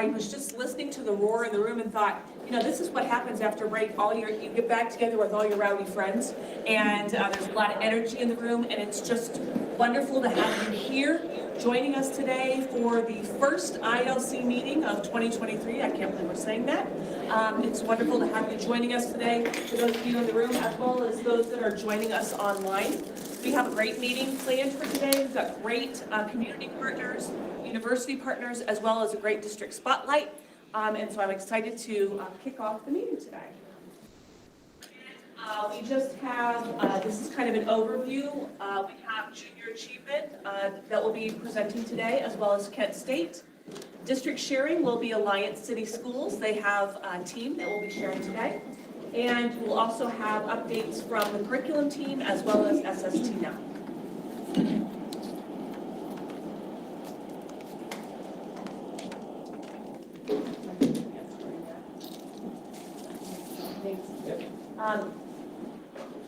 I was just listening to the roar in the room and thought, you know, this is what happens after break. You get back together with all your rowdy friends, and there's a lot of energy in the room, and it's just wonderful to have you here joining us today for the first ILC meeting of 2023. I can't believe we're saying that. It's wonderful to have you joining us today, for those of you in the room, as well as those that are joining us online. We have a great meeting planned for today. We've got great community partners, university partners, as well as a great district spotlight. And so I'm excited to kick off the meeting today. We just have, this is kind of an overview. We have junior achievement that will be presenting today, as well as Kent State. District sharing will be Alliance City Schools. They have a team that will be sharing today. And we'll also have updates from the curriculum team, as well as SST now.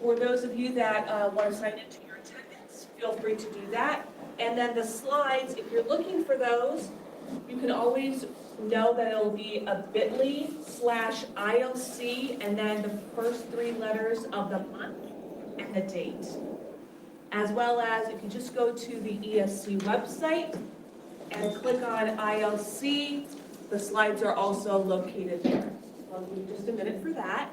For those of you that want to sign into your attendance, feel free to do that. And then the slides, if you're looking for those, you can always know that it'll be a bit.ly/ILC and then the first 3 letters of the month and the date. As well as if you just go to the ESC website and click on ILC, the slides are also located there. I'll give you just a minute for that.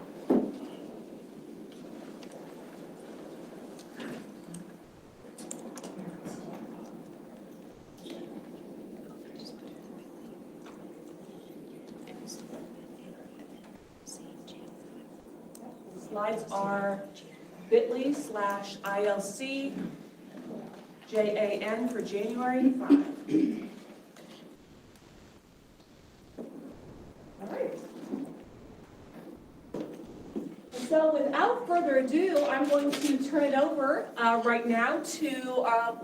Slides are bit.ly/ILC JAN for January 5. All right. So without further ado, I'm going to turn it over right now to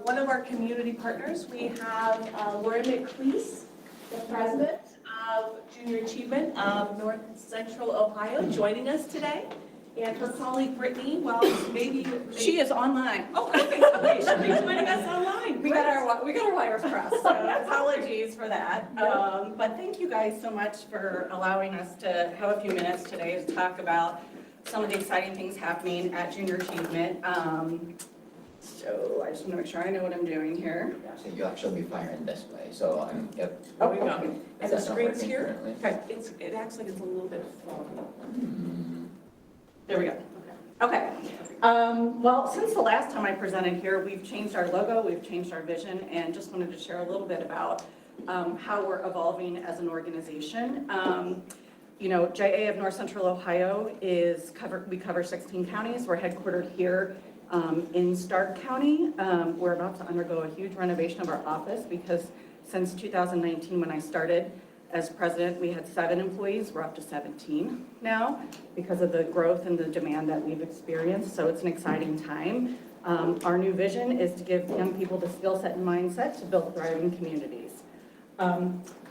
one of our community partners. We have Lori McCleese, the president of Junior Achievement of North Central Ohio, joining us today. And her colleague Brittney Wells, maybe she is online. Oh, okay. Okay, she'll be joining us online. We got our wires crossed, so apologies for that. But thank you guys so much for allowing us to have a few minutes today to talk about some of the exciting things happening at Junior Achievement. So I just want to make sure I know what I'm doing here. Yeah, so you actually be firing this way. So yep. Oh, we go. And the That's not screen's working here. currently. It acts like it's a little bit foggy. There we go. Okay. Well, since the last time I presented here, we've changed our logo, we've changed our vision, and just wanted to share a little bit about how we're evolving as an organization. You know, JA of North Central Ohio we cover 16 counties. We're headquartered here in Stark County. We're about to undergo a huge renovation of our office because since 2019, when I started as president, we had 7 employees. We're up to 17 now because of the growth and the demand that we've experienced. So it's an exciting time. Our new vision is to give young people the skill set and mindset to build thriving communities.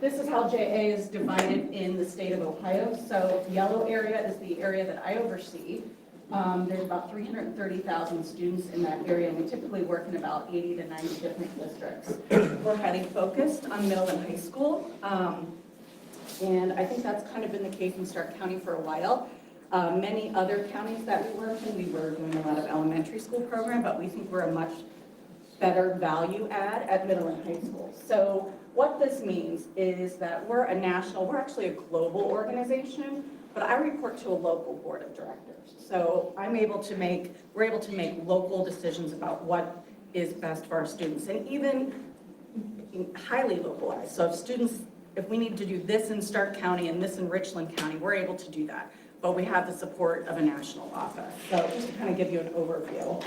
This is how JA is divided in the state of Ohio. So the yellow area is the area that I oversee. There's about 330,000 students in that area, and we typically work in about 80 to 90 different districts. We're highly focused on middle and high school. And I think that's kind of been the case in Stark County for a while. Many other counties that we work in, we were doing a lot of elementary school program, but we think we're a much better value add at middle and high school. So what this means is that we're actually a global organization, but I report to a local board of directors. So we're able to make local decisions about what is best for our students, and even highly localized. So if we need to do this in Stark County and this in Richland County, we're able to do that. But we have the support of a national office. So just to kind of give you an overview.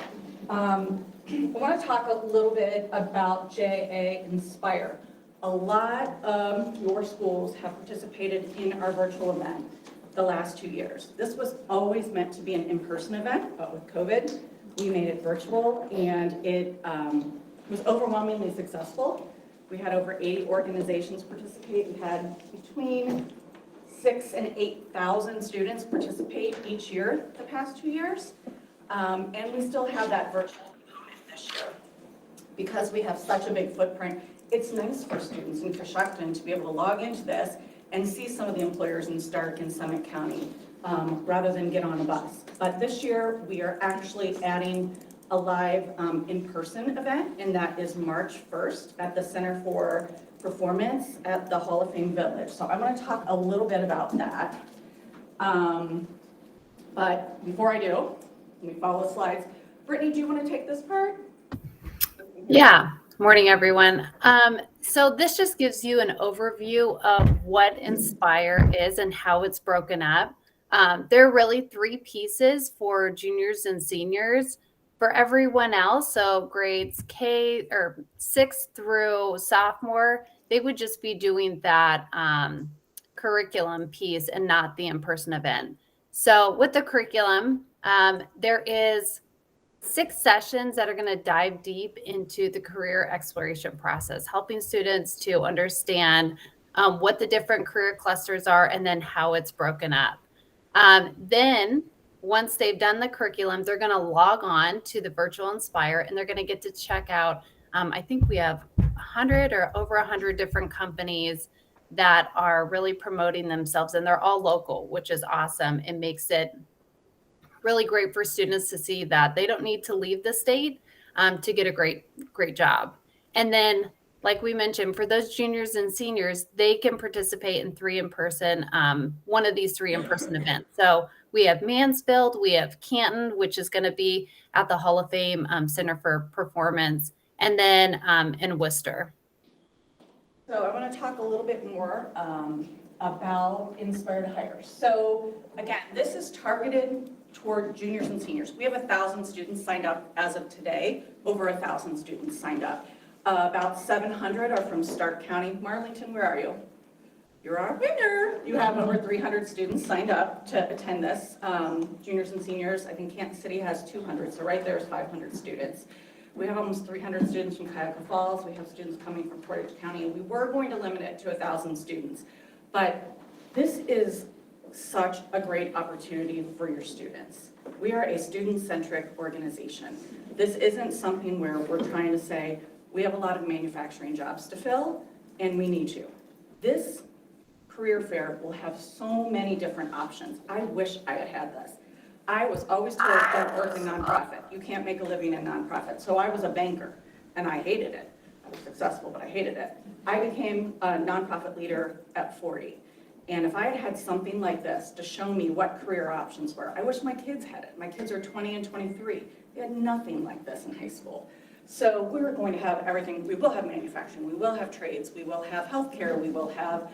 I want to talk a little bit about JA Inspire. A lot of your schools have participated in our virtual event the last 2 years. This was always meant to be an in-person event, but with COVID, we made it virtual, and it was overwhelmingly successful. We had over 80 organizations participate. We had between 6,000 and 8,000 students participate each year the past 2 years. And we still have that virtual component this year. Because we have such a big footprint, it's nice for students in Coshocton to be able to log into this and see some of the employers in Stark and Summit County rather than get on a bus. But this year, we are actually adding a live in-person event, and that is March 1st at the Center for Performance at the Hall of Fame Village. So I want to talk a little bit about that. But before I do, let me follow the slides. Brittany, do you want to take this part? Yeah. Morning, everyone. So this just gives you an overview of what Inspire is and how it's broken up. There are really 3 pieces for juniors and seniors. For everyone else, so grades K or 6 through sophomore, they would just be doing that curriculum piece and not the in-person event. So with the curriculum, there is 6 sessions that are going to dive deep into the career exploration process, helping students to understand what the different career clusters are and then how it's broken up. Then once they've done the curriculum, they're going to log on to the virtual Inspire and they're going to get to check out. I think we have 100 or over 100 different companies that are really promoting themselves, and they're all local, which is awesome. It makes it really great for students to see that they don't need to leave the state to get a great job. And then, like we mentioned, for those juniors and seniors, they can participate in 3 in-person, one of these 3 in-person events. So we have Mansfield, we have Canton, which is going to be at the Hall of Fame Center for Performance, and then in Worcester. So I want to talk a little bit more about Inspire to Hire. So again, this is targeted toward juniors and seniors. We have 1,000 students signed up as of today, over 1,000 students signed up. About 700 are from Stark County. Marlington, where are you? You're our winner. You have over 300 students signed up to attend this. Juniors and seniors, I think Kansas City has 200, so right there is 500 students. We have almost 300 students from Cuyahoga Falls. We have students coming from Portage County, and we were going to limit it to 1,000 students. But this is such a great opportunity for your students. We are a student-centric organization. This isn't something where we're trying to say, we have a lot of manufacturing jobs to fill, and we need you. This career fair will have so many different options. I wish I had had this. I was always told, don't work in nonprofit. You can't make a living in nonprofit. So I was a banker, and I hated it. I was successful, but I hated it. I became a nonprofit leader at 40. And if I had had something like this to show me what career options were, I wish my kids had it. My kids are 20 and 23. They had nothing like this in high school. So we're going to have everything. We will have manufacturing, we will have trades, we will have healthcare, we will have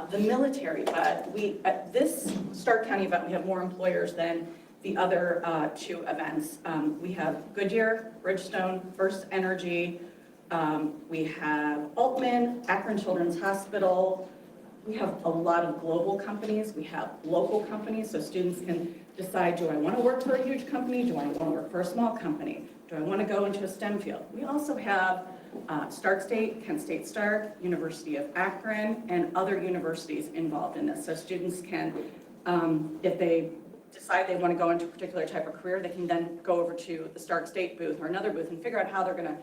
the military. But at this Stark County event, we have more employers than the other 2 events. We have Goodyear, Bridgestone, First Energy, we have Altman, Akron Children's Hospital. We have a lot of global companies. We have local companies, so students can decide, do I want to work for a huge company? Do I want to work for a small company? Do I want to go into a STEM field? We also have Stark State, Kent State Stark, University of Akron, and other universities involved in this. So students can, if they decide they want to go into a particular type of career, they can then go over to the Stark State booth or another booth and figure out how they're going to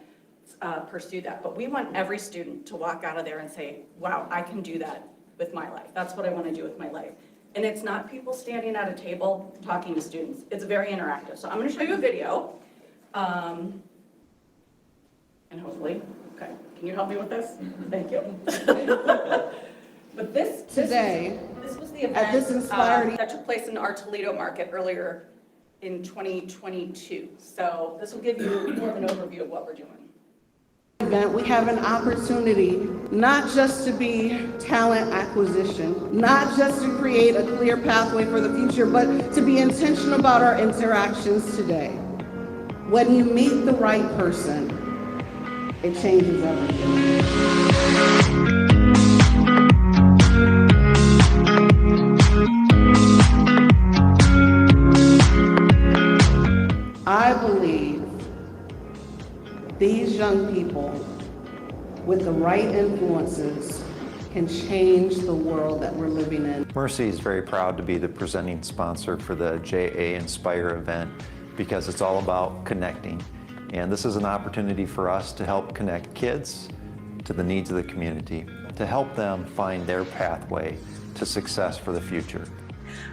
pursue that. But we want every student to walk out of there and say, wow, I can do that with my life. That's what I want to do with my life. And it's not people standing at a table talking to students. It's very interactive. So I'm going to show you a video. And hopefully, okay, can you help me with this? Thank you. But this was the event at this Inspire that took place in our Toledo market earlier in 2022. So this will give you more of an overview of what we're doing. Event, we have an opportunity not just to be talent acquisition, not just to create a clear pathway for the future, but to be intentional about our interactions today. When you meet the right person, it changes everything. I believe these young people with the right influences can change the world that we're living in. Mercy is very proud to be the presenting sponsor for the JA Inspire event because it's all about connecting. And this is an opportunity for us to help connect kids to the needs of the community to help them find their pathway to success for the future.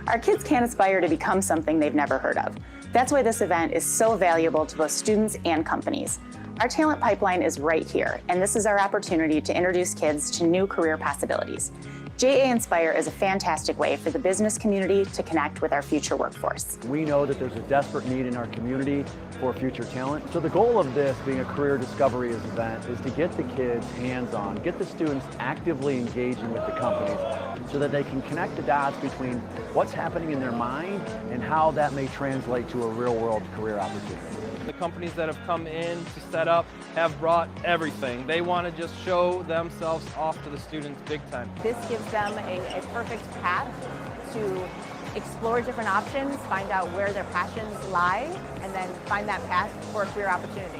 Our kids can aspire to become something they've never heard of. That's why this event is so valuable to both students and companies. Our talent pipeline is right here, and this is our opportunity to introduce kids to new career possibilities. JA Inspire is a fantastic way for the business community to connect with our future workforce. We know that there's a desperate need in our community for future talent. So the goal of this being a career discovery event is to get the kids hands-on, get the students actively engaging with the companies so that they can connect the dots between what's happening in their mind and how that may translate to a real-world career opportunity. The companies that have come in to set up have brought everything. They want to just show themselves off to the students big time. This gives them a perfect path to explore different options, find out where their passions lie, and then find that path for a career opportunity.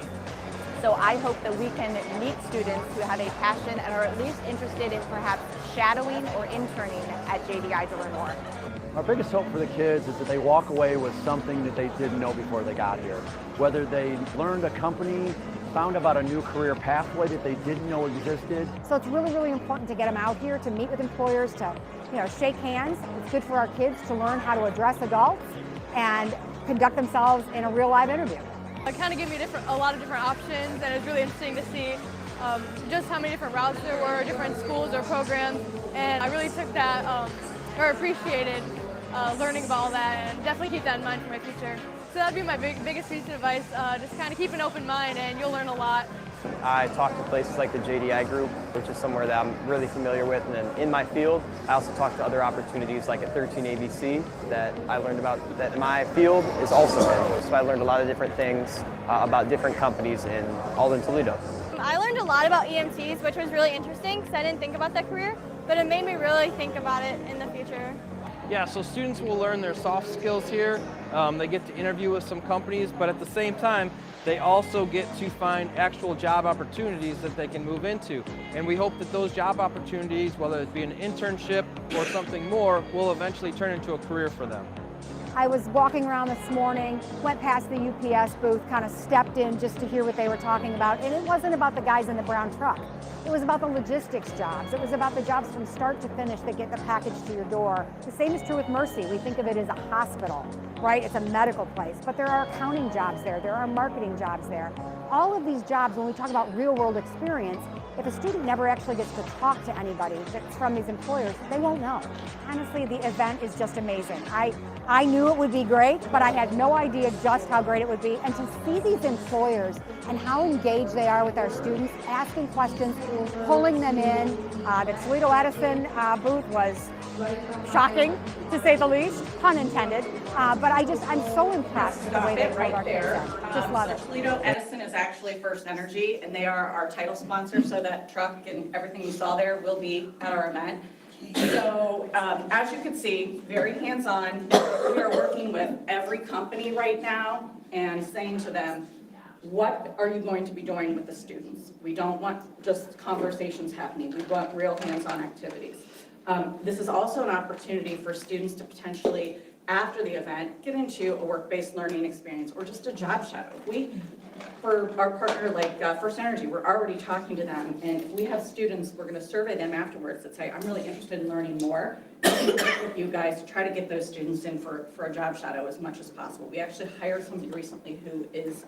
So I hope that we can meet students who have a passion and are at least interested in perhaps shadowing or interning at JDI to learn more. Our biggest hope for the kids is that they walk away with something that they didn't know before they got here. Whether they learned a company, found about a new career pathway that they didn't know existed. So it's really, really important to get them out here to meet with employers, to shake hands. It's good for our kids to learn how to address adults and conduct themselves in a real live interview. It kind of gave me a lot of different options, and it was really interesting to see just how many different routes there were, different schools or programs, and I really took that or appreciated learning about all that, and definitely keep that in mind for my future. So that'd be my biggest piece of advice, just kind of keep an open mind and you'll learn a lot. I talk to places like the JDI group, which is somewhere that I'm really familiar with, and then in my field, I also talk to other opportunities like at 13 ABC that I learned about that my field is also in. So I learned a lot of different things about different companies all in Toledo. I learned a lot about EMTs, which was really interesting because I didn't think about that career, but it made me really think about it in the future. Yeah, so students will learn their soft skills here. They get to interview with some companies, but at the same time, they also get to find actual job opportunities that they can move into. And we hope that those job opportunities, whether it be an internship or something more, will eventually turn into a career for them. I was walking around this morning, went past the UPS booth, kind of stepped in just to hear what they were talking about, and it wasn't about the guys in the brown truck. It was about the logistics jobs. It was about the jobs from start to finish that get the package to your door. The same is true with Mercy. We think of it as a hospital, right? It's a medical place, but there are accounting jobs there. There are marketing jobs there. All of these jobs, when we talk about real world experience, if a student never actually gets to talk to anybody that's from these employers, they won't know. Honestly, the event is just amazing. I knew it would be great, but I had no idea just how great it would be. And to see these employers and how engaged they are with our students, asking questions, pulling them in. The Toledo Edison booth was shocking, to say the least, pun intended. But I'm so impressed with the way they pulled our kids in. Just love it. Toledo Edison is actually First Energy, and they are our title sponsor, so that truck and everything you saw there will be at our event. So as you can see, very hands-on. We are working with every company right now and saying to them, what are you going to be doing with the students? We don't want just conversations happening. We want real hands-on activities. This is also an opportunity for students to potentially, after the event, get into a work-based learning experience or just a job shadow. For our partner like First Energy, we're already talking to them, and if we have students, we're going to survey them afterwards that say, I'm really interested in learning more. With you guys to try to get those students in for a job shadow as much as possible. We actually hired somebody recently who is,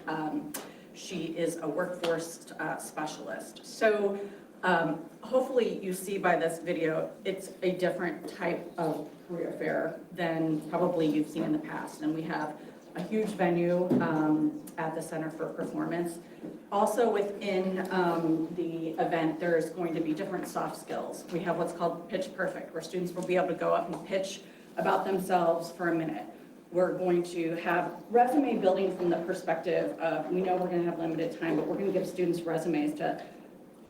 she is a workforce specialist. So hopefully you see by this video, it's a different type of career fair than probably you've seen in the past. And we have a huge venue at the Center for Performance. Also within the event, there's going to be different soft skills. We have what's called Pitch Perfect, where students will be able to go up and pitch about themselves for a minute. We're going to have resume building from the perspective of, we know we're going to have limited time, but we're going to give students resumes to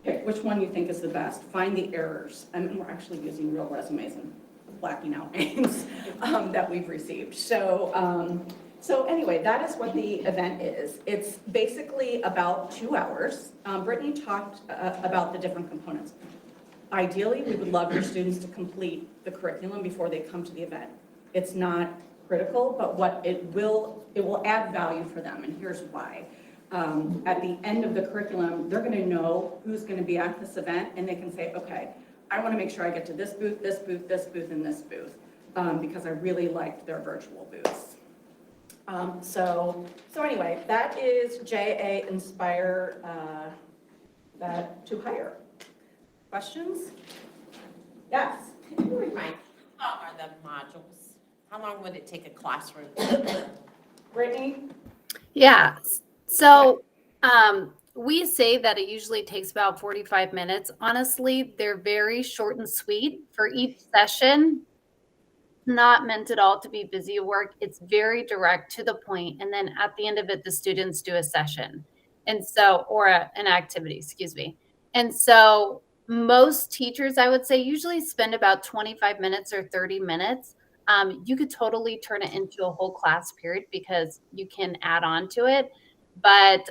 pick which one you think is the best, find the errors. And we're actually using real resumes and blacking out names that we've received. So anyway, that is what the event is. It's basically about 2 hours. Brittany talked about the different components. Ideally, we would love your students to complete the curriculum before they come to the event. It's not critical, but it will add value for them, and here's why. At the end of the curriculum, they're gonna know who's gonna be at this event, and they can say, okay, I wanna make sure I get to this booth, this booth, this booth, and this booth, because I really liked their virtual booths. So anyway, that is JA Inspire that to hire. Questions? Yes. Can you remind me, how are the modules? How long would it take a classroom? Brittany? Yeah. So we say that it usually takes about 45 minutes. Honestly, they're very short and sweet for each session. Not meant at all to be busy work. It's very direct to the point. And then at the end of it, the students do a session. And so, or an activity, excuse me. And so most teachers, I would say, usually spend about 25 minutes or 30 minutes. You could totally turn it into a whole class period because you can add on to it. But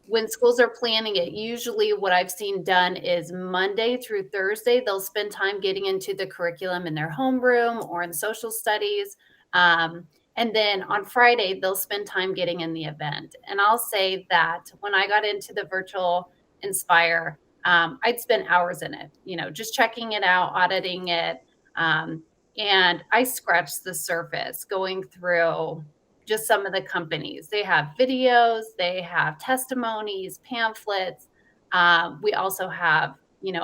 when schools are planning it, usually what I've seen done is Monday through Thursday, they'll spend time getting into the curriculum in their homeroom or in social studies. And then on Friday, they'll spend time getting in the event. And I'll say that when I got into the virtual Inspire, I'd spend hours in it, just checking it out, auditing it. And I scratched the surface going through just some of the companies. They have videos, they have testimonies, pamphlets. We also have,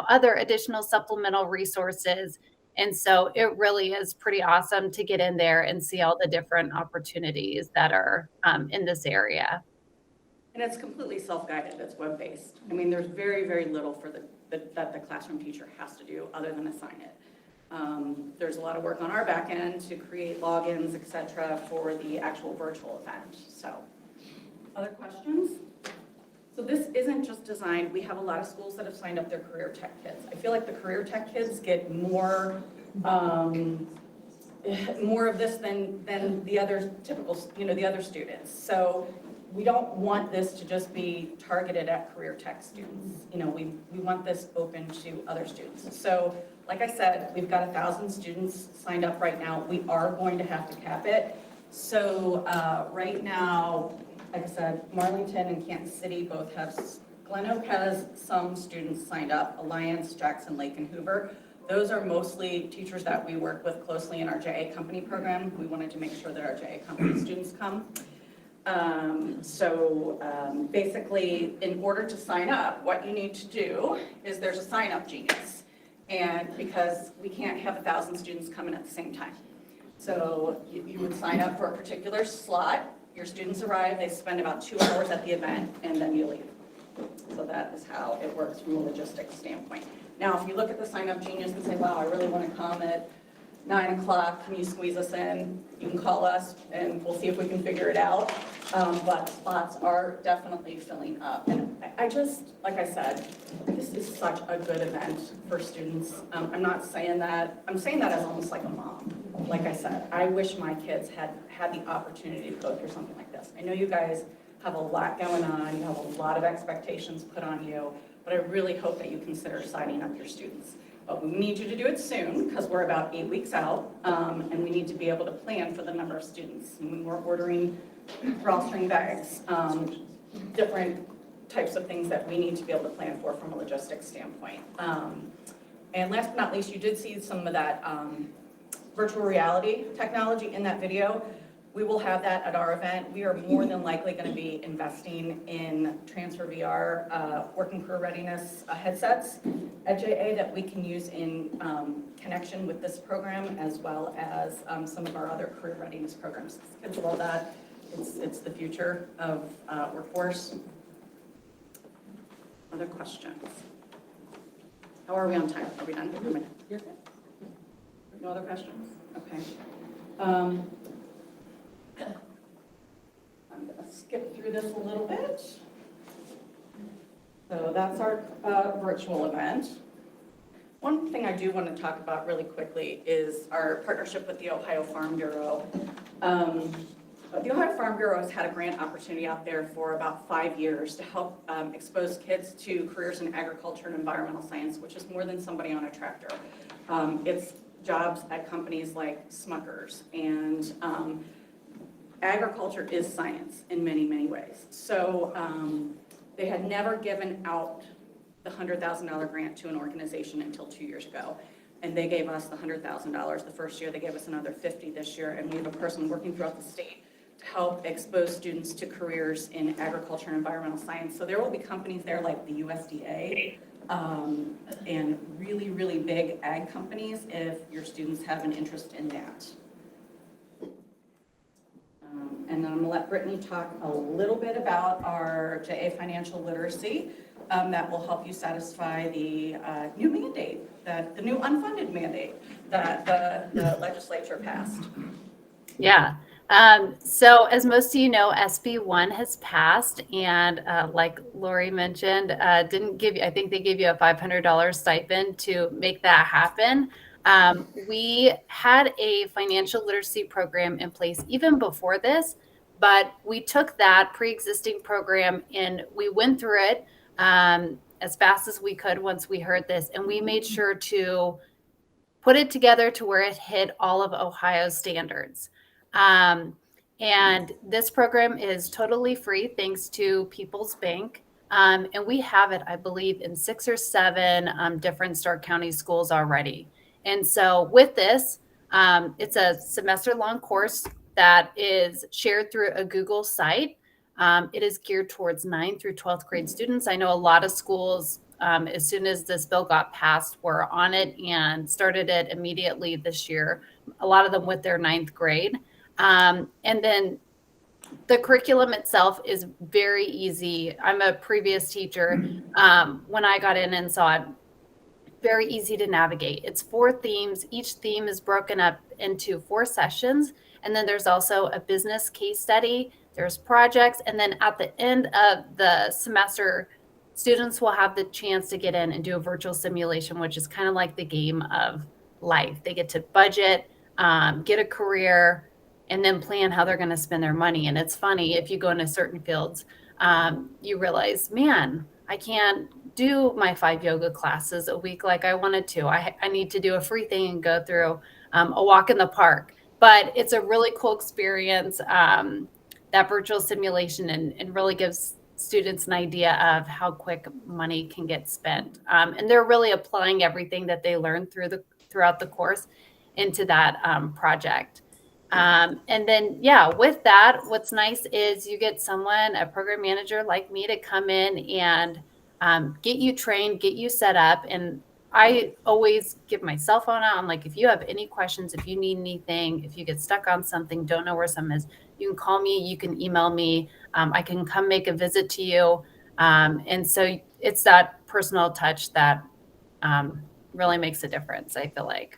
other additional supplemental resources. And so it really is pretty awesome to get in there and see all the different opportunities that are in this area. And it's completely self-guided, it's web-based. I mean, there's very, very little that the classroom teacher has to do other than assign it. There's a lot of work on our back end to create logins, et cetera, for the actual virtual event. So, other questions? So this isn't just designed, we have a lot of schools that have signed up their career tech kids. I feel like the career tech kids get more of this than the other typical, the other students. So we don't want this to just be targeted at career tech students. We want this open to other students. So like I said, we've got 1,000 students signed up right now. We are going to have to cap it. So right now, like I said, Marlington and Kansas City both have, Glen Oak has some students signed up, Alliance, Jackson Lake, and Hoover. Those are mostly teachers that we work with closely in our JA company program. We wanted to make sure that our JA company students come. Basically, in order to sign up, what you need to do is there's a sign-up genius. And because we can't have 1,000 students coming at the same time. So you would sign up for a particular slot, your students arrive, they spend about 2 hours at the event, and then you leave. So that is how it works from a logistics standpoint. Now, if you look at the sign-up genius and say, wow, I really want to come at 9 o'clock, can you squeeze us in? You can call us and we'll see if we can figure it out. But spots are definitely filling up. And I just, like I said, this is such a good event for students. I'm not saying that, I'm saying that as almost like a mom. Like I said, I wish my kids had the opportunity to go through something like this. I know you guys have a lot going on, you have a lot of expectations put on you, but I really hope that you consider signing up your students. But we need you to do it soon because we're about 8 weeks out, and we need to be able to plan for the number of students. And when we're ordering drawstring bags, different types of things that we need to be able to plan for from a logistics standpoint. And last but not least, you did see some of that virtual reality technology in that video. We will have that at our event. We are more than likely going to be investing in Transfer VR working career readiness headsets at JA that we can use in connection with this program as well as some of our other career readiness programs. Kids love that. It's the future of workforce. Other questions? How are we on time? Are we done? You're good? No other questions? Okay. I'm going to skip through this a little bit. So that's our virtual event. One thing I do want to talk about really quickly is our partnership with the Ohio Farm Bureau. The Ohio Farm Bureau has had a grant opportunity out there for about 5 years to help expose kids to careers in agriculture and environmental science, which is more than somebody on a tractor. It's jobs at companies like Smuckers and agriculture is science in many, many ways. So they had never given out the $100,000 grant to an organization until 2 years ago. And they gave us the $100,000 the first year. They gave us another $50,000 this year. And we have a person working throughout the state to help expose students to careers in agriculture and environmental science. So there will be companies there like the USDA and really, really big ag companies if your students have an interest in that. And then I'm gonna let Brittney talk a little bit about our JA financial literacy that will help you satisfy the new mandate, the new unfunded mandate that the legislature passed. Yeah. So as most of you know, SB1 has passed, and like Lori mentioned, I think they gave you a $500 stipend to make that happen. We had a financial literacy program in place even before this, but we took that pre-existing program and we went through it as fast as we could once we heard this, and we made sure to put it together to where it hit all of Ohio's standards. And this program is totally free thanks to People's Bank. And we have it, I believe, in 6 or 7 different Stark County schools already. And so with this, it's a semester-long course that is shared through a Google site. It is geared towards 9th through 12th grade students. I know a lot of schools, as soon as this bill got passed, were on it and started it immediately this year, a lot of them with their 9th grade. And then the curriculum itself is very easy. I'm a previous teacher. When I got in and saw it, very easy to navigate. It's 4 themes. Each theme is broken up into 4 sessions. And then there's also a business case study. There's projects. And then at the end of the semester, students will have the chance to get in and do a virtual simulation, which is kind of like the game of life. They get to budget, get a career, and then plan how they're going to spend their money. And it's funny, if you go into certain fields, you realize, man, I can't do my 5 yoga classes a week like I wanted to. I need to do a free thing and go through a walk in the park. But it's a really cool experience, that virtual simulation, and really gives students an idea of how quick money can get spent. And they're really applying everything that they learned throughout the course into that project. And then, yeah, with that, what's nice is you get someone, a program manager like me, to come in and get you trained, get you set up. And I always give my cell phone out. I'm like, if you have any questions, if you need anything, if you get stuck on something, don't know where something is, you can call me, you can email me. I can come make a visit to you. And so it's that personal touch that really makes a difference, I feel like.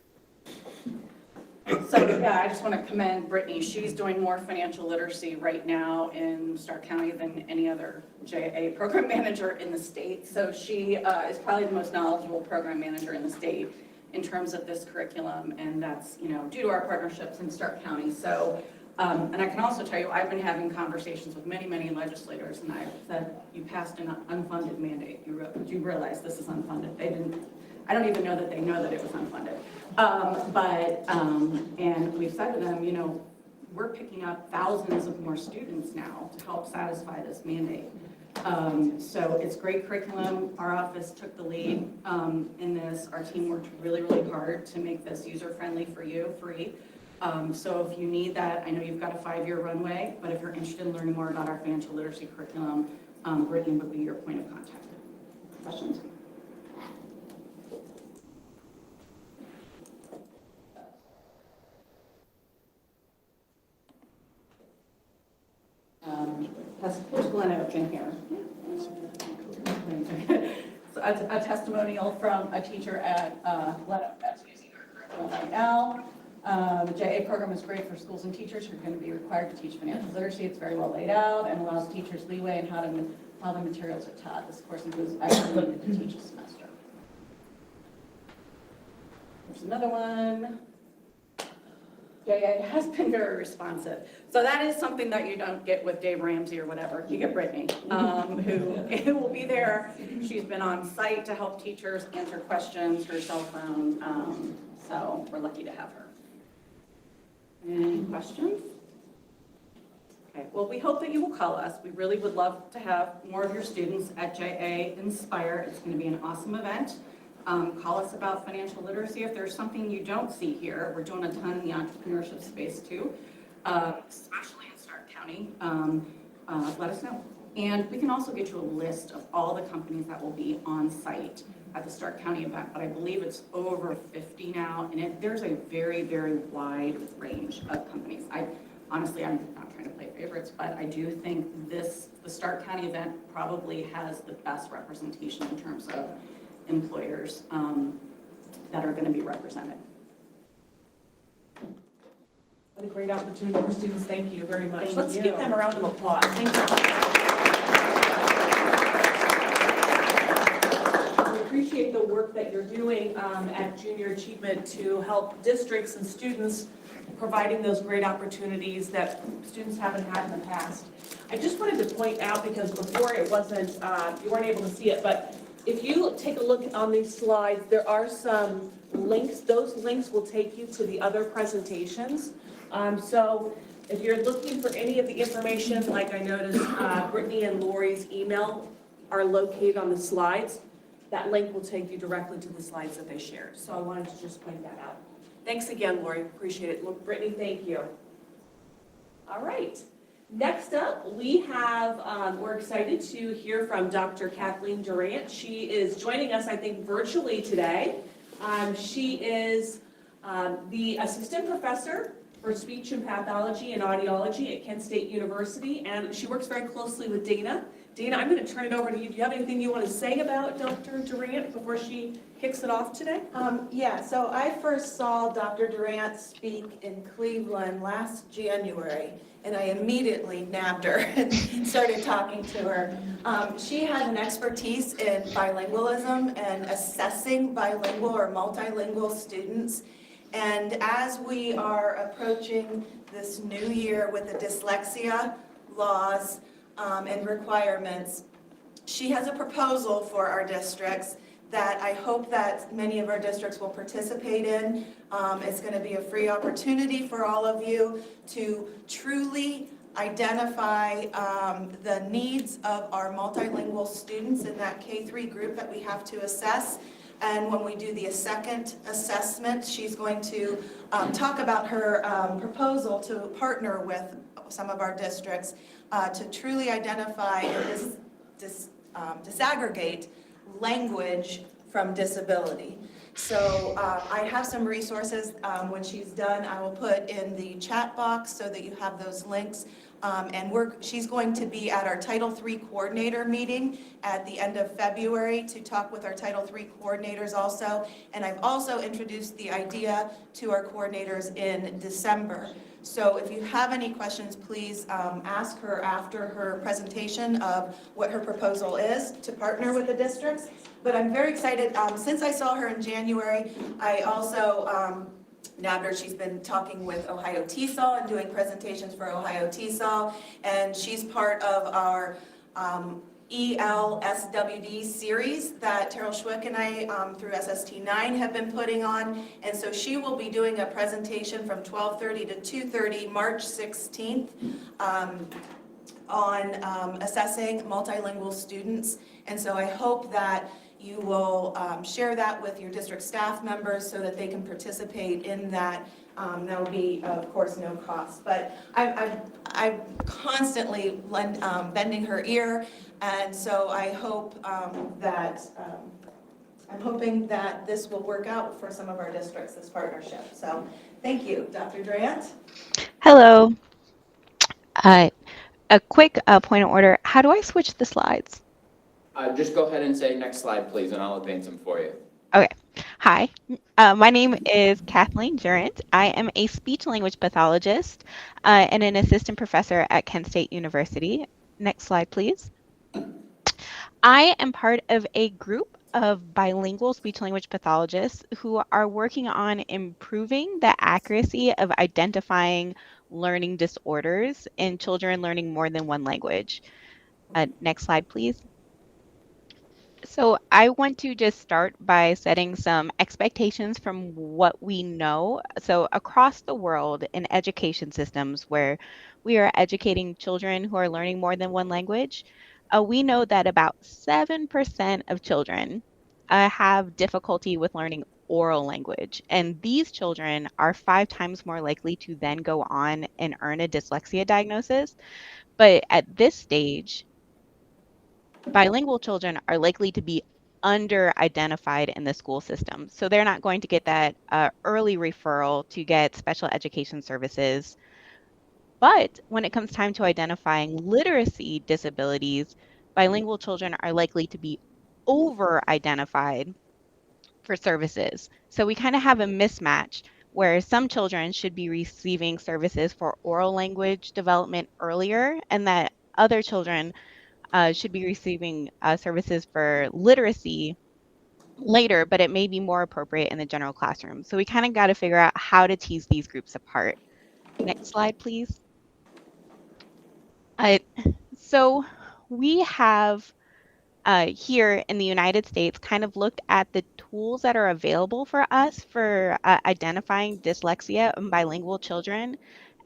So yeah, I just want to commend Brittney. She's doing more financial literacy right now in Stark County than any other JA program manager in the state. So she is probably the most knowledgeable program manager in the state in terms of this curriculum, and that's, you know, due to our partnerships in Stark County. So, and I can also tell you, I've been having conversations with many, many legislators, and I've said, you passed an unfunded mandate. You realize this is unfunded. They didn't. I don't even know that they know that it was unfunded. And we've said to them, you know, we're picking up thousands of more students now to help satisfy this mandate. So it's great curriculum. Our office took the lead in this. Our team worked really, really hard to make this user-friendly for you, free. So if you need that, I know you've got a 5-year runway, but if you're interested in learning more about our financial literacy curriculum, Brittney would be your point of contact. Questions? Where's Glenn Oaken here? So a testimonial from a teacher at Glen Oak that's using our curriculum right now. The JA program is great for schools and teachers who are going to be required to teach financial literacy. It's very well laid out and allows teachers leeway in how the materials are taught. This course includes actually needed to teach a semester. There's another one. JA has been very responsive. So that is something that you don't get with Dave Ramsey or whatever. You get Brittney, who will be there. She's been on site to help teachers answer questions, her cell phone. So we're lucky to have her. Any questions? Okay, well, we hope that you will call us. We really would love to have more of your students at JA Inspire. It's going to be an awesome event. Call us about financial literacy. If there's something you don't see here, we're doing a ton in the entrepreneurship space too, especially in Stark County. Let us know. And we can also get you a list of all the companies that will be on site at the Stark County event, but I believe it's over 50 now, and there's a very, very wide range of companies. Honestly, I'm not trying to play favorites, but I do think the Stark County event probably has the best representation in terms of employers that are going to be represented. What a great opportunity for students. Thank you very much. Thank Let's you. give them a round of applause. Thank you. We appreciate the work that you're doing at Junior Achievement to help districts and students providing those great opportunities that students haven't had in the past. I just wanted to point out, because before it wasn't, you weren't able to see it, but if you take a look on these slides, there are some links. Those links will take you to the other presentations. So if you're looking for any of the information, like I noticed Brittany and Lori's email are located on the slides, that link will take you directly to the slides that they shared. So I wanted to just point that out. Thanks again, Lori. Appreciate it. Look, Brittany, thank you. All right. Next up, we have, we're excited to hear from Dr. Kathleen Durant. She is joining us, I think, virtually today. She is the assistant professor for speech and pathology and audiology at Kent State University, and she works very closely with Dana. Dana, I'm going to turn it over to you. Do you have anything you want to say about Dr. Durant before she kicks it off today? Yeah, so I first saw Dr. Durant speak in Cleveland last January, and I immediately nabbed her and started talking to her. She has an expertise in bilingualism and assessing bilingual or multilingual students. And as we are approaching this new year with the dyslexia laws and requirements, she has a proposal for our districts that I hope that many of our districts will participate in. It's going to be a free opportunity for all of you to truly identify the needs of our multilingual students in that K-3 group that we have to assess. And when we do the second assessment, she's going to talk about her proposal to partner with some of our districts to truly identify and disaggregate language from disability. So I have some resources. When she's done, I will put in the chat box so that you have those links. And she's going to be at our Title III coordinator meeting at the end of February to talk with our Title III coordinators also. And I've also introduced the idea to our coordinators in December. So if you have any questions, please ask her after her presentation of what her proposal is to partner with the districts. But I'm very excited. Since I saw her in January, I also nabbed her. She's been talking with Ohio TESOL and doing presentations for Ohio TESOL, and she's part of our ELSWD series that Terrell Schwick and I through SST9 have been putting on, and so she will be doing a presentation from 12:30 to 2:30 March 16th on assessing multilingual students. And so I hope that you will share that with your district staff members so that they can participate in that. That will be, of course, no cost. But I'm constantly bending her ear, and so I hope I'm hoping that this will work out for some of our districts, this partnership. So thank you, Dr. Durant. Hello. A quick point of order. How do I switch the slides? Just go ahead and say next slide, please, and I'll advance them for you. Okay. Hi. My name is Kathleen Durant. I am a speech language pathologist and an assistant professor at Kent State University. Next slide, please. I am part of a group of bilingual speech language pathologists who are working on improving the accuracy of identifying learning disorders in children learning more than one language. Next slide, please. So I want to just start by setting some expectations from what we know. So across the world in education systems where we are educating children who are learning more than one language, we know that about 7% of children have difficulty with learning oral language. And these children are 5 times more likely to then go on and earn a dyslexia diagnosis. But at this stage, bilingual children are likely to be under-identified in the school system. So they're not going to get that early referral to get special education services. But when it comes time to identifying literacy disabilities, bilingual children are likely to be over-identified for services. So we kind of have a mismatch where some children should be receiving services for oral language development earlier, and that other children should be receiving services for literacy later, but it may be more appropriate in the general classroom. So we kind of got to figure out how to tease these groups apart. Next slide, please. Uh, so we have here in the United States kind of looked at the tools that are available for us for identifying dyslexia in bilingual children.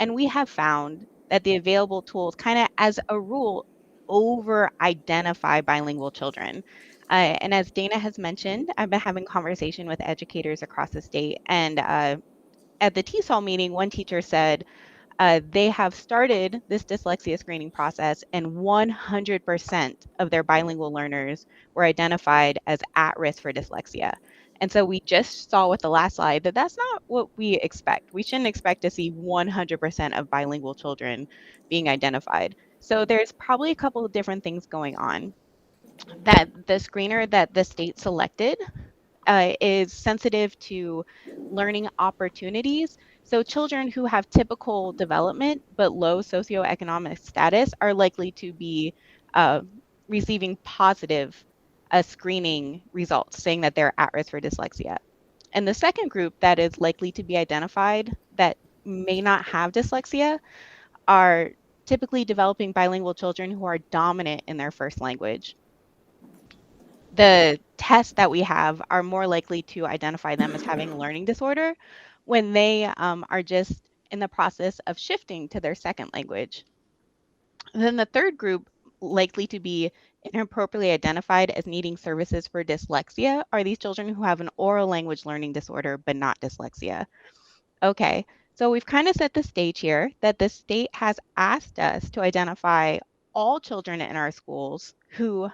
And we have found that the available tools kind of as a rule over identify bilingual children. And as Dana has mentioned, I've been having conversation with educators across the state. And at the TESOL meeting, one teacher said, they have started this dyslexia screening process, and 100% of their bilingual learners were identified as at risk for dyslexia. And so we just saw with the last slide that that's not what we expect. We shouldn't expect to see 100% of bilingual children being identified. So there's probably a couple of different things going on. That the screener that the state selected is sensitive to learning opportunities. So children who have typical development but low socioeconomic status are likely to be uh, receiving positive screening results saying that they're at risk for dyslexia. And the second group that is likely to be identified that may not have dyslexia are typically developing bilingual children who are dominant in their first language. The tests that we have are more likely to identify them as having a learning disorder when they are just in the process of shifting to their second language. And then the third group likely to be inappropriately identified as needing services for dyslexia are these children who have an oral language learning disorder but not dyslexia. Okay, so we've kind of set the stage here that the state has asked us to identify all children in our schools who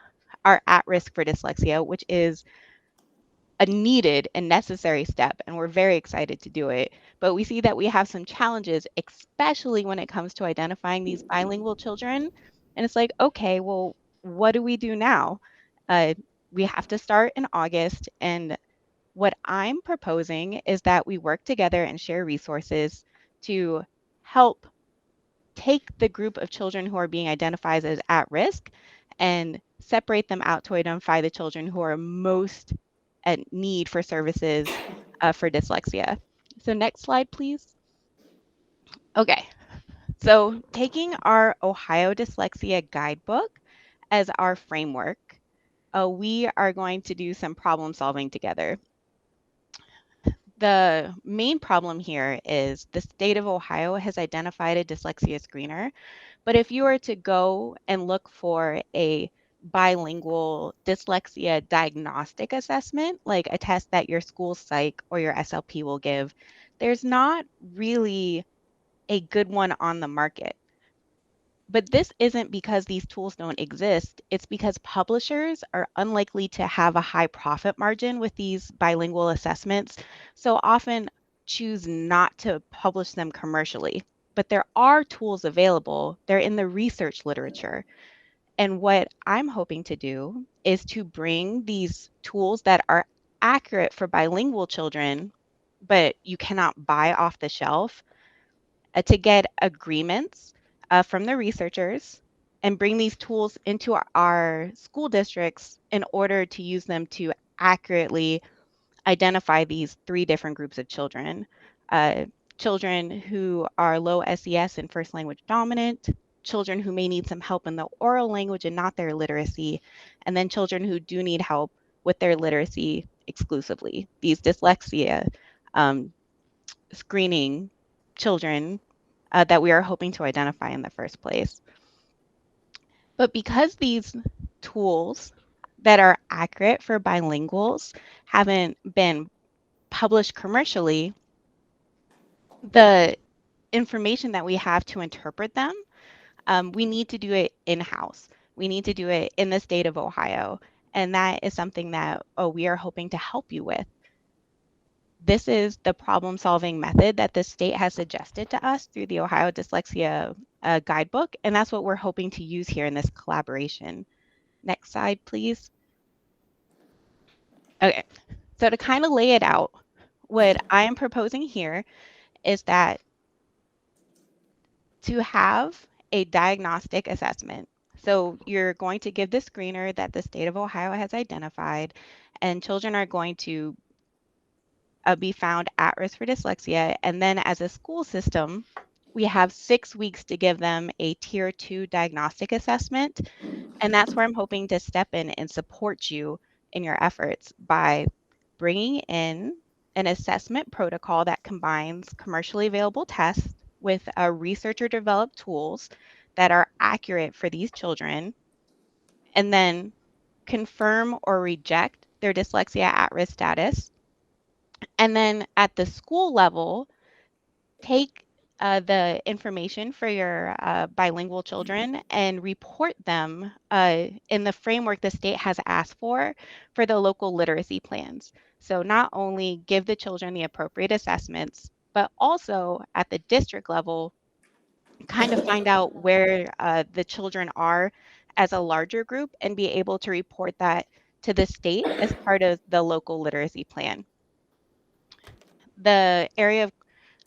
are at risk for dyslexia, which is a needed and necessary step, and we're very excited to do it. But we see that we have some challenges, especially when it comes to identifying these bilingual children. And it's like, okay, well, what do we do now? We have to start in August, and what I'm proposing is that we work together and share resources to help take the group of children who are being identified as at risk and separate them out to identify the children who are most at need for services for dyslexia. So next slide, please. Okay, so taking our Ohio Dyslexia Guidebook as our framework, we are going to do some problem solving together. The main problem here is the state of Ohio has identified a dyslexia screener, but if you were to go and look for a bilingual dyslexia diagnostic assessment, like a test that your school psych or your SLP will give, there's not really a good one on the market. But this isn't because these tools don't exist. It's because publishers are unlikely to have a high profit margin with these bilingual assessments, so often choose not to publish them commercially. But there are tools available. They're in the research literature. And what I'm hoping to do is to bring these tools that are accurate for bilingual children, but you cannot buy off the shelf, to get agreements from the researchers and bring these tools into our school districts in order to use them to accurately identify these three different groups of children. Children who are low SES and first language dominant, children who may need some help in the oral language and not their literacy, and then children who do need help with their literacy exclusively. These dyslexia screening children that we are hoping to identify in the first place. But because these tools that are accurate for bilinguals haven't been published commercially, the information that we have to interpret them, we need to do it in-house. We need to do it in the state of Ohio. And that is something that we are hoping to help you with. This is the problem-solving method that the state has suggested to us through the Ohio Dyslexia Guidebook, and that's what we're hoping to use here in this collaboration. Next slide, please. Okay, so to kind of lay it out, what I am proposing here is that to have a diagnostic assessment. So you're going to give the screener that the state of Ohio has identified, and children are going to be found at risk for dyslexia. And then as a school system, we have 6 weeks to give them a tier 2 diagnostic assessment. And that's where I'm hoping to step in and support you in your efforts by bringing in an assessment protocol that combines commercially available tests with researcher developed tools that are accurate for these children, and then confirm or reject their dyslexia at-risk status. And then at the school level, take the information for your bilingual children and report them in the framework the state has asked for the local literacy plans. So not only give the children the appropriate assessments, but also at the district level, kind of find out where the children are as a larger group and be able to report that to the state as part of the local literacy plan. The area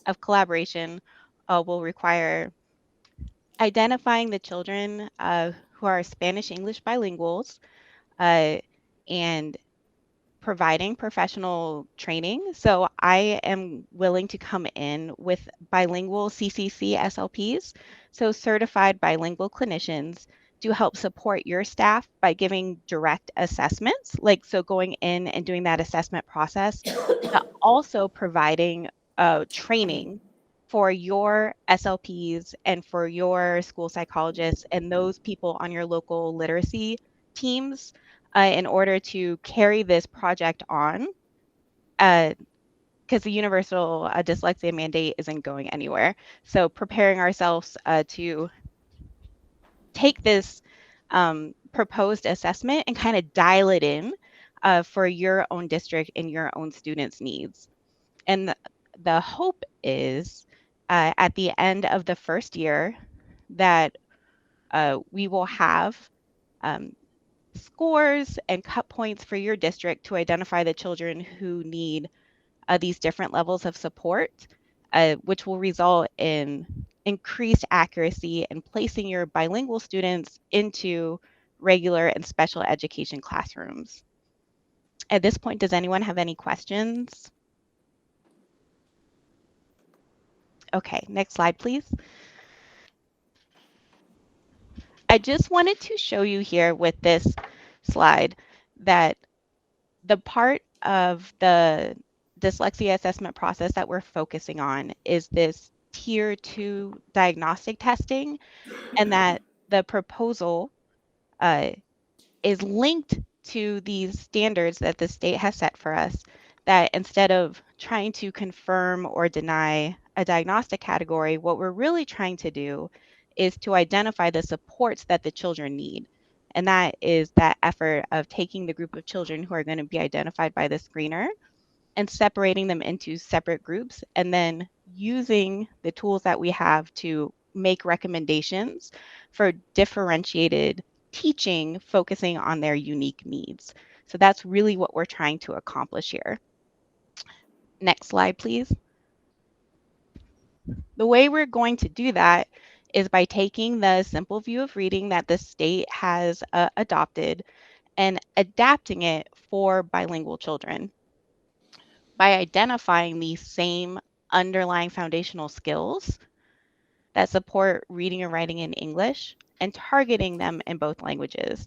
of collaboration will require identifying the children who are Spanish-English bilinguals and providing professional training. So I am willing to come in with bilingual CCC SLPs, so certified bilingual clinicians, to help support your staff by giving direct assessments, like so going in and doing that assessment process, but also providing training for your SLPs and for your school psychologists and those people on your local literacy teams in order to carry this project on, because the universal dyslexia mandate isn't going anywhere. So preparing ourselves to take this proposed assessment and kind of dial it in for your own district and your own students' needs. And the hope is at the end of the first year that we will have scores and cut points for your district to identify the children who need these different levels of support, which will result in increased accuracy and placing your bilingual students into regular and special education classrooms. At this point, does anyone have any questions? Okay, next slide, please. I just wanted to show you here with this slide that the part of the dyslexia assessment process that we're focusing on is this tier 2 diagnostic testing, and that the proposal is linked to these standards that the state has set for us, that instead of trying to confirm or deny a diagnostic category, what we're really trying to do is to identify the supports that the children need. And that is that effort of taking the group of children who are going to be identified by the screener and separating them into separate groups, and then using the tools that we have to make recommendations for differentiated teaching, focusing on their unique needs. So that's really what we're trying to accomplish here. Next slide, please. The way we're going to do that is by taking the simple view of reading that the state has adopted and adapting it for bilingual children by identifying these same underlying foundational skills that support reading and writing in English and targeting them in both languages.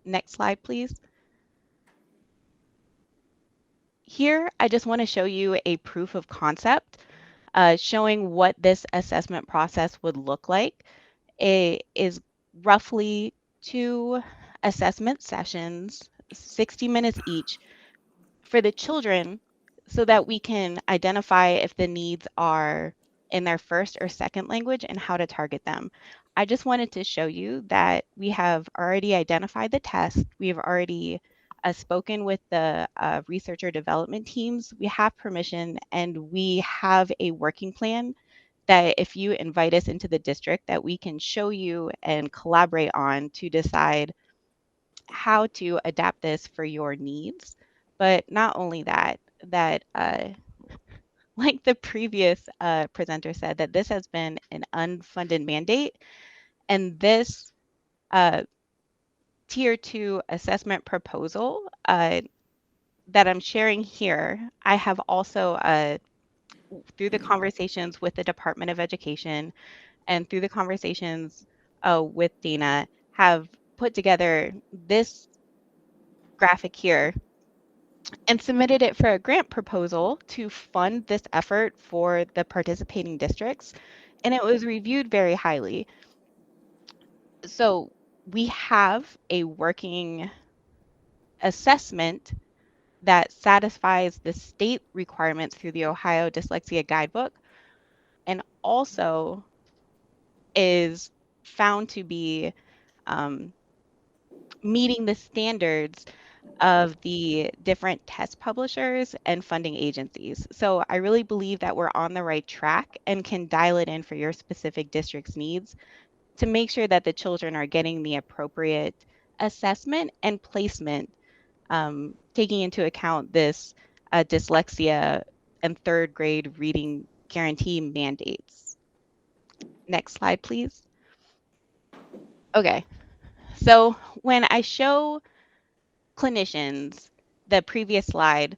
Next slide, please. Here, I just want to show you a proof of concept showing what this assessment process would look like. It is roughly 2 assessment sessions, 60 minutes each, for the children so that we can identify if the needs are in their first or second language and how to target them. I just wanted to show you that we have already identified the test. We have already spoken with the researcher development teams. We have permission and we have a working plan that if you invite us into the district that we can show you and collaborate on to decide how to adapt this for your needs. But not only that, like the previous presenter said, that this has been an unfunded mandate, and this Tier 2 assessment proposal that I'm sharing here, I have also, through the conversations with the Department of Education and through the conversations with Dana, have put together this graphic here and submitted it for a grant proposal to fund this effort for the participating districts, and it was reviewed very highly. So we have a working assessment that satisfies the state requirements through the Ohio Dyslexia Guidebook and also is found to be meeting the standards of the different test publishers and funding agencies. So I really believe that we're on the right track and can dial it in for your specific district's needs to make sure that the children are getting the appropriate assessment and placement, taking into account this dyslexia and third grade reading guarantee mandates. Next slide, please. Okay, so when I show clinicians the previous slide,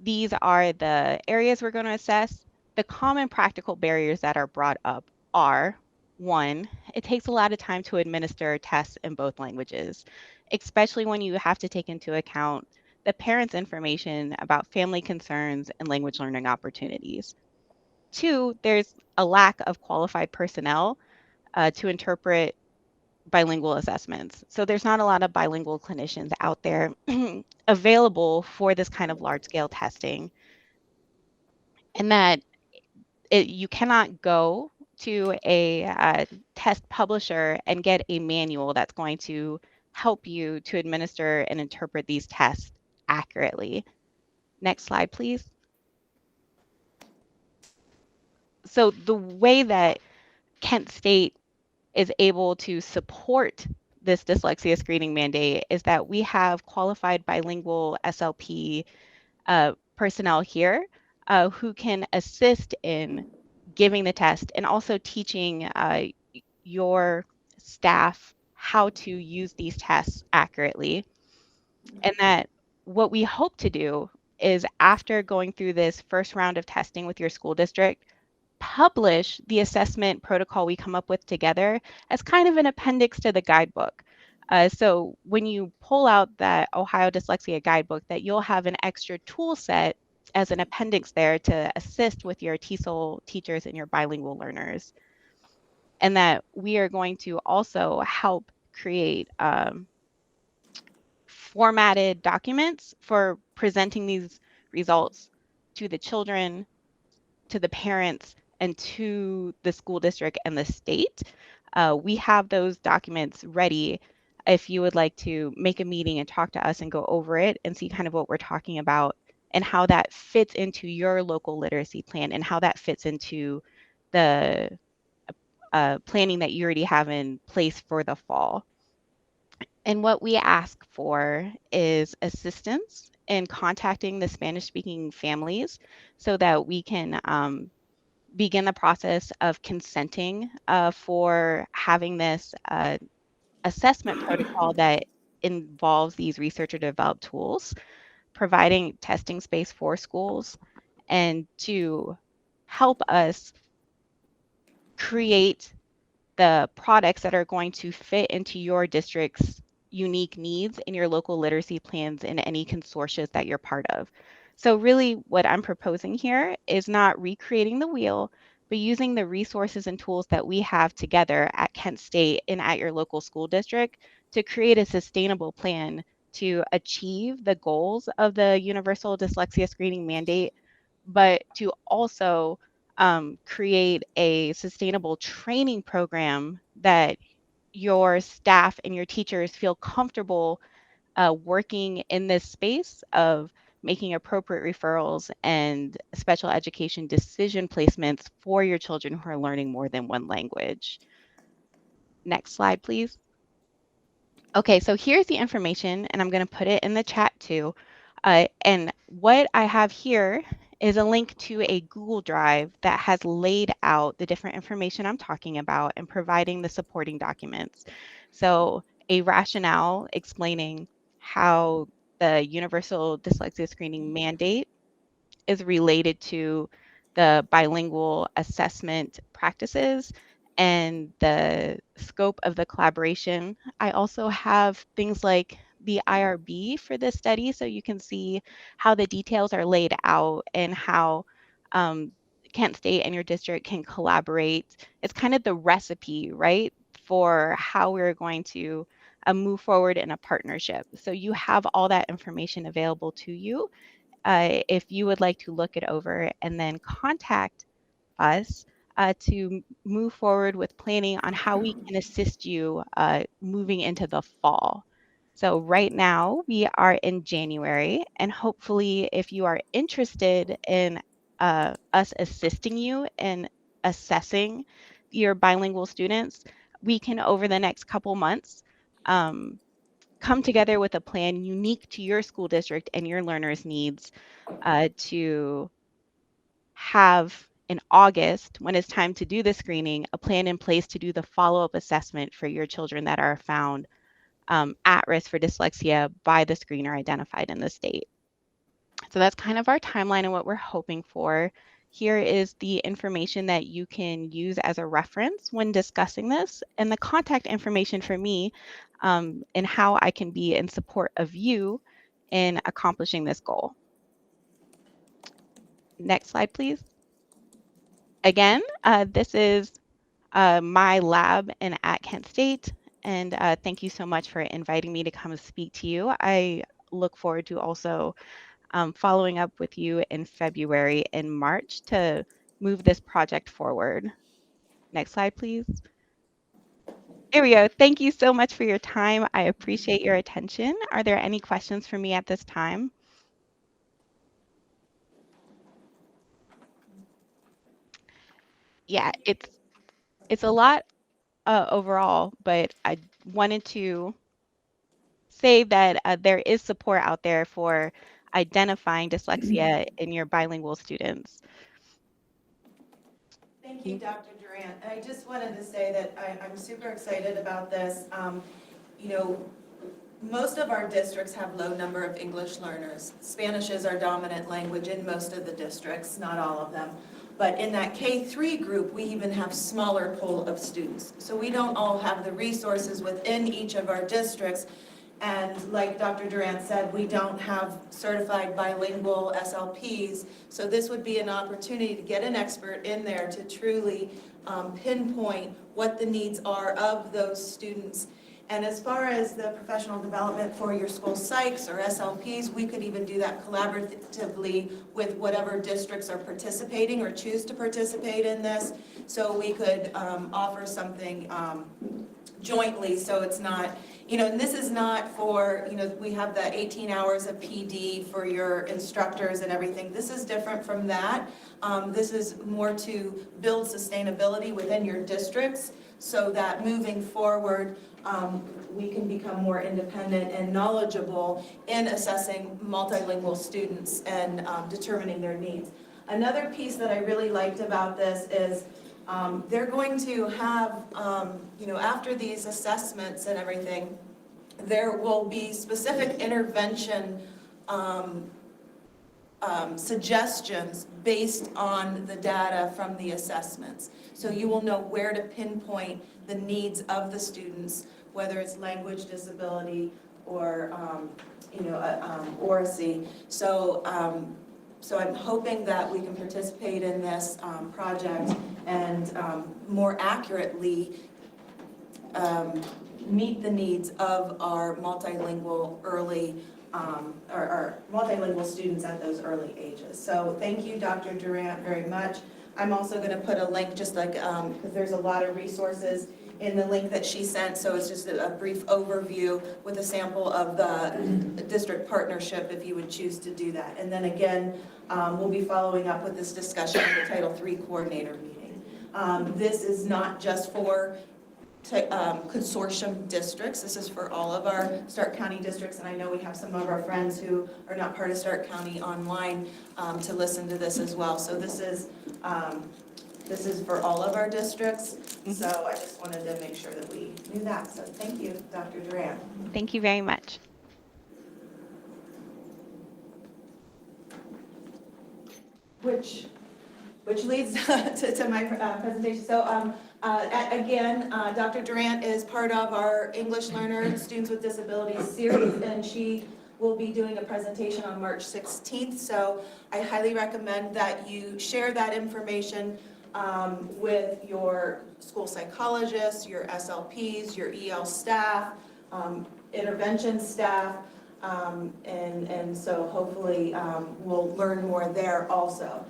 these are the areas we're going to assess. The common practical barriers that are brought up are, 1, it takes a lot of time to administer tests in both languages, especially when you have to take into account the parents' information about family concerns and language learning opportunities. 2, there's a lack of qualified personnel to interpret bilingual assessments. So there's not a lot of bilingual clinicians out there available for this kind of large scale testing. And that you cannot go to a test publisher and get a manual that's going to help you to administer and interpret these tests accurately. Next slide, please. So the way that Kent State is able to support this dyslexia screening mandate is that we have qualified bilingual SLP personnel here who can assist in giving the test and also teaching your staff how to use these tests accurately. And that what we hope to do is after going through this first round of testing with your school district, publish the assessment protocol we come up with together as kind of an appendix to the guidebook. So when you pull out that Ohio Dyslexia Guidebook, that you'll have an extra tool set as an appendix there to assist with your TESOL teachers and your bilingual learners. And that we are going to also help create formatted documents for presenting these results to the children, to the parents, and to the school district and the state. We have those documents ready if you would like to make a meeting and talk to us and go over it and see kind of what we're talking about and how that fits into your local literacy plan and how that fits into the planning that you already have in place for the fall. And what we ask for is assistance in contacting the Spanish-speaking families so that we can begin the process of consenting for having this assessment protocol that involves these researcher-developed tools, providing testing space for schools, and to help us create the products that are going to fit into your district's unique needs in your local literacy plans in any consortia that you're part of. So really what I'm proposing here is not recreating the wheel, but using the resources and tools that we have together at Kent State and at your local school district to create a sustainable plan to achieve the goals of the Universal Dyslexia Screening Mandate, but to also create a sustainable training program that your staff and your teachers feel comfortable working in this space of making appropriate referrals and special education decision placements for your children who are learning more than one language. Next slide, please. Okay, so here's the information, and I'm going to put it in the chat too. And what I have here is a link to a Google Drive that has laid out the different information I'm talking about and providing the supporting documents. So a rationale explaining how the Universal Dyslexia Screening Mandate is related to the bilingual assessment practices and the scope of the collaboration. I also have things like the IRB for this study, so you can see how the details are laid out and how Kent State and your district can collaborate. It's kind of the recipe, right, for how we're going to move forward in a partnership. So you have all that information available to you if you would like to look it over and then contact us to move forward with planning on how we can assist you moving into the fall. So right now we are in January, and hopefully if you are interested in us assisting you in assessing your bilingual students, we can over the next couple months come together with a plan unique to your school district and your learners' needs to have in August, when it's time to do the screening, a plan in place to do the follow-up assessment for your children that are found at risk for dyslexia by the screener identified in the state. So that's kind of our timeline and what we're hoping for. Here is the information that you can use as a reference when discussing this, and the contact information for me and how I can be in support of you in accomplishing this goal. Next slide, please. Again, this is my lab at Kent State, and thank you so much for inviting me to come speak to you. I look forward to also following up with you in February and March to move this project forward. Next slide, please. There we go. Thank you so much for your time. I appreciate your attention. Are there any questions for me at this time? Yeah, it's a lot overall, but I wanted to say that there is support out there for identifying dyslexia in your bilingual students. Thank you, Dr. Durant. I just wanted to say that I'm super excited about this. You know, most of our districts have low number of English learners. Spanish is our dominant language in most of the districts, not all of them. But in that K-3 group, we even have smaller pool of students. So we don't all have the resources within each of our districts. And like Dr. Durant said, we don't have certified bilingual SLPs. So this would be an opportunity to get an expert in there to truly pinpoint what the needs are of those students. And as far as the professional development for your school psychs or SLPs, we could even do that collaboratively with whatever districts are participating or choose to participate in this. So we could offer something jointly, so it's not, you know, and this is not for, you know, we have the 18 hours of PD for your instructors and everything. This is different from that. This is more to build sustainability within your districts so that moving forward, we can become more independent and knowledgeable in assessing multilingual students and determining their needs. Another piece that I really liked about this is they're going to have, you know, after these assessments and everything, there will be specific intervention suggestions based on the data from the assessments. So you will know where to pinpoint the needs of the students, whether it's language disability or, oracy. So I'm hoping that we can participate in this project and more accurately meet the needs of our multilingual early, our multilingual students at those early ages. So thank you, Dr. Durant, very much. I'm also going to put a link, just like, because there's a lot of resources in the link that she sent, so it's just a brief overview with a sample of the district partnership if you would choose to do that. And then again, we'll be following up with this discussion at the Title III coordinator meeting. This is not just for consortium districts. This is for all of our Stark County districts, and I know we have some of our friends who are not part of Stark County online to listen to this as well. So this is for all of our districts. So I just wanted to make sure that we knew that. So thank you, Dr. Durant. Thank you very much. Which leads to my presentation. So again, Dr. Durant is part of our English Learner Students with Disabilities series, and she will be doing a presentation on March 16th. So I highly recommend that you share that information with your school psychologists, your SLPs, your EL staff, intervention staff, and so hopefully we'll learn more there also.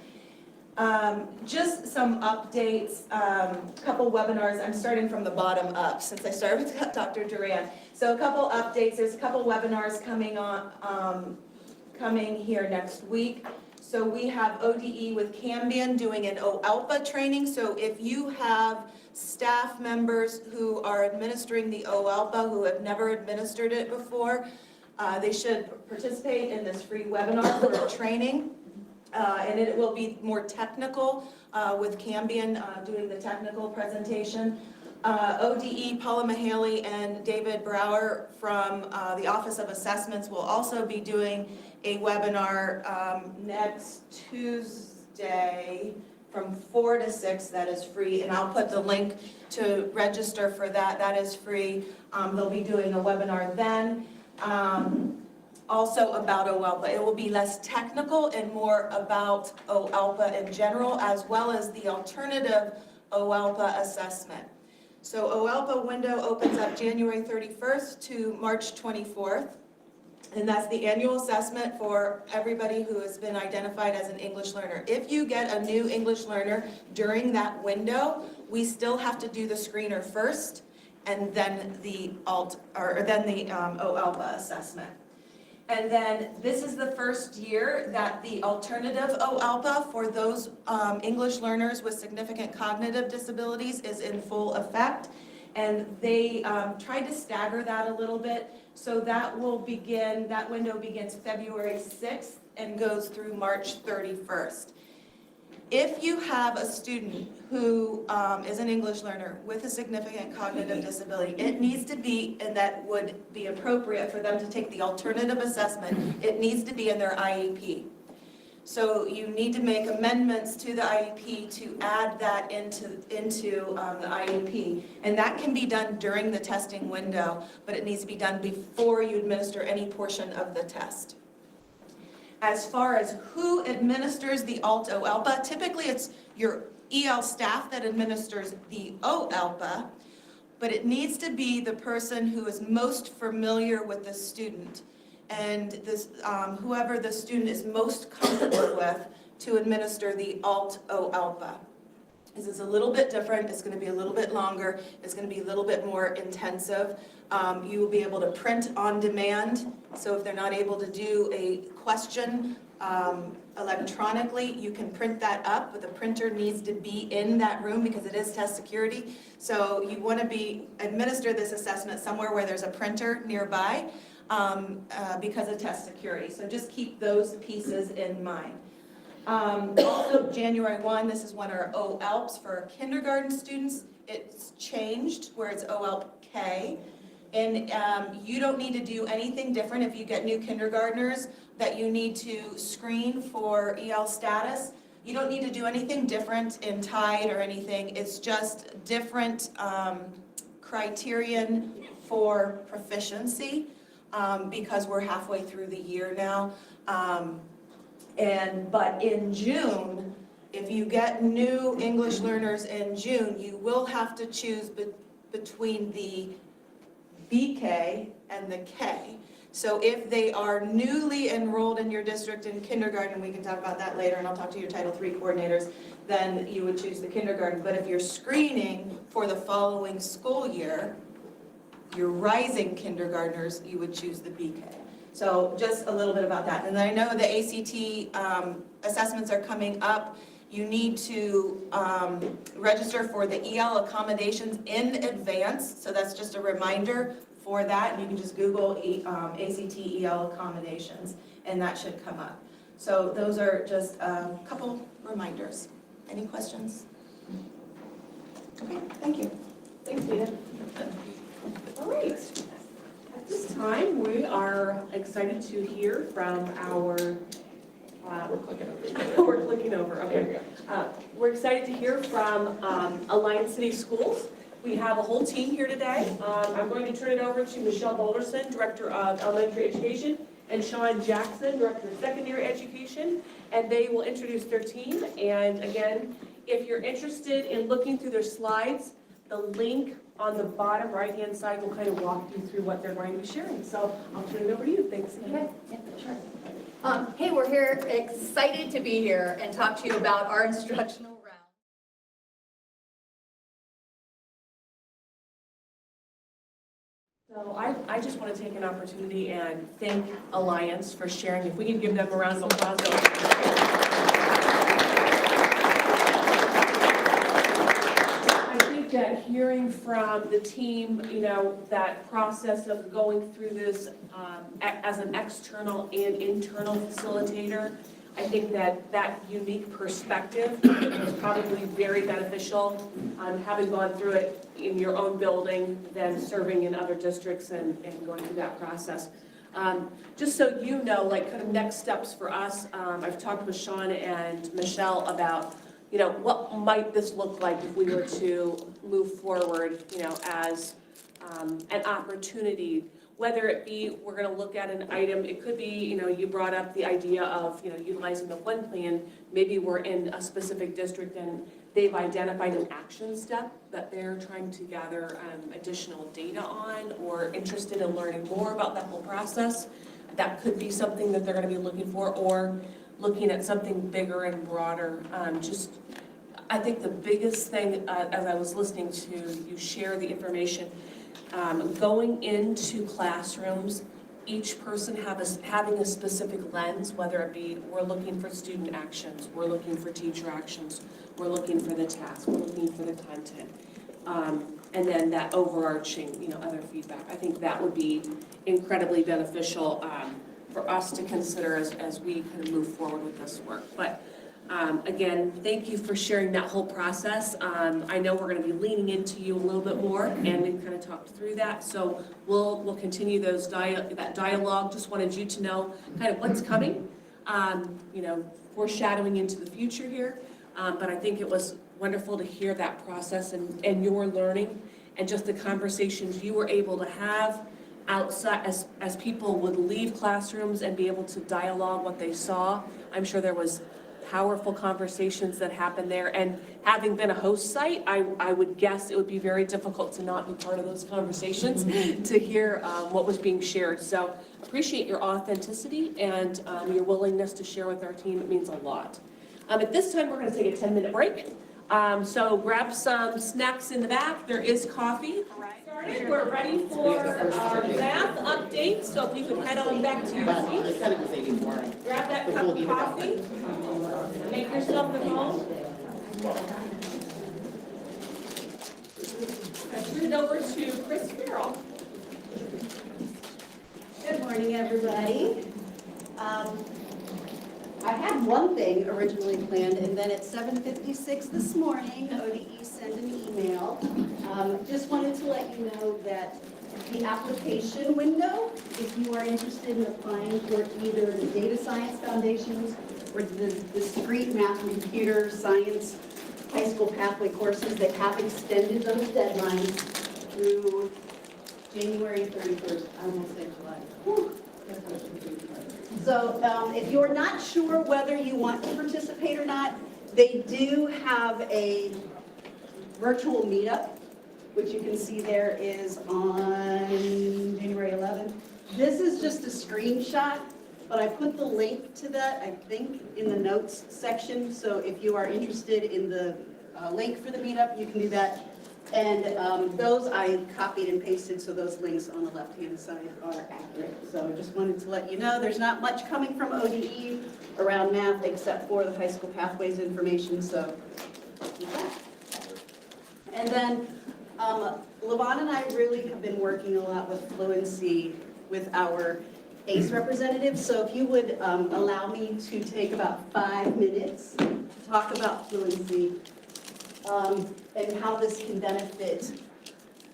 Just some updates, a couple webinars. I'm starting from the bottom up since I started with Dr. Durant. So a couple updates. There's a couple webinars coming on, coming here next week. So we have ODE with Cambion doing an OALPA training. So if you have staff members who are administering the OALPA who have never administered it before, they should participate in this free webinar for training. And it will be more technical with Cambion doing the technical presentation. ODE, Paula Mahaley and David Brower from the Office of Assessments will also be doing a webinar next Tuesday from 4 to 6 that is free, and I'll put the link to register for that. That is free. They'll be doing a webinar then. Also about OALPA. It will be less technical and more about OALPA in general, as well as the alternative OALPA assessment. So OALPA window opens up January 31st to March 24th, and that's the annual assessment for everybody who has been identified as an English learner. If you get a new English learner during that window, we still have to do the screener first, and then the OALPA assessment. And then this is the first year that the alternative OALPA for those English learners with significant cognitive disabilities is in full effect. And they tried to stagger that a little bit. So that will begin, that window begins February 6th and goes through March 31st. If you have a student who is an English learner with a significant cognitive disability, it needs to be, and that would be appropriate for them to take the alternative assessment, it needs to be in their IEP. So you need to make amendments to the IEP to add that into the IEP. And that can be done during the testing window, but it needs to be done before you administer any portion of the test. As far as who administers the OALPA, typically it's your EL staff that administers the OALPA, but it needs to be the person who is most familiar with the student and this, whoever the student is most comfortable with to administer the OALPA. This is a little bit different. It's going to be a little bit longer. It's going to be a little bit more intensive. You will be able to print on demand. So if they're not able to do a question electronically, you can print that up, but the printer needs to be in that room because it is test security. So you want to administer this assessment somewhere where there's a printer nearby because of test security. So just keep those pieces in mind. Also, January 1, this is when our OALPs for kindergarten students, it's changed where it's OALP K. And you don't need to do anything different if you get new kindergartners that you need to screen for EL status. You don't need to do anything different in TIDE or anything. It's just different criterion for proficiency because we're halfway through the year now. But in June, if you get new English learners in June, you will have to choose between the BK and the K. So if they are newly enrolled in your district in kindergarten, we can talk about that later, and I'll talk to your Title III coordinators, then you would choose the kindergarten. But if you're screening for the following school year, your rising kindergartners, you would choose the BK. So just a little bit about that. And I know the ACT assessments are coming up. You need to register for the EL accommodations in advance. So that's just a reminder for that. And you can just Google ACT EL accommodations and that should come up. So those are just a couple reminders. Any questions? Okay, thank you. Thanks, Dina. All right. At this time, we are excited to hear from our we're clicking over. Okay. We're excited to hear from Alliance City Schools. We have a whole team here today. I'm going to turn it over to Michelle Boulderson, Director of Elementary Education, and Sean Jackson, Director of Secondary Education, and they will introduce their team. And again, if you're interested in looking through their slides, the link on the bottom right-hand side will kind of walk you through what they're going to be sharing. So I'll turn it over to you. Thanks. Okay. Yeah, sure. Hey, we're here, excited to be here and talk to you about our instructional round. So I just want to take an opportunity and thank Alliance for sharing. If we can give them a round of applause. I think that hearing from the team, you know, that process of going through this as an external and internal facilitator, I think that that unique perspective is probably very beneficial, having gone through it in your own building, then serving in other districts and going through that process. Just so you know, like kind of next steps for us, I've talked with Sean and Michelle about, you know, what might this look like if we were to move forward, you know, as an opportunity. Whether it be, we're going to look at an item, it could be, you know, you brought up the idea of, you know, utilizing the one plan. Maybe we're in a specific district and they've identified an action step that they're trying to gather additional data on or interested in learning more about that whole process. That could be something that they're going to be looking for, or looking at something bigger and broader. I think the biggest thing, as I was listening to you share the information, going into classrooms, each person having a specific lens, whether it be we're looking for student actions, we're looking for teacher actions, we're looking for the task, we're looking for the content, and then that overarching, you know, other feedback. I think that would be incredibly beneficial for us to consider as we kind of move forward with this work. But again, thank you for sharing that whole process. I know we're going to be leaning into you a little bit more, and we've kind of talked through that. So we'll continue that dialogue. Just wanted you to know kind of what's coming, you know, foreshadowing into the future here. But I think it was wonderful to hear that process and your learning and just the conversations you were able to have outside as people would leave classrooms and be able to dialogue what they saw. I'm sure there was powerful conversations that happened there, and having been a host site, I would guess it would be very difficult to not be part of those conversations to hear what was being shared. So appreciate your authenticity and your willingness to share with our team. It means a lot. At this time, we're going to take a 10-minute break. So grab some snacks in the back. There is coffee. All right. We're ready for math updates. So if you could head on back to your seats. Grab that cup of coffee. Make yourself at home. I turn it over to Chris Farrell. Good morning, everybody. I had one thing originally planned, and then at 7:56 this morning, ODE sent an email. Just wanted to let you know that the application window, if you are interested in applying for either the data science foundations or the discrete math and computer science high school pathway courses, they have extended those deadlines through January 31st. I almost said July. Whew. So if you're not sure whether you want to participate or not, they do have a virtual meetup, which you can see there is on January 11th. This is just a screenshot, but I put the link to that, I think, in the notes section. So if you are interested in the link for the meetup, you can do that. And those I copied and pasted, so those links on the left-hand side are accurate. So I just wanted to let you know there's not much coming from ODE around math except for the high school pathways information, so keep that. And then Levon and I really have been working a lot with fluency with our ACE representatives. So if you would allow me to take about 5 minutes to talk about fluency and how this can benefit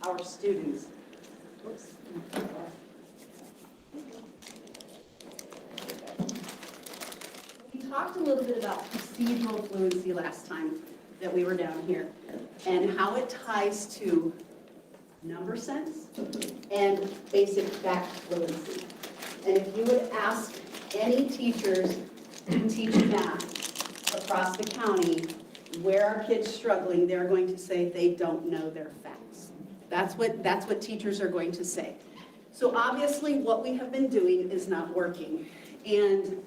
our students. Oops. We talked a little bit about procedural fluency last time that we were down here and how it ties to number sense and basic fact fluency. And if you would ask any teachers who teach math across the county where are kids struggling, they're going to say they don't know their facts. That's what teachers are going to say. So obviously what we have been doing is not working. And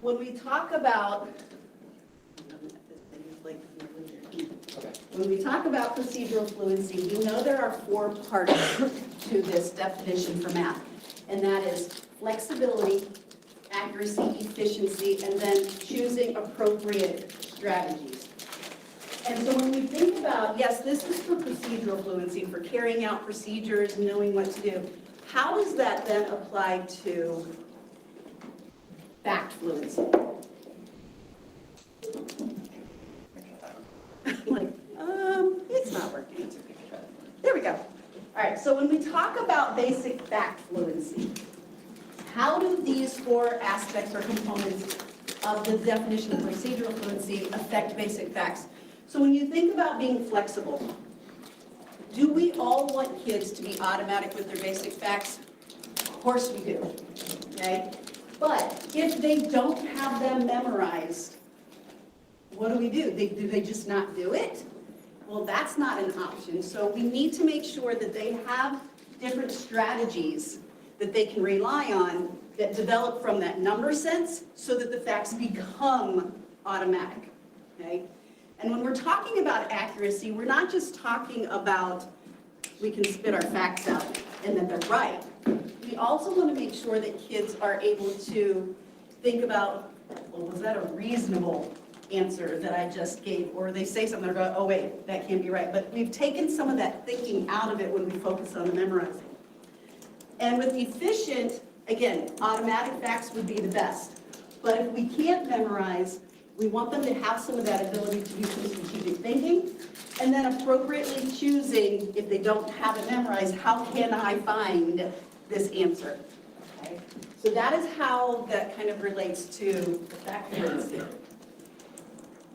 when we talk about procedural fluency, we know there are 4 parts to this definition for math, and that is flexibility, accuracy, efficiency, and then choosing appropriate strategies. And so when we think about, yes, this is for procedural fluency, for carrying out procedures, knowing what to do, how does that then apply to fact fluency? It's not working. There we go. All right, so when we talk about basic fact fluency, how do these 4 aspects or components of the definition of procedural fluency affect basic facts? So when you think about being flexible, do we all want kids to be automatic with their basic facts? Of course we do, okay? But if they don't have them memorized, what do? Do they just not do it? Well, that's not an option. So we need to make sure that they have different strategies that they can rely on that develop from that number sense so that the facts become automatic, okay? And when we're talking about accuracy, we're not just talking about we can spit our facts out and that they're right. We also want to make sure that kids are able to think about, well, was that a reasonable answer that I just gave? Or they say something and go, oh wait, that can't be right. But we've taken some of that thinking out of it when we focus on the memorizing. And with efficient, again, automatic facts would be the best. But if we can't memorize, we want them to have some of that ability to do some strategic thinking, and then appropriately choosing, if they don't have it memorized, how can I find this answer? Okay? So that is how that kind of relates to the fact fluency.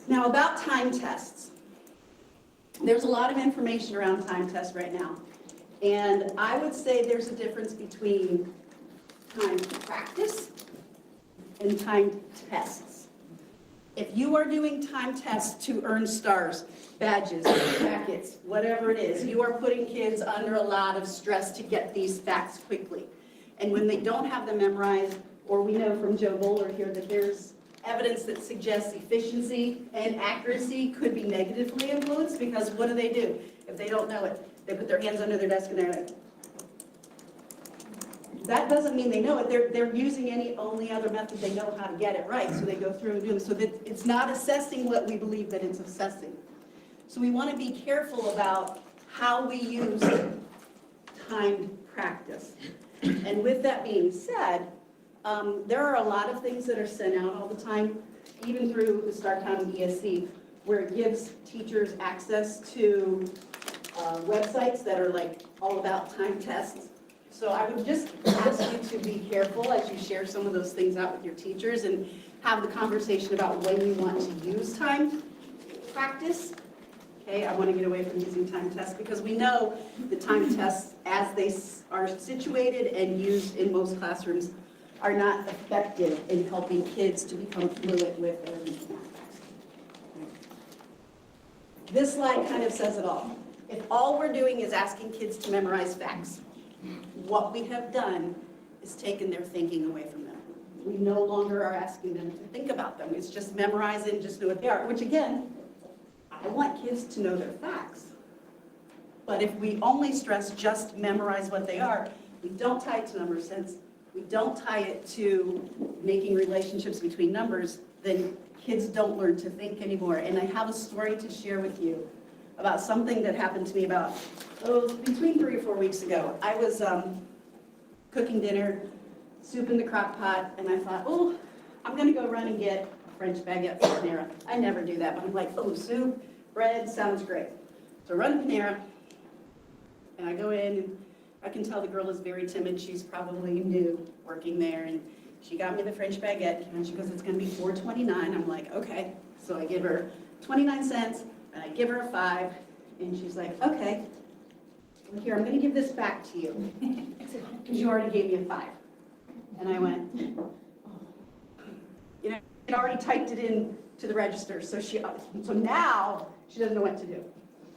Now about time tests. There's a lot of information around time tests right now. And I would say there's a difference between timed practice and timed tests. If you are doing time tests to earn stars, badges, packets, whatever it is, you are putting kids under a lot of stress to get these facts quickly. And when they don't have them memorized, or we know from Joe Bowler here that there's evidence that suggests efficiency and accuracy could be negatively influenced, because what do? If they don't know it, they put their hands under their desk and they're like, that doesn't mean they know it. They're using any only other method they know how to get it right. So they go through and do them. So that it's not assessing what we believe that it's assessing. So we want to be careful about how we use timed practice. And with that being said, there are a lot of things that are sent out all the time, even through the Stark County ESC, where it gives teachers access to websites that are like all about time tests. So I would just ask you to be careful as you share some of those things out with your teachers and have the conversation about when you want to use time practice. Okay, I want to get away from using time tests because we know the time tests as they are situated and used in most classrooms are not effective in helping kids to become fluent with their math. This slide kind of says it all. If all we're doing is asking kids to memorize facts, what we have done is taken their thinking away from them. We no longer are asking them to think about them. It's just memorize and just know what they are, which again, I want kids to know their facts. But if we only stress just memorize what they are, we don't tie it to number sense, we don't tie it to making relationships between numbers, then kids don't learn to think anymore. And I have a story to share with you about something that happened to me about, between 3 or 4 weeks ago. I was cooking dinner, soup in the crock pot, and I thought, I'm gonna go run and get a French baguette from Panera. I never do that, but I'm like, soup, bread, sounds great. So I run to Panera, and I go in, and I can tell the girl is very timid. She's probably new working there, and she got me the French baguette, and she goes, it's gonna be $4.29. I'm like, okay. So I give her 29 cents, and I give her a 5, and she's like, okay, well, here, I'm gonna give this back to you, because you already gave me a 5. And I went, you know, it already typed it in to the register, so now she doesn't know what to do,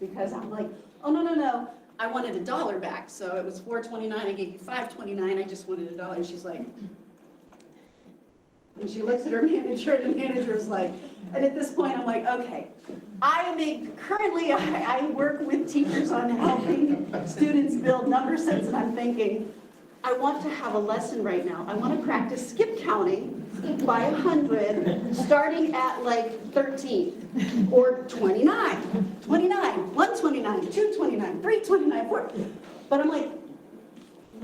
because I'm like, oh, no, I wanted $1 back, so it was $4.29, I gave you $5.29, I just wanted $1, and she's like, and she looks at her manager, and the manager's like, and at this point, I'm like, okay, currently I work with teachers on helping students build number sense, and I'm thinking, I want to have a lesson right now. I want to practice skip counting by 100, starting at like 13 or 29, 129, 229, 329, 4. But I'm like,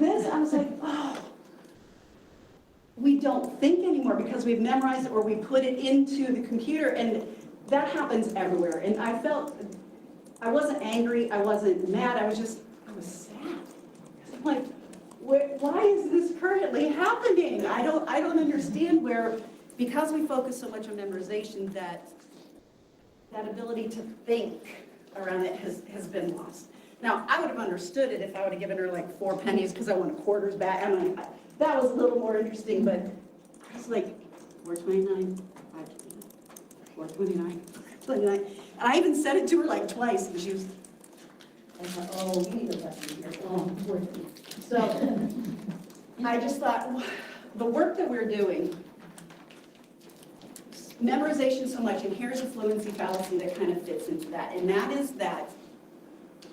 I was like, we don't think anymore because we've memorized it or we put it into the computer, and that happens everywhere. And I wasn't angry, I wasn't mad, I was sad. I'm like, why is this currently happening? I don't understand because we focus so much on memorization, that ability to think around it has been lost. Now, I would have understood it if I would have given her like 4 pennies because I wanted quarters back. That was a little more interesting, but I was like, 4.29, 5.29, 4.29, 4.29. And I even said it to her like twice, and she was, I thought, you need a lesson here. So I just thought, the work that we're doing, memorization so much, and here's a fluency fallacy that kind of fits into that, and that is that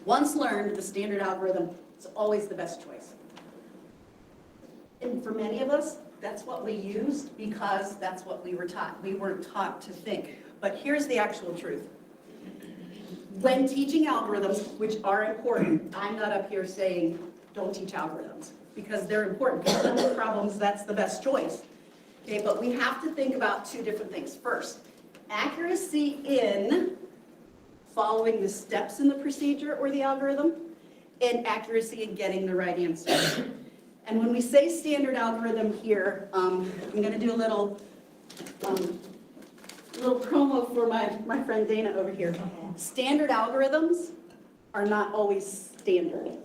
once learned, the standard algorithm is always the best choice. And for many of us, that's what we used because that's what we were taught. We weren't taught to think. But here's the actual truth. When teaching algorithms, which are important, I'm not up here saying don't teach algorithms because they're important. For some problems, that's the best choice. Okay, but we have to think about 2 different things. First, accuracy in following the steps in the procedure or the algorithm, and accuracy in getting the right answer. And when we say standard algorithm here, I'm going to do a little promo for my friend Dana over here. Standard algorithms are not always standard,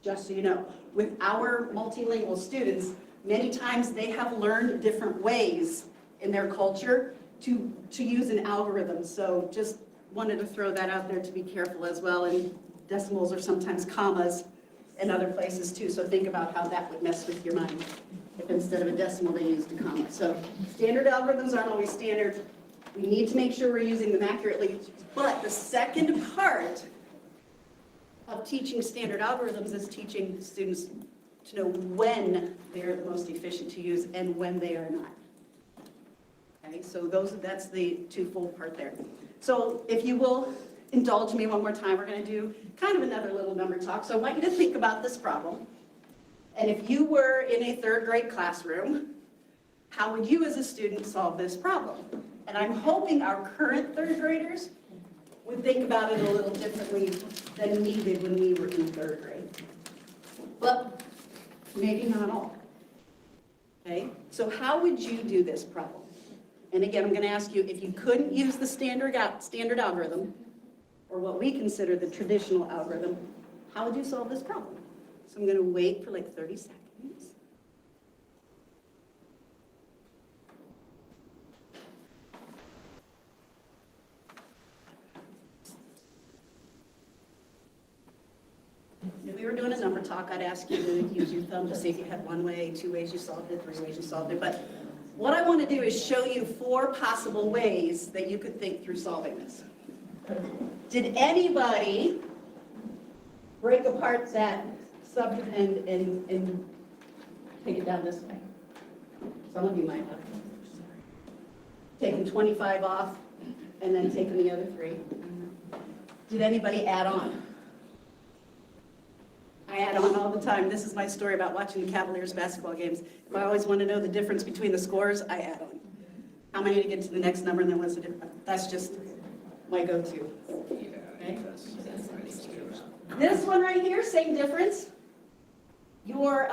just so you know. With our multilingual students, many times they have learned different ways in their culture to use an algorithm. So just wanted to throw that out there to be careful as well. And decimals are sometimes commas in other places too. So think about how that would mess with your mind if instead of a decimal they used a comma. So standard algorithms aren't always standard. We need to make sure we're using them accurately. But the second part of teaching standard algorithms is teaching students to know when they're the most efficient to use and when they are not. Okay, so that's the twofold part there. So if you will indulge me one more time, we're going to do kind of another little number talk. So I want you to think about this problem. And if you were in a 3rd grade classroom, how would you as a student solve this problem? And I'm hoping our current 3rd graders would think about it a little differently than we did when we were in third grade. But maybe not all. Okay, so how would you do this problem? And again, I'm going to ask you, if you couldn't use the standard algorithm, or what we consider the traditional algorithm, how would you solve this problem? So I'm going to wait for like 30 seconds. If we were doing a number talk, I'd ask you to use your thumb to see if you had one way, 2 ways you solved it, 3 ways you solved it. But what I want to do is show you 4 possible ways that you could think through solving this. Did anybody break apart that subject and take it down this way? Some of you might have. Taken 25 off and then taken the other 3. Did anybody add on? I add on all the time. This is my story about watching the Cavaliers basketball games. If I always want to know the difference between the scores, I add on. How many to get to the next number and then what's the difference? That's just my go-to. Okay? This one right here, same difference. Your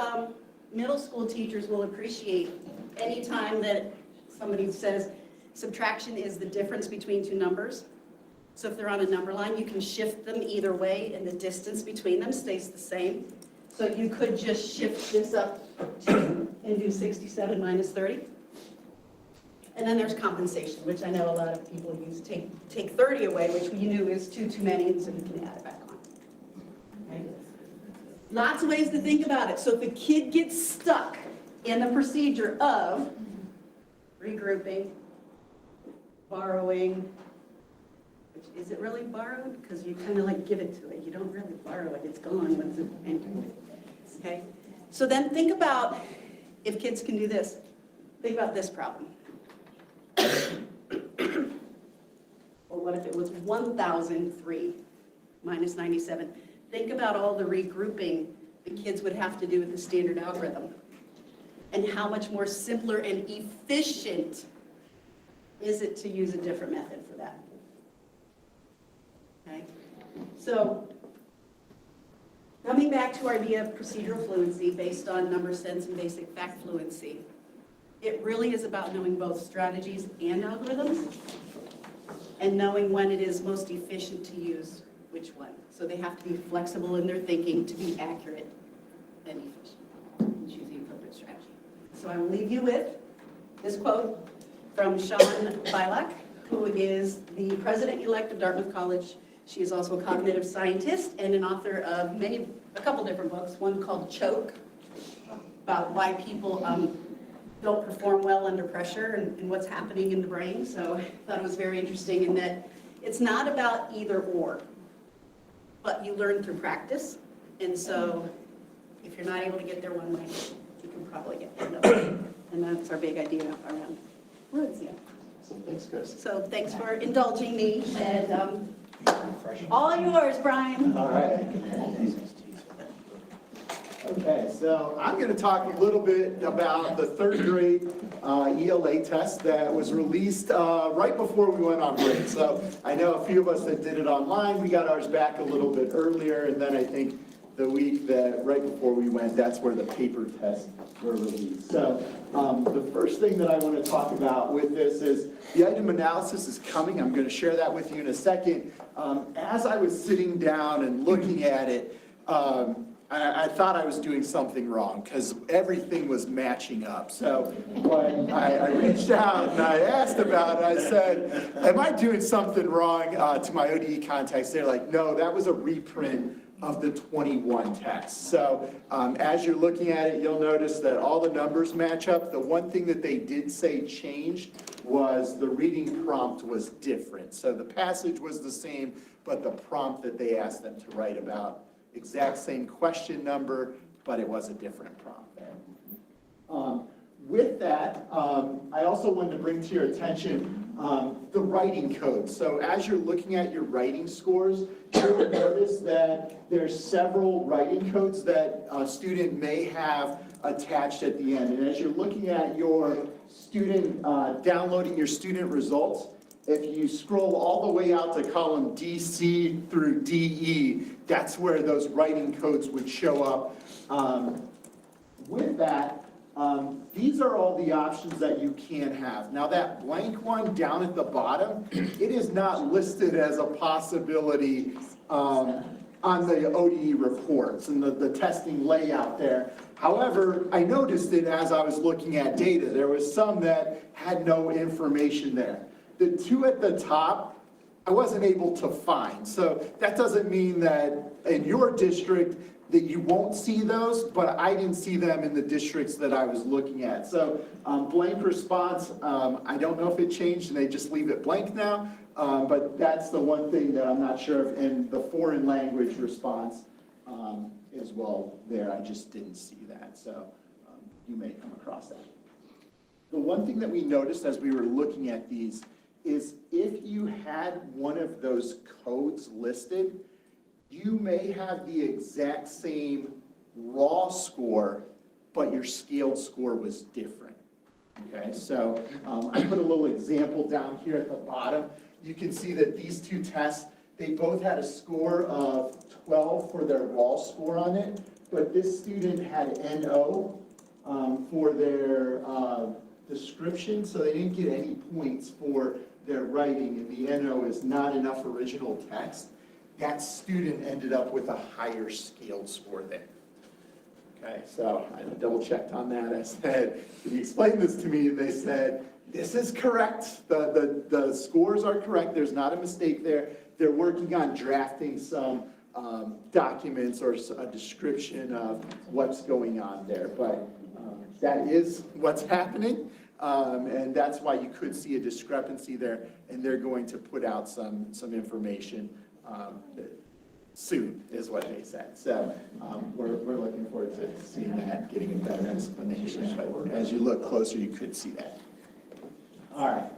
middle school teachers will appreciate any time that somebody says subtraction is the difference between 2 numbers. So if they're on a number line, you can shift them either way and the distance between them stays the same. So you could just shift this up and do 67 minus 30. And then there's compensation, which I know a lot of people use. Take 30 away, which we knew is too many, and so you can add it back on. Okay? Lots of ways to think about it. So if a kid gets stuck in the procedure of regrouping, borrowing, which is it really borrowed? Because you kind of like give it to it. You don't really borrow it. It's gone once it enters. Okay? So then think about, if kids can do this, think about this problem. Or what if it was 1,003 minus 97? Think about all the regrouping the kids would have to do with the standard algorithm. And how much more simpler and efficient is it to use a different method for that? Okay? So, coming back to our idea of procedural fluency based on number sense and basic fact fluency, it really is about knowing both strategies and algorithms and knowing when it is most efficient to use which one. So they have to be flexible in their thinking to be accurate and efficient in choosing appropriate strategy. So I will leave you with this quote from Sean Bilak, who is the president-elect of Dartmouth College. She is also a cognitive scientist and an author of a couple different books, one called Choke, about why people don't perform well under pressure and what's happening in the brain. So I thought it was very interesting in that it's not about either or, but you learn through practice. And so if you're not able to get there one way, you can probably get there another way. And that's our big idea around fluency. Thanks, Chris. So thanks for indulging me, and all yours, Brian. All right. Okay, so I'm going to talk a little bit about the 3rd grade ELA test that was released right before we went on break. So I know a few of us that did it online, we got ours back a little bit earlier, and then I think the week that right before we went, that's where the paper tests were released. So the first thing that I want to talk about with this is the item analysis is coming. I'm going to share that with you in a second. As I was sitting down and looking at it, I thought I was doing something wrong because everything was matching up. So when I reached out and I asked about it, I said, am I doing something wrong to my ODE contacts? They're like, no, that was a reprint of the 21 text. So as you're looking at it, you'll notice that all the numbers match up. The one thing that they did say changed was the reading prompt was different. So the passage was the same, but the prompt that they asked them to write about exact same question number, but it was a different prompt there. With that, I also wanted to bring to your attention the writing code. So as you're looking at your writing scores, you'll notice that there's several writing codes that a student may have attached at the end. And as you're looking at your student, downloading your student results, If you scroll all the way out to column DC through DE, that's where those writing codes would show up. With that, these are all the options that you can have. Now that blank one down at the bottom, it is not listed as a possibility on the ODE reports and the testing layout there. However, I noticed it as I was looking at data. There was some that had no information there. The two at the top, I wasn't able to find. So that doesn't mean that in your district that you won't see those, but I didn't see them in the districts that I was looking at. So blank response, I don't know if it changed and they just leave it blank now, but that's the one thing that I'm not sure of. And the foreign language response as well there, I just didn't see that. So you may come across that. The one thing that we noticed as we were looking at these is if you had one of those codes listed, you may have the exact same raw score, but your scaled score was different. Okay, so I put a little example down here at the bottom. You can see that these two tests, they both had a score of 12 for their raw score on it, but this student had NO for their description, so they didn't get any points for their writing, and the NO is not enough original text. That student ended up with a higher scaled score there. Okay, so I double checked on that. I said, he explained this to me, and they said, this is correct. The scores are correct. There's not a mistake there. They're working on drafting some documents or a description of what's going on there. But that is what's happening. And that's why you could see a discrepancy there. And they're going to put out some information soon, is what they said. So we're looking forward to seeing that, getting a better explanation. But as you look closer, you could see that. All right.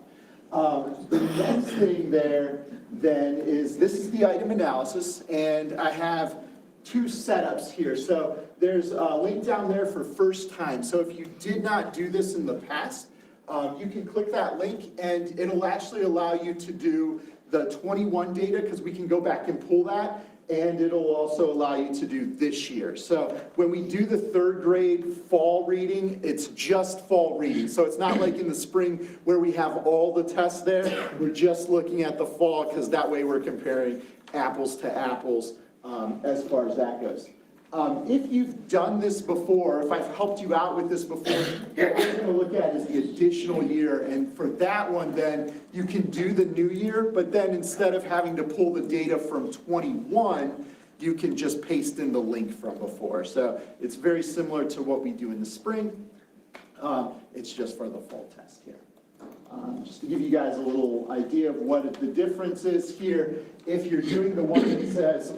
The next thing there then is, this is the item analysis, and I have two setups here. So there's a link down there for first time. So if you did not do this in the past, you can click that link and it'll actually allow you to do the 21 data, because we can go back and pull that, and it'll also allow you to do this year. So when we do the third grade fall reading, it's just fall reading. So it's not like in the spring where we have all the tests there. We're just looking at the fall, because that way we're comparing apples to apples as far as that goes. If you've done this before, if I've helped you out with this before, what we're going to look at is the additional year. And for that one, then you can do the new year, but then instead of having to pull the data from 21, you can just paste in the link from before. So it's very similar to what we do in the spring. It's just for the fall test here. Just to give you guys a little idea of what the difference is here, if you're doing the one that says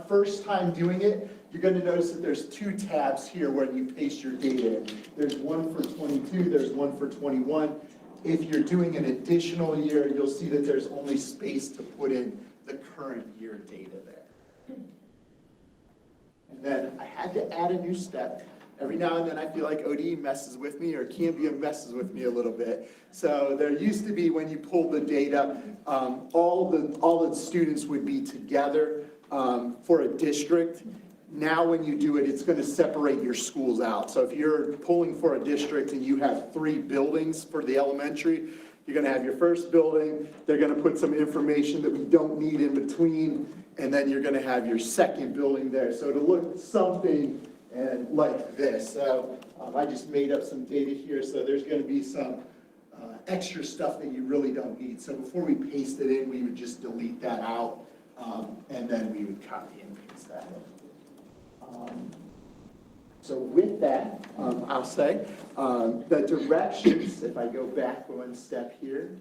first time doing it, you're going to notice that there's two tabs here where you paste your data in. There's one for 22, there's one for 21. If you're doing an additional year, you'll see that there's only space to put in the current year data there. And then I had to add a new step. Every now and then I feel like ODE messes with me, or Cambia messes with me a little bit. So there used to be, when you pull the data, all the students would be together for a district. Now when you do it, it's going to separate your schools out. So if you're pulling for a district and you have 3 buildings for the elementary, you're going to have your first building, they're going to put some information that we don't need in between, and then you're going to have your second building there. So it'll look something like this. So I just made up some data here, so there's going to be some extra stuff that you really don't need. So before we paste it in, we would just delete that out, and then we would copy and paste that in. So with that, I'll say the directions, if I go back one step here,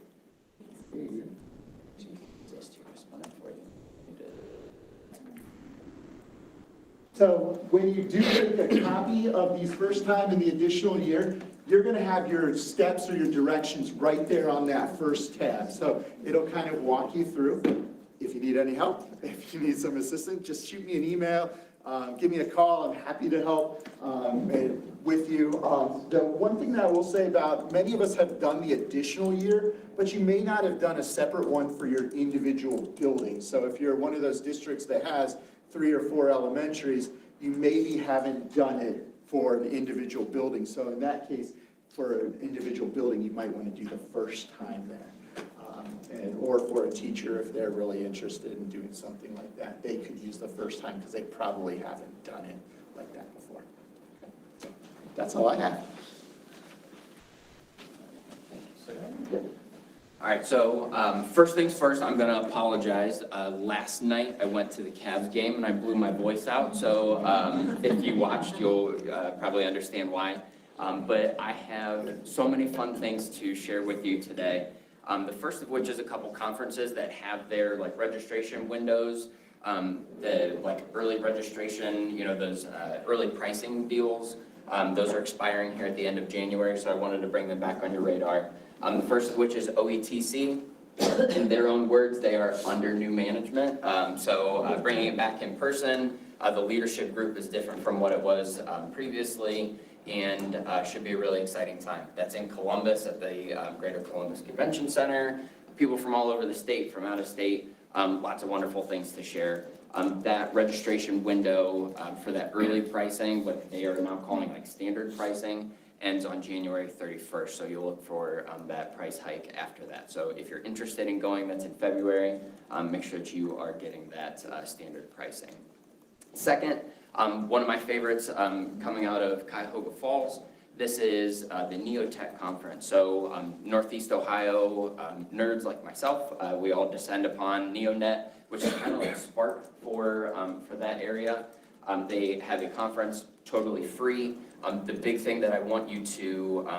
so when you do take a copy of these first time and the additional year, you're going to have your steps or your directions right there on that first tab. So it'll kind of walk you through. If you need any help, if you need some assistance, just shoot me an email. give me a call. I'm happy to help with you. The one thing that I will say about many of us have done the additional year, but you may not have done a separate one for your individual building. So if you're one of those districts that has 3 or 4 elementaries, you maybe haven't done it for an individual building. So in that case, for an individual building, you might want to do the first time there. Or for a teacher, if they're really interested in doing something like that, they could use the first time because they probably haven't done it like that before. Okay. So that's all I have. All right, so first things first, I'm gonna apologize. Last night I went to the Cavs game and I blew my voice out, so if you watched, you'll probably understand why. But I have so many fun things to share with you today. The first of which is a couple conferences that have their like registration windows, the like early registration, you know, those early pricing deals. Those are expiring here at the end of January, so I wanted to bring them back on your radar. The first of which is OETC. In their own words, they are under new management. So bringing it back in person, the leadership group is different from what it was previously, and should be a really exciting time. That's in Columbus at the Greater Columbus Convention Center. People from all over the state, from out of state, lots of wonderful things to share. That registration window for that early pricing, what they are now calling like standard pricing, ends on January 31st. So you'll look for that price hike after that. So if you're interested in going, that's in February, make sure that you are getting that standard pricing. Second, one of my favorites coming out of Cuyahoga Falls, this is the Neotech Conference. So Northeast Ohio nerds like myself, we all descend upon NeoNet, which is kind of like Spark for that area. They have a conference totally free. The big thing that I want you to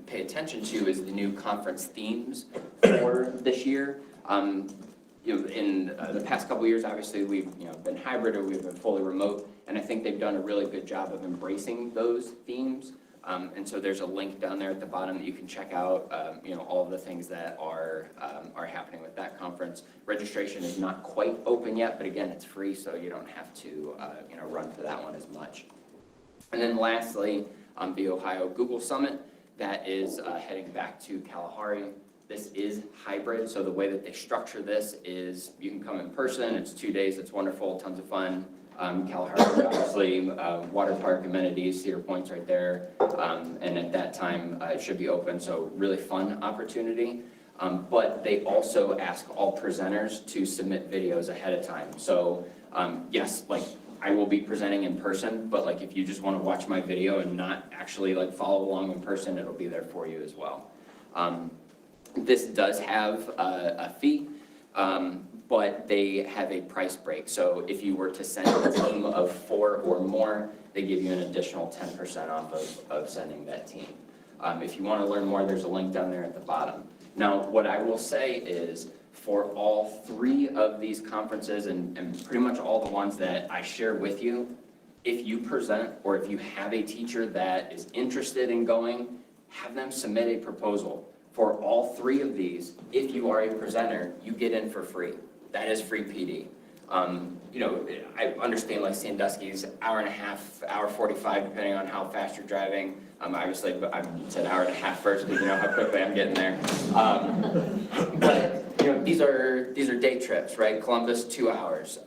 pay attention to is the new conference themes for this year. You know, in the past couple of years, obviously we've been hybrid or we've been fully remote, and I think they've done a really good job of embracing those themes. And so there's a link down there at the bottom that you can check out, all of the things that are happening with that conference. Registration is not quite open yet, but again, it's free, so you don't have to run for that one as much. And then lastly, the Ohio Google Summit, that is heading back to Kalahari. This is hybrid, so the way that they structure this is you can come in person, it's 2 days, it's wonderful, tons of fun. Kalahari, obviously, water park amenities, Cedar Point's right there, and at that time it should be open, so really fun opportunity. But they also ask all presenters to submit videos ahead of time. So yes, like I will be presenting in person, but like if you just want to watch my video and not actually like follow along in person, it'll be there for you as well. This does have a fee, but they have a price break. So if you were to send a team of 4 or more, they give you an additional 10% off of sending that team. If you want to learn more, there's a link down there at the bottom. Now, what I will say is for all 3 of these conferences and pretty much all the ones that I share with you, if you present or if you have a teacher that is interested in going, have them submit a proposal. For all 3 of these, if you are a presenter, you get in for free. That is free PD. I understand like Sandusky's hour and a half, hour 45, depending on how fast you're driving. Obviously, I said hour and a half first because you know how quickly I'm getting there. But these are day trips, right? Columbus, 2 hours.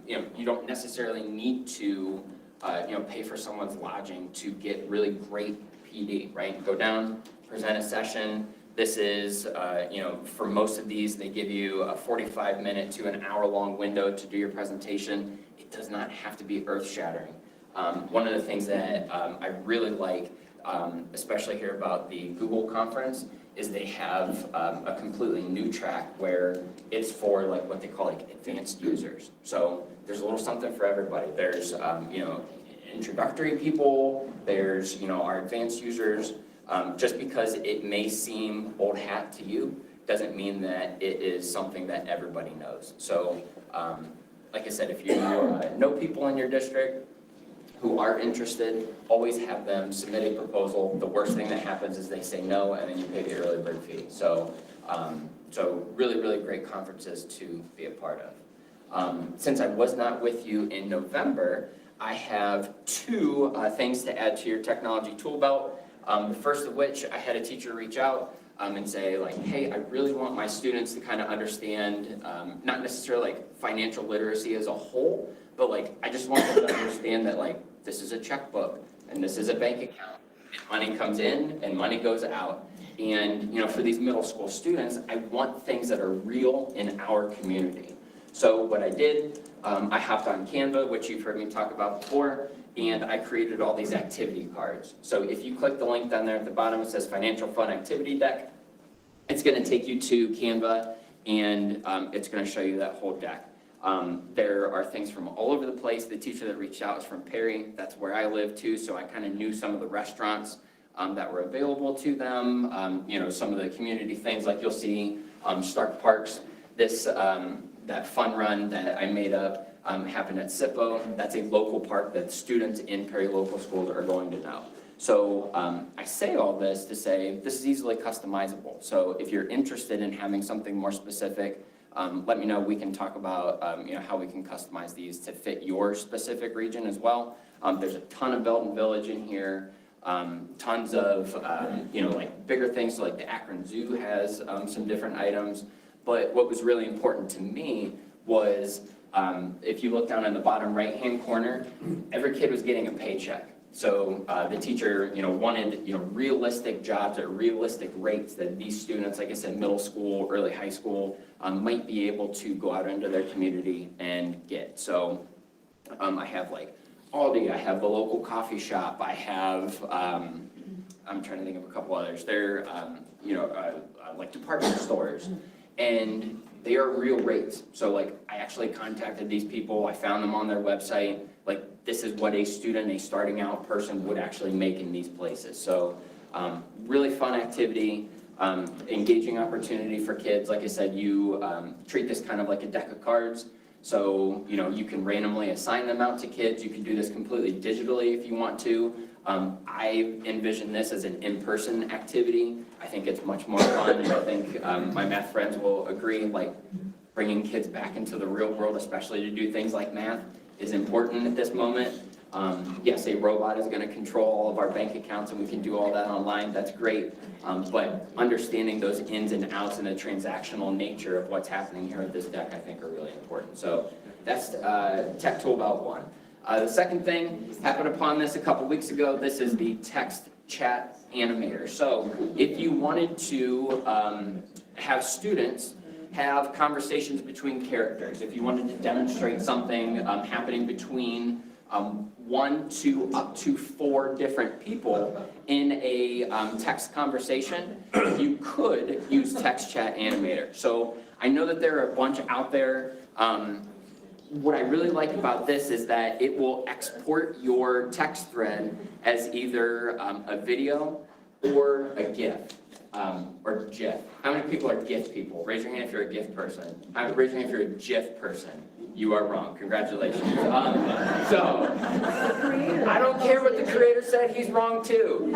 You don't necessarily need to pay for someone's lodging to get really great PD, right? Go down, present a session. This is, for most of these, they give you a 45-minute to an hour-long window to do your presentation. It does not have to be earth-shattering. One of the things that I really like, especially here about the Google conference, is they have a completely new track where it's for like what they call like advanced users. So there's a little something for everybody. There's, introductory people, there's, our advanced users. Just because it may seem old hat to you doesn't mean that it is something that everybody knows. So, like I said, if you know people in your district who are interested, always have them submit a proposal. The worst thing that happens is they say no, and then you pay the early bird fee. So, really, really great conferences to be a part of. Since I was not with you in November, I have two things to add to your technology tool belt. The first of which, I had a teacher reach out and say like, hey, I really want my students to kind of understand, not necessarily like financial literacy as a whole, but like, I just want them to understand that like, this is a checkbook and this is a bank account. And money comes in and money goes out. And you know, for these middle school students, I want things that are real in our community. So what I did, I hopped on Canva, which you've heard me talk about before, and I created all these activity cards. So if you click the link down there at the bottom, it says Financial Fun Activity Deck. It's gonna take you to Canva, and it's gonna show you that whole deck. There are things from all over the place. The teacher that reached out is from Perry. That's where I live too, so I kind of knew some of the restaurants that were available to them. You know, some of the community things, like you'll see Stark Parks. This, that fun run that I made up happened at SIPO. That's a local park that students in Perry local schools are going to know. So I say all this to say this is easily customizable. So if you're interested in having something more specific, let me know. We can talk about you know, how we can customize these to fit your specific region as well. There's a ton of Belton Village in here. Tons of you know, like bigger things, so like the Akron Zoo has some different items. But what was really important to me was, if you look down in the bottom right-hand corner, every kid was getting a paycheck. So the teacher, you know, wanted, you know, realistic jobs at realistic rates that these students, like I said, middle school, early high school, might be able to go out into their community and get. So I have like Aldi, I have the local coffee shop, I have, I'm trying to think of a couple others. They're, you know, like department stores. And they are real rates. So like, I actually contacted these people, I found them on their website. Like, this is what a student, a starting out person would actually make in these places. So really fun activity, engaging opportunity for kids. Like I said, you treat this kind of like a deck of cards. So, you know, you can randomly assign them out to kids. You can do this completely digitally if you want to. I envision this as an in-person activity. I think it's much more fun, and I think my math friends will agree, like bringing kids back into the real world, especially to do things like math, is important at this moment. Yes, a robot is gonna control all of our bank accounts and we can do all that online, that's great. But understanding those ins and outs and the transactional nature of what's happening here at this deck, I think are really important. So that's Tech Tool Belt 1. The second thing, happened upon this a couple weeks ago, this is the text chat animator. So if you wanted to have students have conversations between characters, if you wanted to demonstrate something happening between 1 to up to 4 different people in a text conversation, you could use text chat animator. So I know that there are a bunch out there. What I really like about this is that it will export your text thread as either a video or a GIF, or GIF. How many people are GIF people? Raise your hand if you're a GIF person. Raise your hand if you're a GIF person. You are wrong. Congratulations. So, I don't care what the creator said, he's wrong too.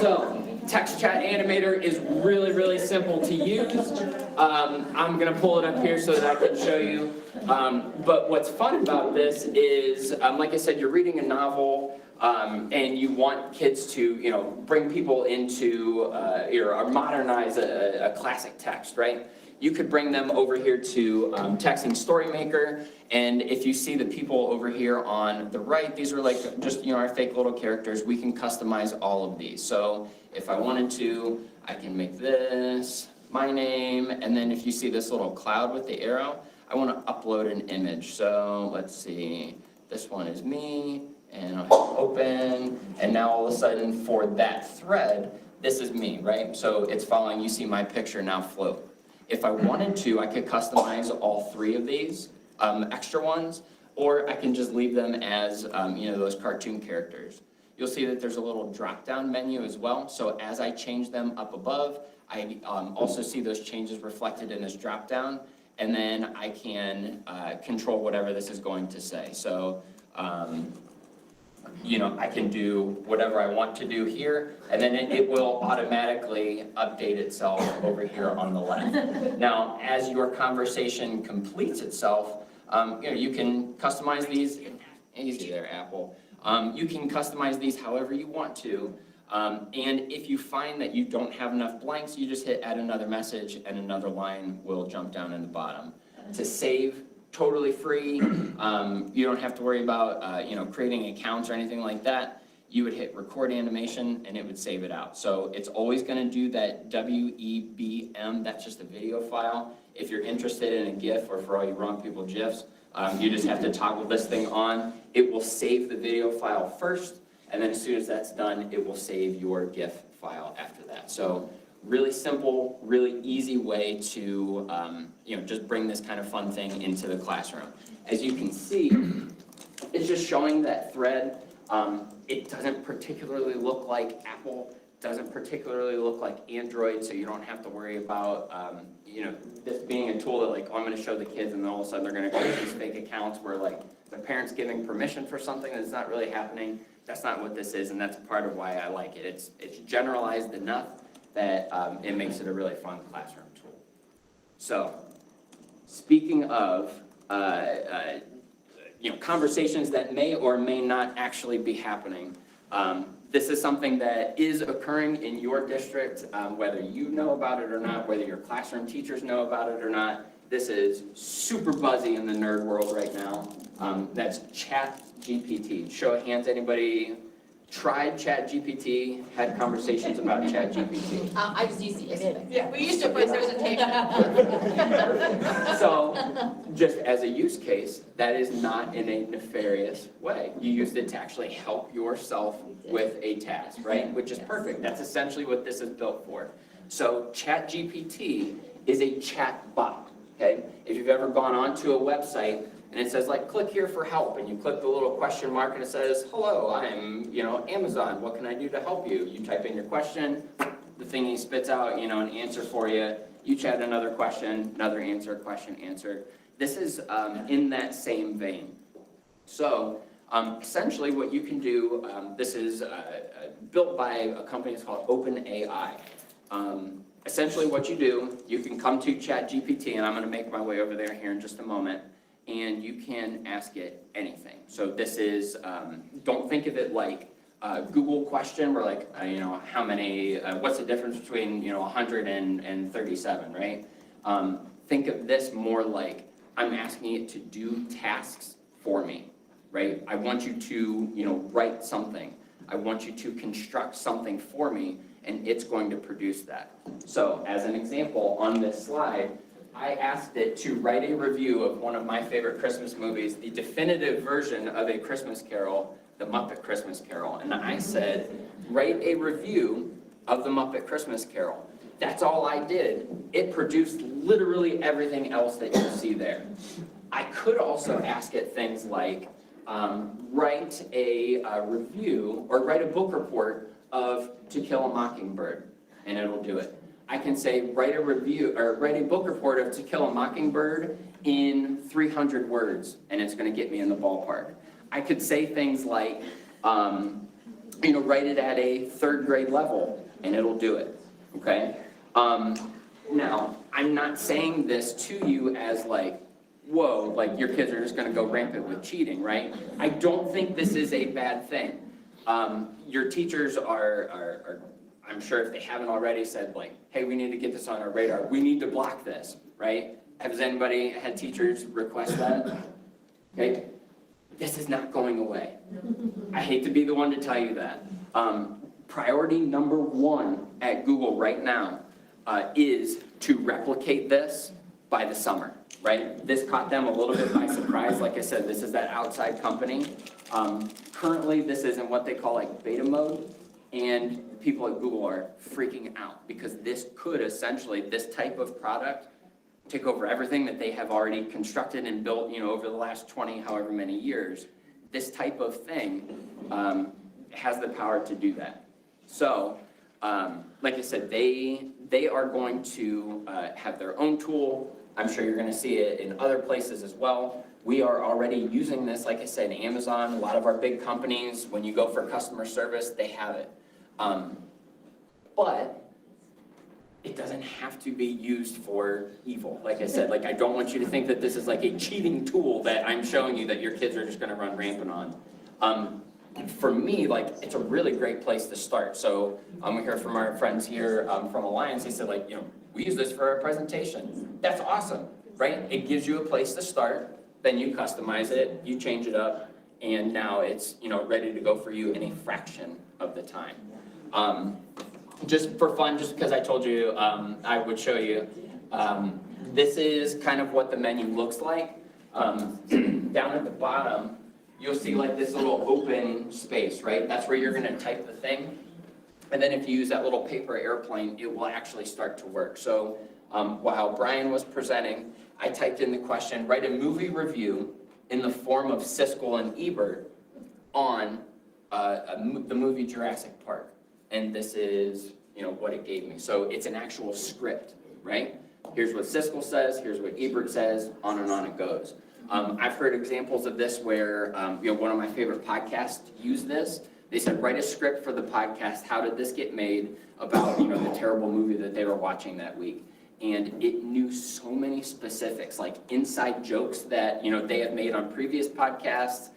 So, text chat animator is really, really simple to use. I'm gonna pull it up here so that I can show you. But what's fun about this is, like I said, you're reading a novel, and you want kids to, you know, bring people into, or modernize a classic text, right? You could bring them over here to Texting Storymaker, and if you see the people over here on the right, these are like just, you know, our fake little characters. We can customize all of these. So if I wanted to, I can make this my name, and then if you see this little cloud with the arrow, I want to upload an image. So let's see, this one is me, and I'll open, and now all of a sudden for that thread, this is me, right? So it's following, you see my picture now float. If I wanted to, I could customize all 3 of these extra ones, or I can just leave them as, you know, those cartoon characters. You'll see that there's a little drop-down menu as well. So as I change them up above, I also see those changes reflected in this drop-down, and then I can control whatever this is going to say. So, you know, I can do whatever I want to do here, and then it will automatically update itself over here on the left. Now, as your conversation completes itself, you know, you can customize these easy there, Apple. You can customize these however you want to. And if you find that you don't have enough blanks, you just hit add another message and another line will jump down in the bottom. To save, totally free. You don't have to worry about creating accounts or anything like that. You would hit record animation and it would save it out. So it's always gonna do that WEBM, that's just a video file. If you're interested in a GIF, or for all you wrong people, GIFs, you just have to toggle this thing on. It will save the video file first, and then as soon as that's done, it will save your GIF file after that. So really simple, really easy way to just bring this kind of fun thing into the classroom. As you can see, it's just showing that thread. It doesn't particularly look like Apple, doesn't particularly look like Android, so you don't have to worry about this being a tool that I'm going to show the kids, and then all of a sudden they're going to create these fake accounts where the parents giving permission for something that's not really happening. That's not what this is, and that's part of why I like it. It's generalized enough that it makes it a really fun classroom tool. So, speaking of conversations that may or may not actually be happening. This is something that is occurring in your district, whether you know about it or not, whether your classroom teachers know about it or not. This is super buzzy in the nerd world right now. That's ChatGPT. Show of hands, anybody tried ChatGPT, had conversations about ChatGPT? I just used it. Yeah, we used to put presentation. So, just as a use case, that is not in a nefarious way. You used it to actually help yourself with a task, right? Which is perfect. That's essentially what this is built for. So, ChatGPT is a chat bot, okay? If you've ever gone onto a website and it says click here for help, and you click the little question mark and it says, hello, I'm, Amazon, what can I do to help you? You type in your question, the thingy spits out, an answer for you. You chat another question, another answer, question answered. This is in that same vein. So essentially what you can do, this is built by a company that's called OpenAI. Essentially what you do, you can come to ChatGPT, and I'm going to make my way over there here in just a moment, and you can ask it anything. So this is, don't think of it like a Google question where how many, what's the difference between, 100 and 37, right? Think of this more like I'm asking it to do tasks for me, right? I want you to, write something. I want you to construct something for me, and it's going to produce that. So as an example, on this slide, I asked it to write a review of one of my favorite Christmas movies, the definitive version of A Christmas Carol, The Muppet Christmas Carol. And I said, write a review of The Muppet Christmas Carol. That's all I did. It produced literally everything else that you see there. I could also ask it things like, write a review or write a book report of To Kill a Mockingbird, and it'll do it. I can say, write a review or write a book report of To Kill a Mockingbird in 300 words, and it's going to get me in the ballpark. I could say things like, write it at a 3rd grade level, and it'll do it, okay? Now, I'm not saying this to you as whoa, your kids are just going to go rampant with cheating, right? I don't think this is a bad thing. Your teachers are I'm sure if they haven't already said hey, we need to get this on our radar. We need to block this, right? Has anybody had teachers request that? Okay, this is not going away. I hate to be the one to tell you that. Priority number 1 at Google right now is to replicate this by the summer, right? This caught them a little bit by surprise. Like I said, this is that outside company. Currently, this is in what they call beta mode, and people at Google are freaking out because this could essentially, this type of product, take over everything that they have already constructed and built, over the last 20, however many years. This type of thing has the power to do that. So, like I said, they are going to have their own tool. I'm sure you're going to see it in other places as well. We are already using this, like I said, Amazon, a lot of our big companies, when you go for customer service, they have it. But it doesn't have to be used for evil. Like I said, like I don't want you to think that this is like a cheating tool that I'm showing you that your kids are just gonna run rampant on. For me, like, it's a really great place to start. So we heard from our friends here from Alliance, they said like, you know, we use this for our presentation. That's awesome, right? It gives you a place to start, then you customize it, you change it up, and now it's, you know, ready to go for you in a fraction of the time. Just for fun, just because I told you I would show you, this is kind of what the menu looks like. Down at the bottom, you'll see like this little open space, right? That's where you're gonna type the thing. And then if you use that little paper airplane, it will actually start to work. So while Brian was presenting, I typed in the question, write a movie review in the form of Siskel and Ebert on the movie Jurassic Park. And this is, you know, what it gave me. So it's an actual script, right? Here's what Siskel says, here's what Ebert says, on it goes. I've heard examples of this where, you know, one of my favorite podcasts used this. They said, write a script for the podcast, how did this get made, about, you know, the terrible movie that they were watching that week. And it knew so many specifics, like inside jokes that, you know, they had made on previous podcasts,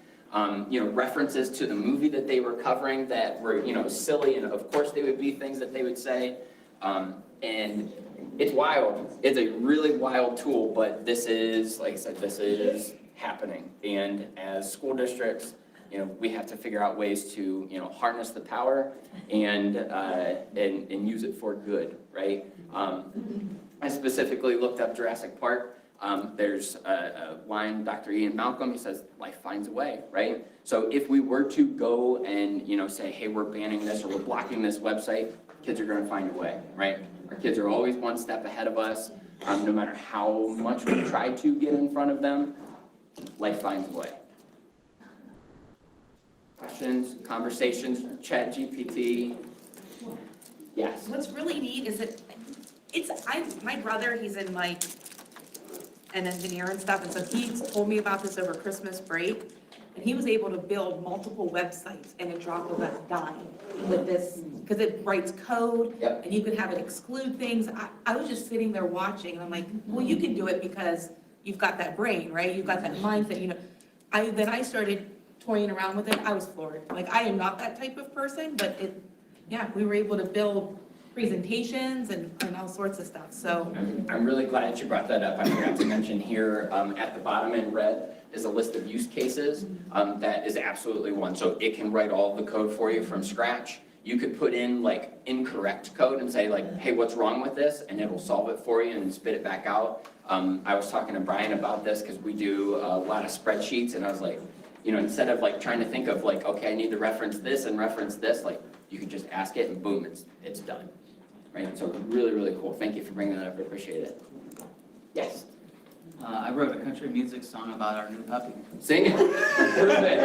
you know, references to the movie that they were covering that were, you know, silly, and of course they would be things that they would say. And it's wild. It's a really wild tool, but this is, like I said, this is happening. And as school districts, you know, we have to figure out ways to, you know, harness the power and use it for good, right? I specifically looked up Jurassic Park. There's a line, Dr. Ian Malcolm, he says, life finds a way, right? So if we were to go and, you know, say, hey, we're banning this or we're blocking this website, kids are gonna find a way, right? Our kids are always one step ahead of us. No matter how much we try to get in front of them, life finds a way. Questions, conversations, ChatGPT? Yes. What's really neat is that my brother, he's in like an engineer and stuff, and so he told me about this over Christmas break, and he was able to build multiple websites in a drop of a dime with this, because it writes code, and you can have it exclude things. I was just sitting there watching, and I'm like, well, you can do it because you've got that brain, right? You've got that mindset, you know. Then I started toying around with it. I was floored. Like, I am not that type of person, but we were able to build presentations and all sorts of stuff, so. I'm really glad that you brought that up. I forgot to mention here at the bottom in red is a list of use cases. That is absolutely one. So it can write all the code for you from scratch. You could put in like incorrect code and say like, hey, what's wrong with this? And it'll solve it for you and spit it back out. I was talking to Brian about this because we do a lot of spreadsheets, and I was like, you know, instead of like trying to think of like, okay, I need to reference this and reference this, like you can just ask it and boom, it's done. Right, so really, really cool. Thank you for bringing that up, I appreciate it. Yes? I wrote a country music song about our new puppy. Sing it. Prove it.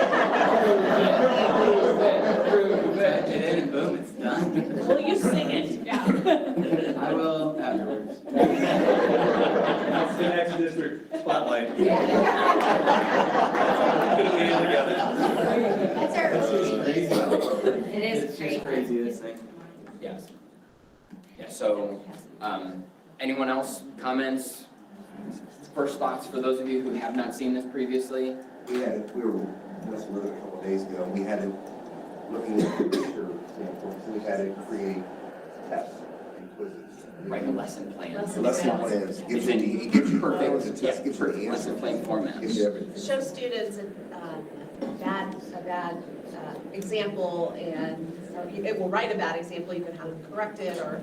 Prove it. And boom, it's done. Will you sing it? Yeah. I will afterwards. That's the next district spotlight. That's our It is It's just crazy, this thing. Yes. Yeah, so, anyone else, comments, first thoughts for those of you who have not seen this previously? We were messing with it a couple of days ago. We had it looking at the picture samples, so we had it create tests and quizzes. Write a lesson plan. Lesson plans. It gives you perfect, test, gives you an answer. lesson plan format. Gives you everything. Show students a bad example, and it will write a bad example. You can have them correct it, or.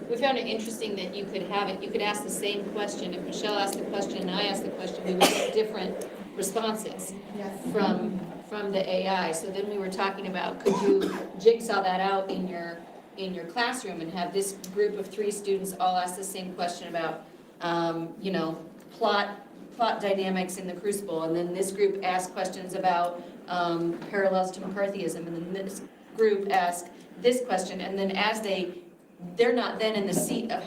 We found it interesting that you could have it, you could ask the same question. If Michelle asked the question and I asked the question, we would get different responses from the AI. So then we were talking about, could you jigsaw that out in your classroom and have this group of 3 students all ask the same question about, you know, plot dynamics in the Crucible, and then this group ask questions about parallels to McCarthyism, and then this group ask this question, and then as they're not then in the seat of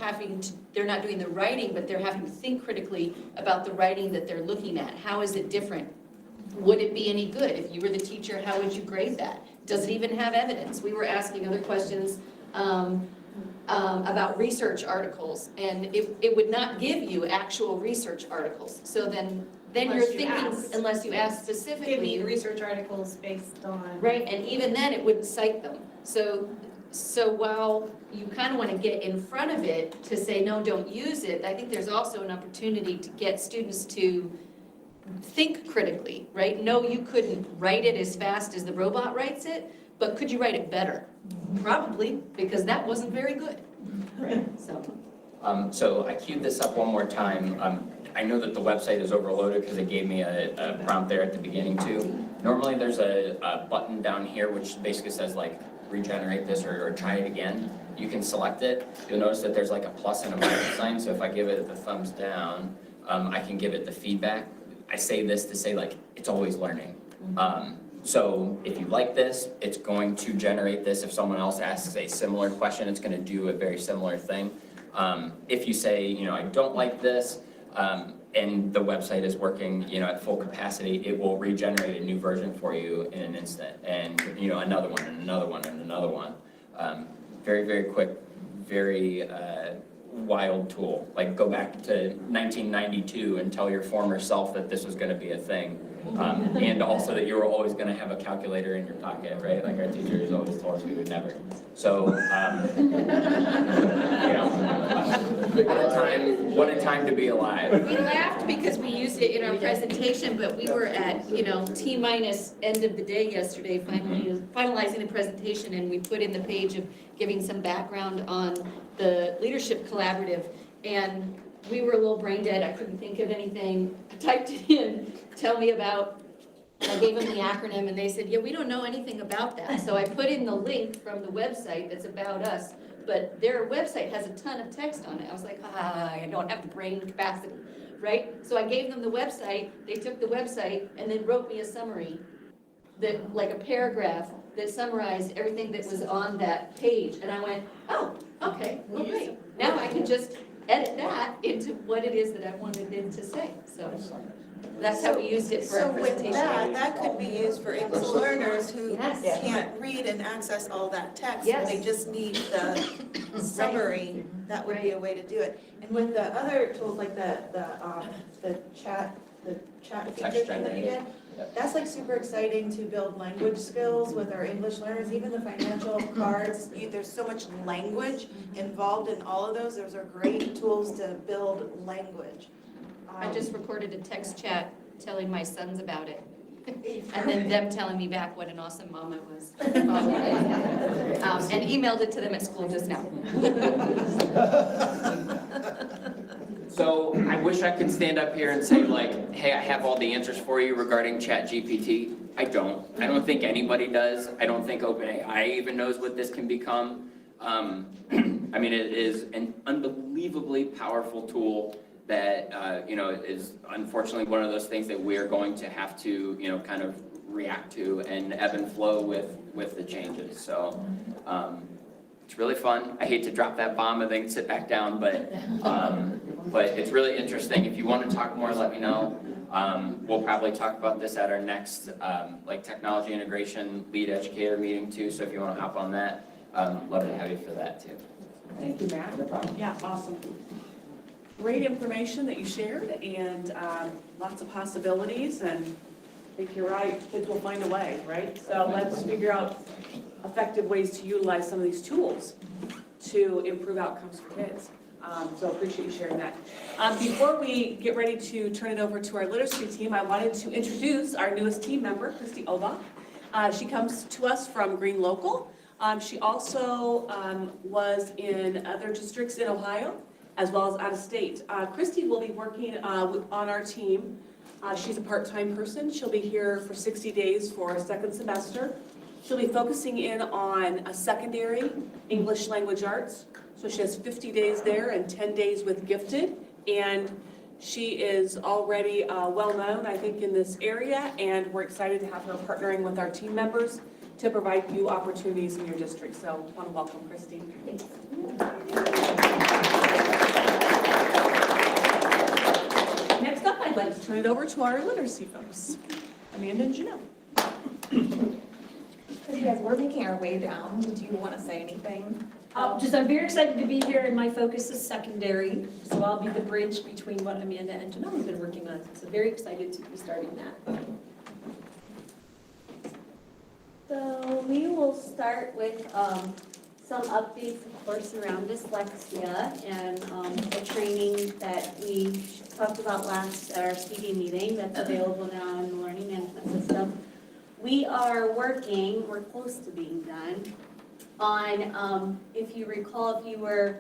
they're not doing the writing, but they're having to think critically about the writing that they're looking at. How is it different? Would it be any good? If you were the teacher, how would you grade that? Does it even have evidence? We were asking other questions about research articles, and it would not give you actual research articles. So then you're Unless you thinking, ask. unless you ask specifically. Give me research articles based on. Right, and even then, it wouldn't cite them. So while you kind of want to get in front of it to say, no, don't use it, I think there's also an opportunity to get students to think critically, right? No, you couldn't write it as fast as the robot writes it, but could you write it better? Probably, because that wasn't very good. So I queued this up one more time. I know that the website is overloaded because it gave me a prompt there at the beginning too. Normally there's a button down here which basically says like regenerate this or try it again. You can select it. You'll notice that there's like a plus and a minus sign. So if I give it the thumbs down, I can give it the feedback. I say this to say like it's always learning. So if you like this, it's going to generate this. If someone else asks a similar question, it's going to do a very similar thing. If you say, you know, I don't like this, and the website is working, you know, at full capacity, it will regenerate a new version for you in an instant, and you know, another one, and another one, and another one. Very, very quick, very wild tool. Like go back to 1992 and tell your former self that this was going to be a thing. And also that you were always going to have a calculator in your pocket, right? Like our teachers always told us we would never. So, you know, what a time to be alive. We laughed because we used it in our presentation, but we were at, you know, T-minus end of the day yesterday, finalizing the presentation, and we put in the page of giving some background on the Leadership Collaborative, and we were a little brain dead. I couldn't think of anything. I typed it in, tell me about, I gave them the acronym, and they said, yeah, we don't know anything about that. So I put in the link from the website that's about us, but their website has a ton of text on it. I was like, I don't have the brain capacity, right? So I gave them the website, they took the website, and then wrote me a summary, that, like a paragraph, that summarized everything that was on that page. And I went, oh, okay, well, great. Now I can just edit that into what it is that I wanted it to say. So that's how we used it for our presentation. So with that could be used for English learners who Yes. can't read and access all that text. Yes. They just need the summary. That would be a way to do it. And with the other tools like the chat feature thing that you did, that's like super exciting to build language skills with our English learners, even the financial cards. There's so much language involved in all of those. Those are great tools to build language. I just recorded a text chat telling my sons about it. And then them telling me back what an awesome mom I was. And emailed it to them at school just now. So I wish I could stand up here and say like, hey, I have all the answers for you regarding ChatGPT. I don't. I don't think anybody does. I don't think OpenAI even knows what this can become. I mean, it is an unbelievably powerful tool that, you know, is unfortunately one of those things that we're going to have to, you know, kind of react to and ebb and flow with the changes. So it's really fun. I hate to drop that bomb and then sit back down, but it's really interesting. If you want to talk more, let me know. We'll probably talk about this at our next like technology integration lead educator meeting too. So if you want to hop on that, love to have you for that too. Thank you, Matt. No problem. Yeah, awesome. Great information that you shared, and lots of possibilities, and I think you're right, kids will find a way, right? So let's figure out effective ways to utilize some of these tools to improve outcomes for kids. So appreciate you sharing that. Before we get ready to turn it over to our literacy team, I wanted to introduce our newest team member, Christy Obach. She comes to us from Green Local. She also was in other districts in Ohio, as well as out of state. Christy will be working on our team. She's a part-time person. She'll be here for 60 days for a second semester. She'll be focusing in on a secondary English language arts. So she has 50 days there and 10 days with gifted. And she is already well-known, I think, in this area. And we're excited to have her partnering with our team members to provide you opportunities in your district. So I want to welcome Christy. Thanks. Next up, I'd like to turn it over to our literacy folks, Amanda and Janelle. As we're making our way down, do you want to say anything? I'm very excited to be here, and my focus is secondary, so I'll be the bridge between what Amanda and Janelle have been working on. So very excited to be starting that. So we will start with some updates, of course, around dyslexia and the training that we talked about last at our CD meeting that's available now in the learning management system. We are working, we're close to being done, on, if you recall, if you were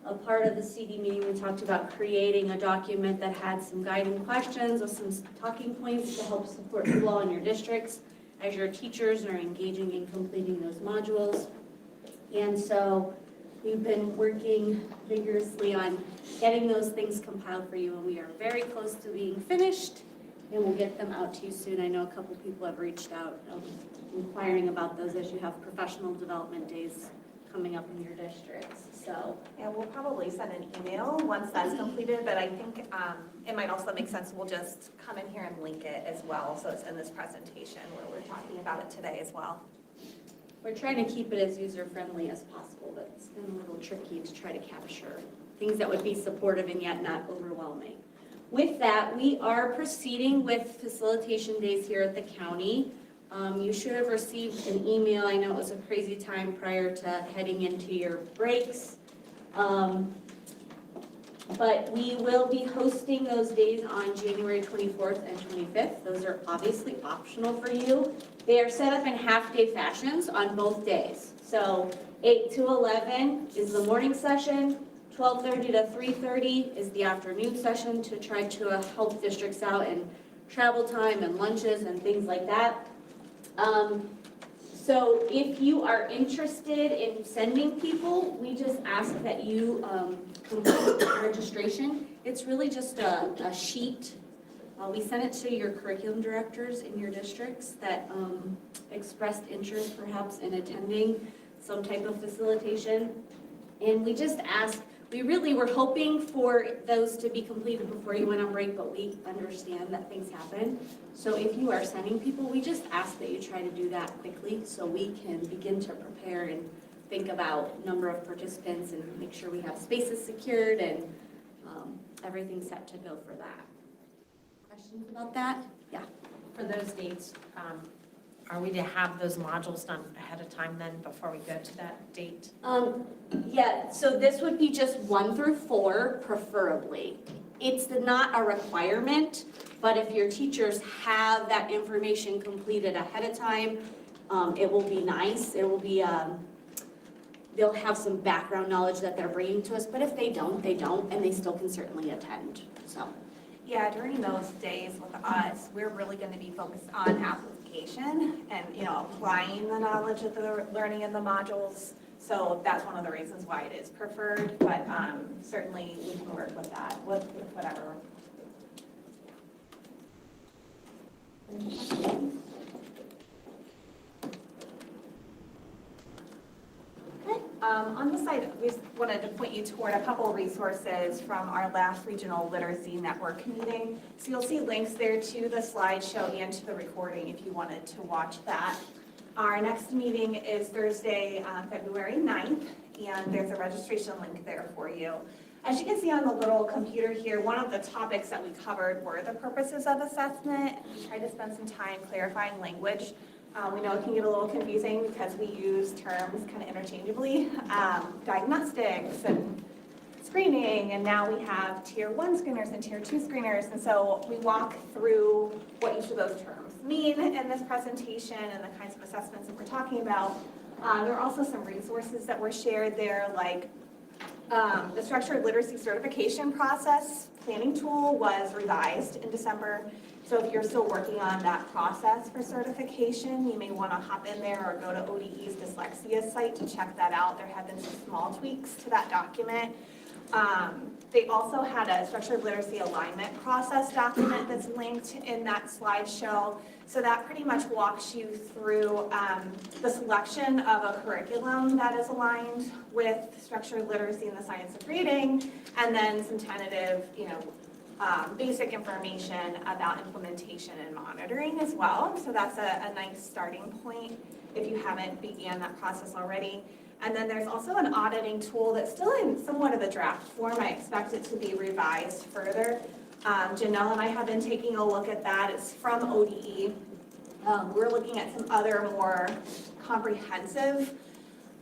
a part of the CD meeting, we talked about creating a document that had some guiding questions with some talking points to help support you all in your districts as your teachers are engaging in completing those modules. And so we've been working vigorously on getting those things compiled for you, and we are very close to being finished, and we'll get them out to you soon. I know a couple people have reached out inquiring about those as you have professional development days coming up in your districts. So yeah, we'll probably send an email once that's completed, but I think it might also make sense, we'll just come in here and link it as well, so it's in this presentation where we're talking about it today as well. we're trying to keep it as user-friendly as possible, but it's been a little tricky to try to capture things that would be supportive and yet not overwhelming. With that, we are proceeding with facilitation days here at the county. You should have received an email. I know it was a crazy time prior to heading into your breaks. But we will be hosting those days on January 24th and 25th. Those are obviously optional for you. They are set up in half-day fashions on both days. So 8 to 11 is the morning session. 12:30 to 3:30 is the afternoon session to try to help districts out in travel time and lunches and things like that. So if you are interested in sending people, we just ask that you complete the registration. It's really just a sheet. We send it to your curriculum directors in your districts that expressed interest perhaps in attending some type of facilitation. And we just ask, we really were hoping for those to be completed before you went on break, but we understand that things happen. So if you are sending people, we just ask that you try to do that quickly so we can begin to prepare and think about number of participants and make sure we have spaces secured and everything set to go for that. Questions about that? Yeah. For those dates, are we to have those modules done ahead of time then before we go to that date? Yeah, so this would be just 1 through 4, preferably. It's not a requirement, but if your teachers have that information completed ahead of time, it will be nice. It will be, they'll have some background knowledge that they're bringing to us, but if they don't, they don't, and they still can certainly attend, so. Yeah, during those days with us, we're really going to be focused on application and, applying the knowledge that they're learning in the modules. So that's one of the reasons why it is preferred, but certainly we can work with that, with whatever. On the side, we wanted to point you toward a couple resources from our last regional literacy network meeting. So you'll see links there to the slideshow and to the recording if you wanted to watch that. Our next meeting is Thursday, February 9th, and there's a registration link there for you. As you can see on the little computer here, one of the topics that we covered were the purposes of assessment. We tried to spend some time clarifying language. We know it can get a little confusing because we use terms kind of interchangeably, diagnostics and screening, and now we have tier 1 screeners and tier 2 screeners, and so we walk through what each of those terms mean in this presentation and the kinds of assessments that we're talking about. There are also some resources that were shared there, like the structured literacy certification process planning tool was revised in December. So if you're still working on that process for certification, you may want to hop in there or go to ODE's dyslexia site to check that out. There have been some small tweaks to that document. They also had a structured literacy alignment process document that's linked in that slideshow. So that pretty much walks you through the selection of a curriculum that is aligned with structured literacy and the science of reading, and then some tentative, basic information about implementation and monitoring as well. So that's a nice starting point if you haven't began that process already. And then there's also an auditing tool that's still in somewhat of a draft form. I expect it to be revised further. Janelle and I have been taking a look at that. It's from ODE. We're looking at some other more comprehensive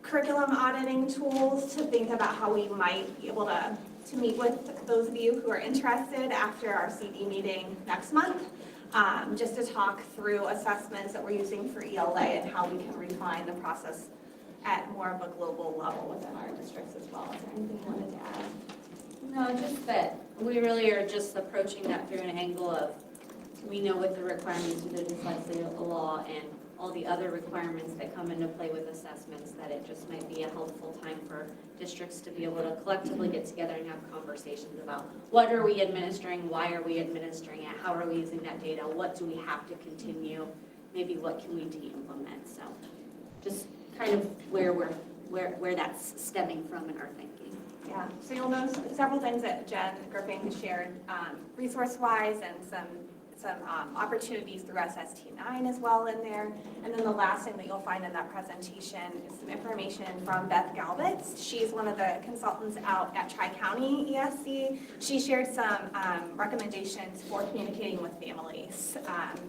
curriculum auditing tools to think about how we might be able to meet with those of you who are interested after our CD meeting next month, just to talk through assessments that we're using for ELA and how we can refine the process at more of a global level within our districts as well. Is there anything you wanted to add? No, just that we really are just approaching that through an angle of, we know what the requirements of the dyslexia law and all the other requirements that come into play with assessments, that it just might be a helpful time for districts to be able to collectively get together and have conversations about what are we administering, why are we administering it, how are we using that data, what do we have to continue, maybe what can we de-implement. So just kind of where that's stemming from in our thinking. Yeah, so you'll notice several things that Jen Griffin shared resource-wise, and some opportunities through SST9 as well in there. And then the last thing that you'll find in that presentation is some information from Beth Galbitz. She's one of the consultants out at Tri-County ESC. She shared some recommendations for communicating with families,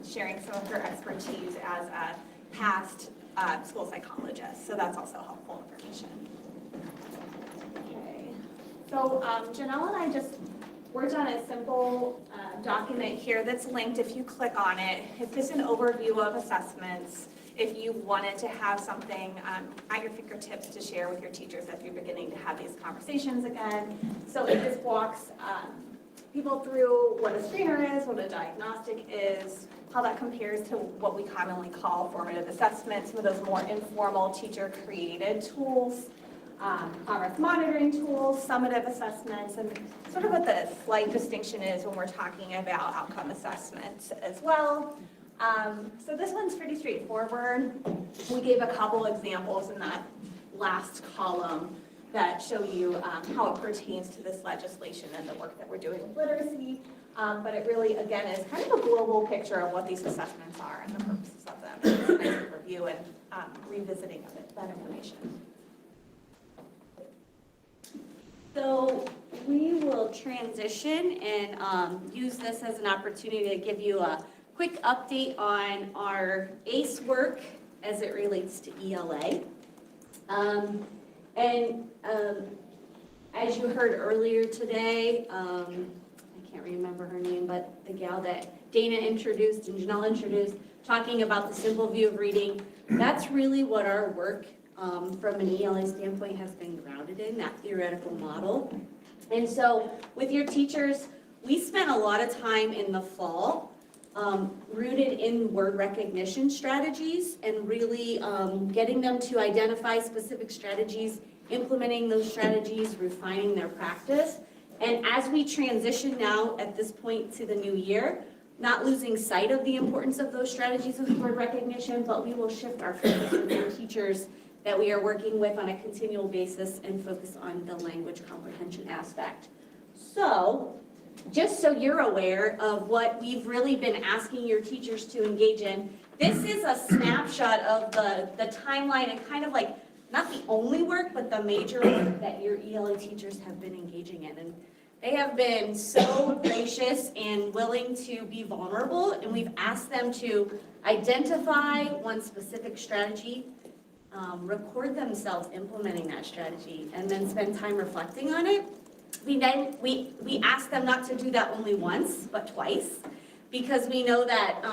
sharing some of her expertise as a past school psychologist. So that's also helpful information. Okay. So Janelle and I just worked on a simple document here that's linked. If you click on it, it's just an overview of assessments. If you wanted to have something at your fingertips to share with your teachers if you're beginning to have these conversations again. So it just walks people through what a screener is, what a diagnostic is, how that compares to what we commonly call formative assessment, some of those more informal teacher-created tools. RF monitoring tools, summative assessments, and sort of what the slight distinction is when we're talking about outcome assessments as well. So this one's pretty straightforward. We gave a couple examples in that last column that show you how it pertains to this legislation and the work that we're doing with literacy. But it really, again, is kind of a global picture of what these assessments are and the purposes of them. It's a nice review and revisiting of it, that information. So we will transition and use this as an opportunity to give you a quick update on our ACE work as it relates to ELA. As you heard earlier today, I can't remember her name, but the gal that Dana introduced and Janelle introduced, talking about the simple view of reading, that's really what our work from an ELA standpoint has been grounded in, that theoretical model. And so with your teachers, we spent a lot of time in the fall rooted in word recognition strategies and really getting them to identify specific strategies, implementing those strategies, refining their practice. And as we transition now at this point to the new year, not losing sight of the importance of those strategies of word recognition, but we will shift our focus with our teachers that we are working with on a continual basis and focus on the language comprehension aspect. So, just so you're aware of what we've really been asking your teachers to engage in, this is a snapshot of the timeline and kind of like, not the only work, but the major work that your ELA teachers have been engaging in. And they have been so gracious and willing to be vulnerable, and we've asked them to identify one specific strategy, record themselves implementing that strategy, and then spend time reflecting on it. We ask them not to do that only once, but twice, because we know that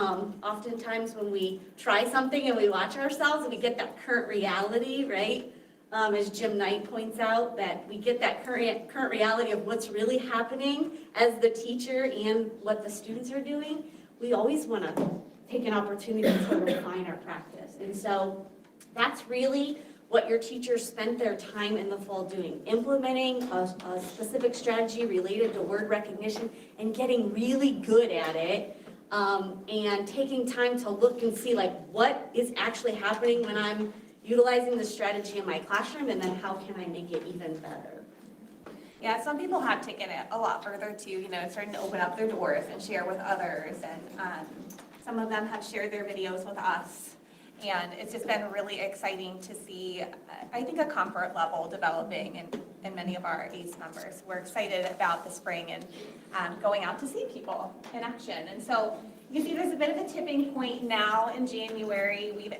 oftentimes when we try something and we watch ourselves, we get that current reality, right? As Jim Knight points out, that we get that current reality of what's really happening as the teacher and what the students are doing. We always want to take an opportunity to refine our practice. And so that's really what your teachers spent their time in the fall doing, implementing a specific strategy related to word recognition and getting really good at it, and taking time to look and see like what is actually happening when I'm utilizing the strategy in my classroom, and then how can I make it even better. Yeah, some people have taken it a lot further too, starting to open up their doors and share with others, and some of them have shared their videos with us. And it's just been really exciting to see, I think, a comfort level developing in many of our ACE members. We're excited about the spring and going out to see people in action. And so you can see there's a bit of a tipping point now in January. We've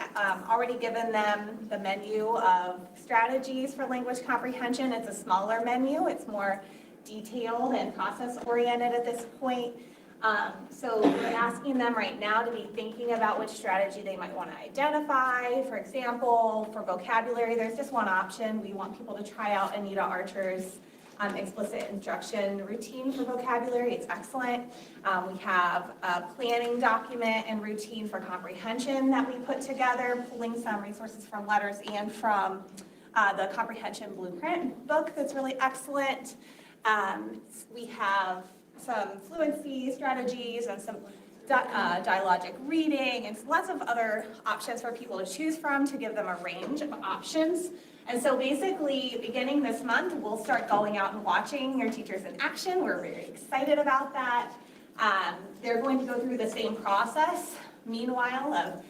already given them the menu of strategies for language comprehension. It's a smaller menu. It's more detailed and process-oriented at this point. So we're asking them right now to be thinking about which strategy they might want to identify. For example, for vocabulary, there's just one option. We want people to try out Anita Archer's explicit instruction routine for vocabulary. It's excellent. We have a planning document and routine for comprehension that we put together, pulling some resources from letters and from the comprehension blueprint book that's really excellent. We have some fluency strategies and some dialogic reading and lots of other options for people to choose from to give them a range of options. And so basically, beginning this month, we'll start going out and watching your teachers in action. We're very excited about that. They're going to go through the same process, meanwhile, of,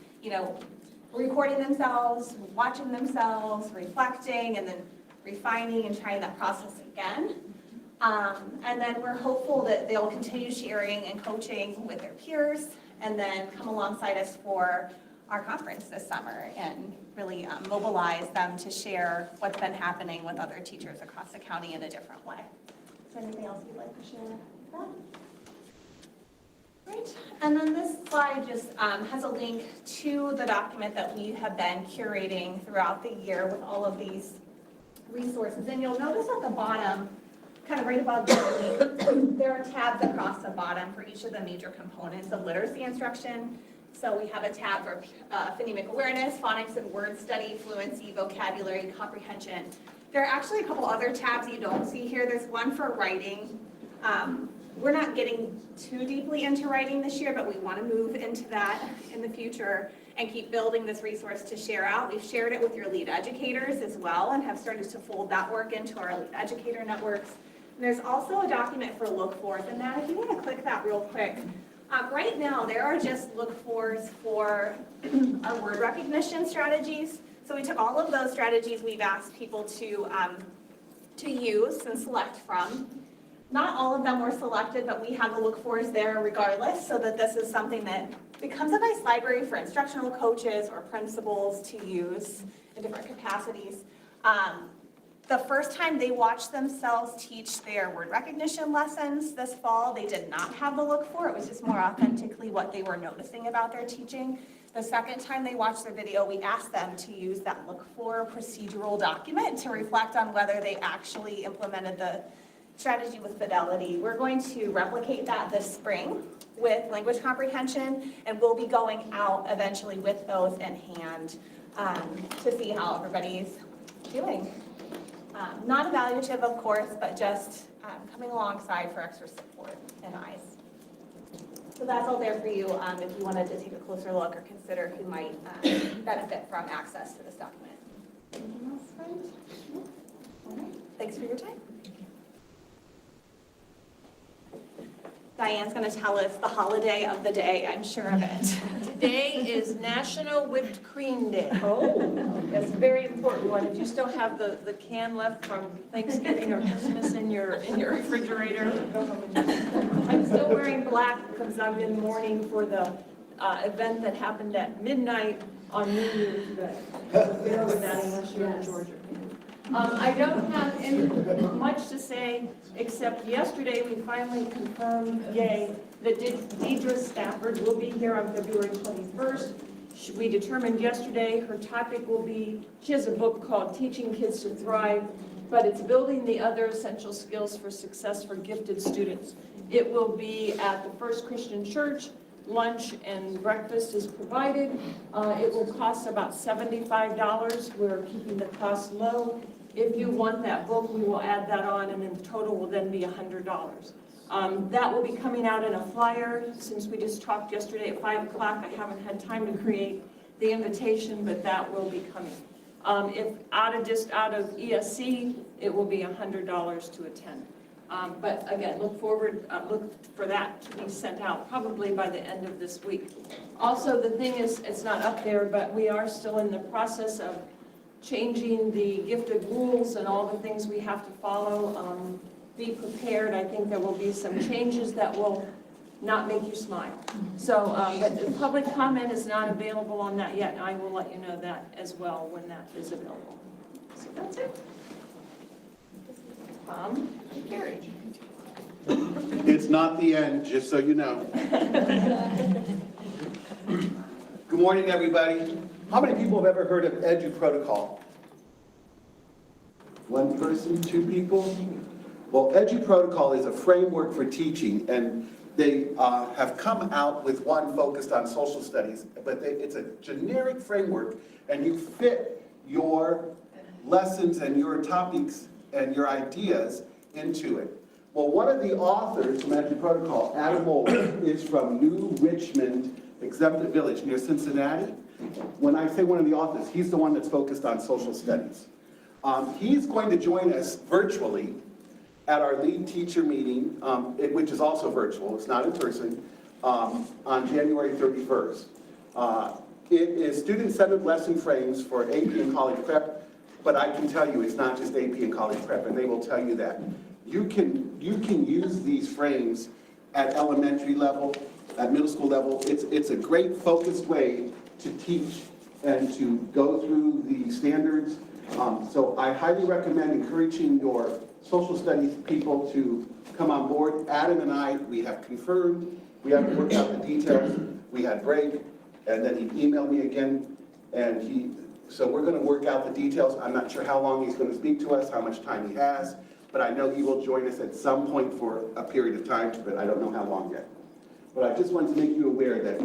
recording themselves, watching themselves, reflecting, and then refining and trying that process again. And then we're hopeful that they'll continue sharing and coaching with their peers and then come alongside us for our conference this summer and really mobilize them to share what's been happening with other teachers across the county in a different way. Is there anything else you'd like to share with that? Great. And then this slide just has a link to the document that we have been curating throughout the year with all of these resources. And you'll notice at the bottom, kind of right above the link, there are tabs across the bottom for each of the major components of literacy instruction. So we have a tab for phonemic awareness, phonics and word study, fluency, vocabulary, comprehension. There are actually a couple other tabs you don't see here. There's one for writing. We're not getting too deeply into writing this year, but we want to move into that in the future and keep building this resource to share out. We've shared it with your lead educators as well and have started to fold that work into our lead educator networks. And there's also a document for look-fors, and that, if you want to click that real quick, right now there are just look-fors for our word recognition strategies. So we took all of those strategies we've asked people to use and select from. Not all of them were selected, but we have the look-fors there regardless, so that this is something that becomes a nice library for instructional coaches or principals to use in different capacities. The first time they watched themselves teach their word recognition lessons this fall, they did not have the look-for. It was just more authentically what they were noticing about their teaching. The second time they watched their video, we asked them to use that look-for procedural document to reflect on whether they actually implemented the strategy with fidelity. We're going to replicate that this spring with language comprehension, and we'll be going out eventually with those in hand to see how everybody's doing. Not evaluative, of course, but just coming alongside for extra support and eyes. So that's all there for you if you wanted to take a closer look or consider who might benefit from access to this document. Anything else, friends? No? All right. Thanks for your time. Diane's going to tell us the holiday of the day, I'm sure of it. Today is National Whipped Cream Day. Oh, that's a very important one. If you still have the can left from Thanksgiving or Christmas in your refrigerator, go home and use it. I'm still wearing black because I've been mourning for the event that happened at midnight on New Year's Day. Bear with that unless you're in Georgia. I don't have much to say, except yesterday we finally confirmed, yay, that Deidre Stafford will be here on February 21st. We determined yesterday her topic will be, she has a book called Teaching Kids to Thrive, but it's building the other essential skills for success for gifted students. It will be at the First Christian Church. Lunch and breakfast is provided. It will cost about $75. We're keeping the cost low. If you want that book, we will add that on, and in total will then be $100. That will be coming out in a flyer. Since we just talked yesterday at 5 o'clock, I haven't had time to create the invitation, but that will be coming. If out of ESC, it will be $100 to attend. But again, look for that to be sent out probably by the end of this week. Also, the thing is, it's not up there, but we are still in the process of changing the gifted rules and all the things we have to follow. Be prepared. I think there will be some changes that will not make you smile. So, but the public comment is not available on that yet. I will let you know that as well when that is available. So that's it. Carrie. It's not the end, just so you know. Good morning, everybody. How many people have ever heard of Edu Protocol? One person, two people? Well, Edu Protocol is a framework for teaching, and they have come out with one focused on social studies, but it's a generic framework, and you fit your lessons and your topics and your ideas into it. Well, one of the authors from Edu Protocol, Adam Moll, is from New Richmond Exempted Village near Cincinnati. When I say one of the authors, he's the one that's focused on social studies. He's going to join us virtually at our lead teacher meeting, which is also virtual, it's not in person, on January 31st. It is student-centered lesson frames for AP and college prep, but I can tell you it's not just AP and college prep, and they will tell you that. You can use these frames at elementary level, at middle school level. It's a great focused way to teach and to go through the standards. So I highly recommend encouraging your social studies people to come on board. Adam and I, we have confirmed, we haven't worked out the details. We had break, and then he emailed me again, and so we're gonna work out the details. I'm not sure how long he's gonna speak to us, how much time he has, but I know he will join us at some point for a period of time, but I don't know how long yet. But I just wanted to make you aware that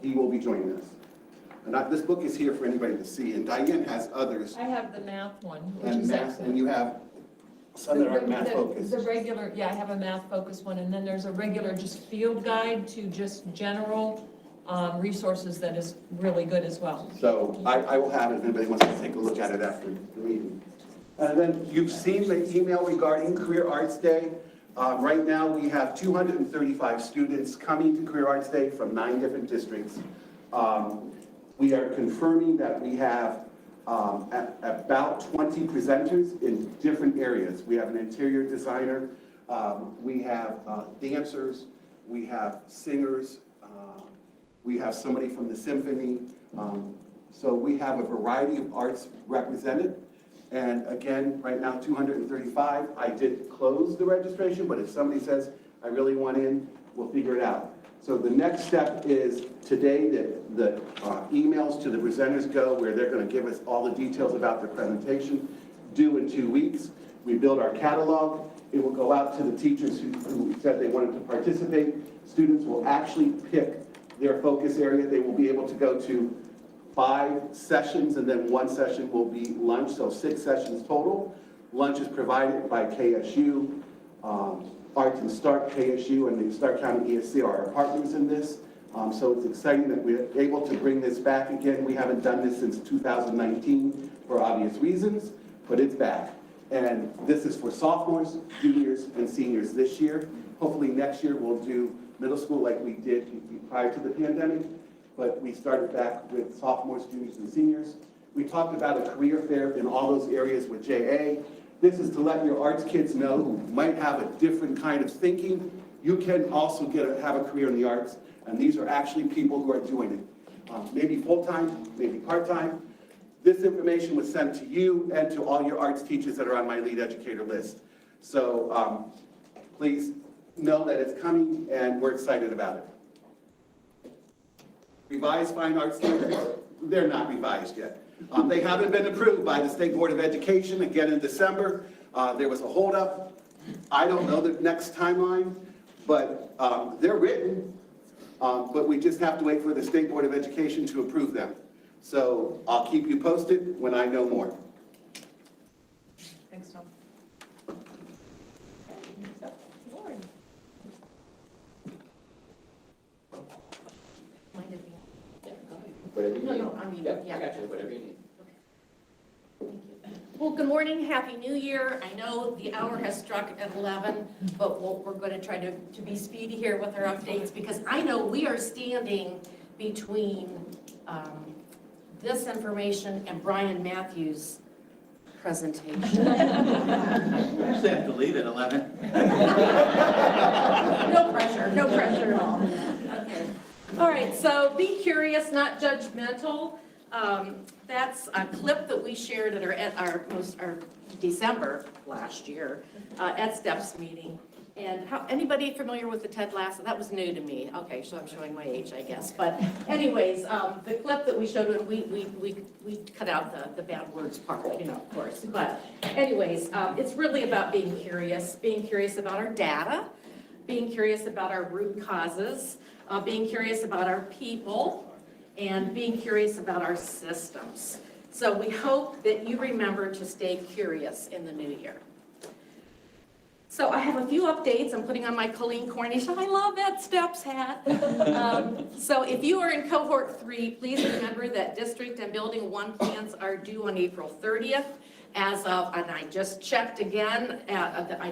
he will be joining us. And this book is here for anybody to see, and Diane has others. I have the math one, which And is math, excellent. and you have some that are math focused. The regular, yeah, I have a math focused one, and then there's a regular just field guide to just general resources that is really good as well. So I will have it if anybody wants to take a look at it after the meeting. And then you've seen the email regarding Career Arts Day. Right now we have 235 students coming to Career Arts Day from 9 different districts. We are confirming that we have about 20 presenters in different areas. We have an interior designer, we have dancers, we have singers, we have somebody from the symphony. So we have a variety of arts represented. And again, right now, 235. I did close the registration, but if somebody says, I really want in, we'll figure it out. So the next step is today that the emails to the presenters go where they're going to give us all the details about their presentation, due in 2 weeks. We build our catalog. It will go out to the teachers who said they wanted to participate. Students will actually pick their focus area. They will be able to go to 5 sessions, and then 1 session will be lunch, so 6 sessions total. Lunch is provided by KSU, Arts and Start KSU, and the Stark County ESC are our partners in this. So it's exciting that we're able to bring this back again. We haven't done this since 2019 for obvious reasons, but it's back. And this is for sophomores, juniors, and seniors this year. Hopefully next year we'll do middle school like we did prior to the pandemic. But we started back with sophomores, juniors, and seniors. We talked about a career fair in all those areas with JA. This is to let your arts kids know who might have a different kind of thinking. You can also have a career in the arts, and these are actually people who are doing it. Maybe full-time, maybe part-time. This information was sent to you and to all your arts teachers that are on my lead educator list. So please know that it's coming, and we're excited about it. Revised fine arts standards, they're not revised yet. They haven't been approved by the State Board of Education again in December. There was a holdup. I don't know the next timeline, but they're written, but we just have to wait for the State Board of Education to approve them. So I'll keep you posted when I know more. Thanks, Tom. Whatever you need. No, I mean, Yeah, yeah. I got you, whatever you need. Well, good morning, Happy New Year. I know the hour has struck at 11, but we're going to try to be speedy here with our updates because I know we are standing between this information and Brian Matthews' presentation. I actually have to leave at 11. No pressure at all. Okay. All right, so be curious, not judgmental. That's a clip that we shared at our December last year at STEPS meeting. And anybody familiar with the Ted Lasso? That was new to me. Okay, so I'm showing my age, I guess. But anyways, the clip that we showed, we cut out the bad words part, of course. But anyways, it's really about being curious about our data, being curious about our root causes, being curious about our people, and being curious about our systems. So we hope that you remember to stay curious in the new year. So I have a few updates. I'm putting on my Colleen Cornish, I love that STEPS hat. So if you are in cohort 3, please remember that district and building 1 plans are due on April 30th. And I just checked again, I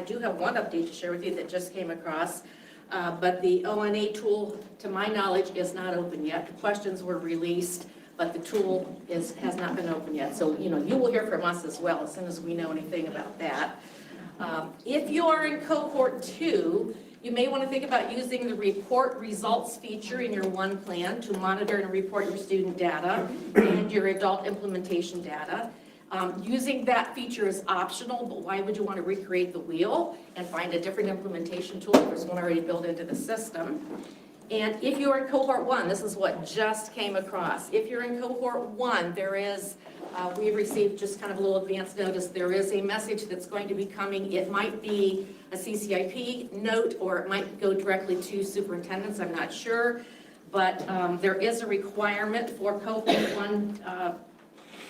do have one update to share with you that just came across. But the ONA tool, to my knowledge, is not open yet. The questions were released, but the tool has not been open yet. So, you will hear from us as well as soon as we know anything about that. If you are in cohort 2, you may want to think about using the report results feature in your 1 plan to monitor and report your student data and your adult implementation data. Using that feature is optional, but why would you want to recreate the wheel and find a different implementation tool if there's one already built into the system? And if you're in cohort 1, this is what just came across. If you're in cohort 1, there is, we received just kind of a little advance notice, there is a message that's going to be coming. It might be a CCIP note or it might go directly to superintendents, I'm not sure. But there is a requirement for cohort 1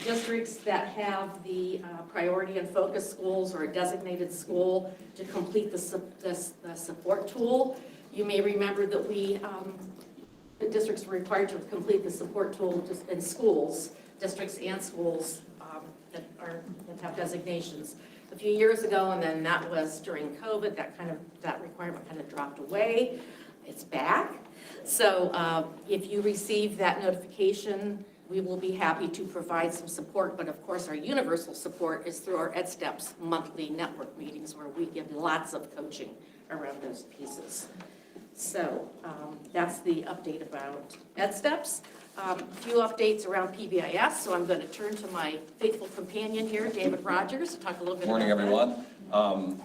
districts that have the priority and focus schools or a designated school to complete the support tool. You may remember that the districts are required to complete the support tool just in schools, districts and schools that have designations a few years ago, and then that was during COVID, that requirement kind of dropped away. It's back. So if you receive that notification, we will be happy to provide some support, but of course our universal support is through our EdSteps monthly network meetings where we give lots of coaching around those pieces. So that's the update about EdSteps. A few updates around PBIS, so I'm going to turn to my faithful companion here, David Rogers, to talk a little bit about that. Morning, everyone.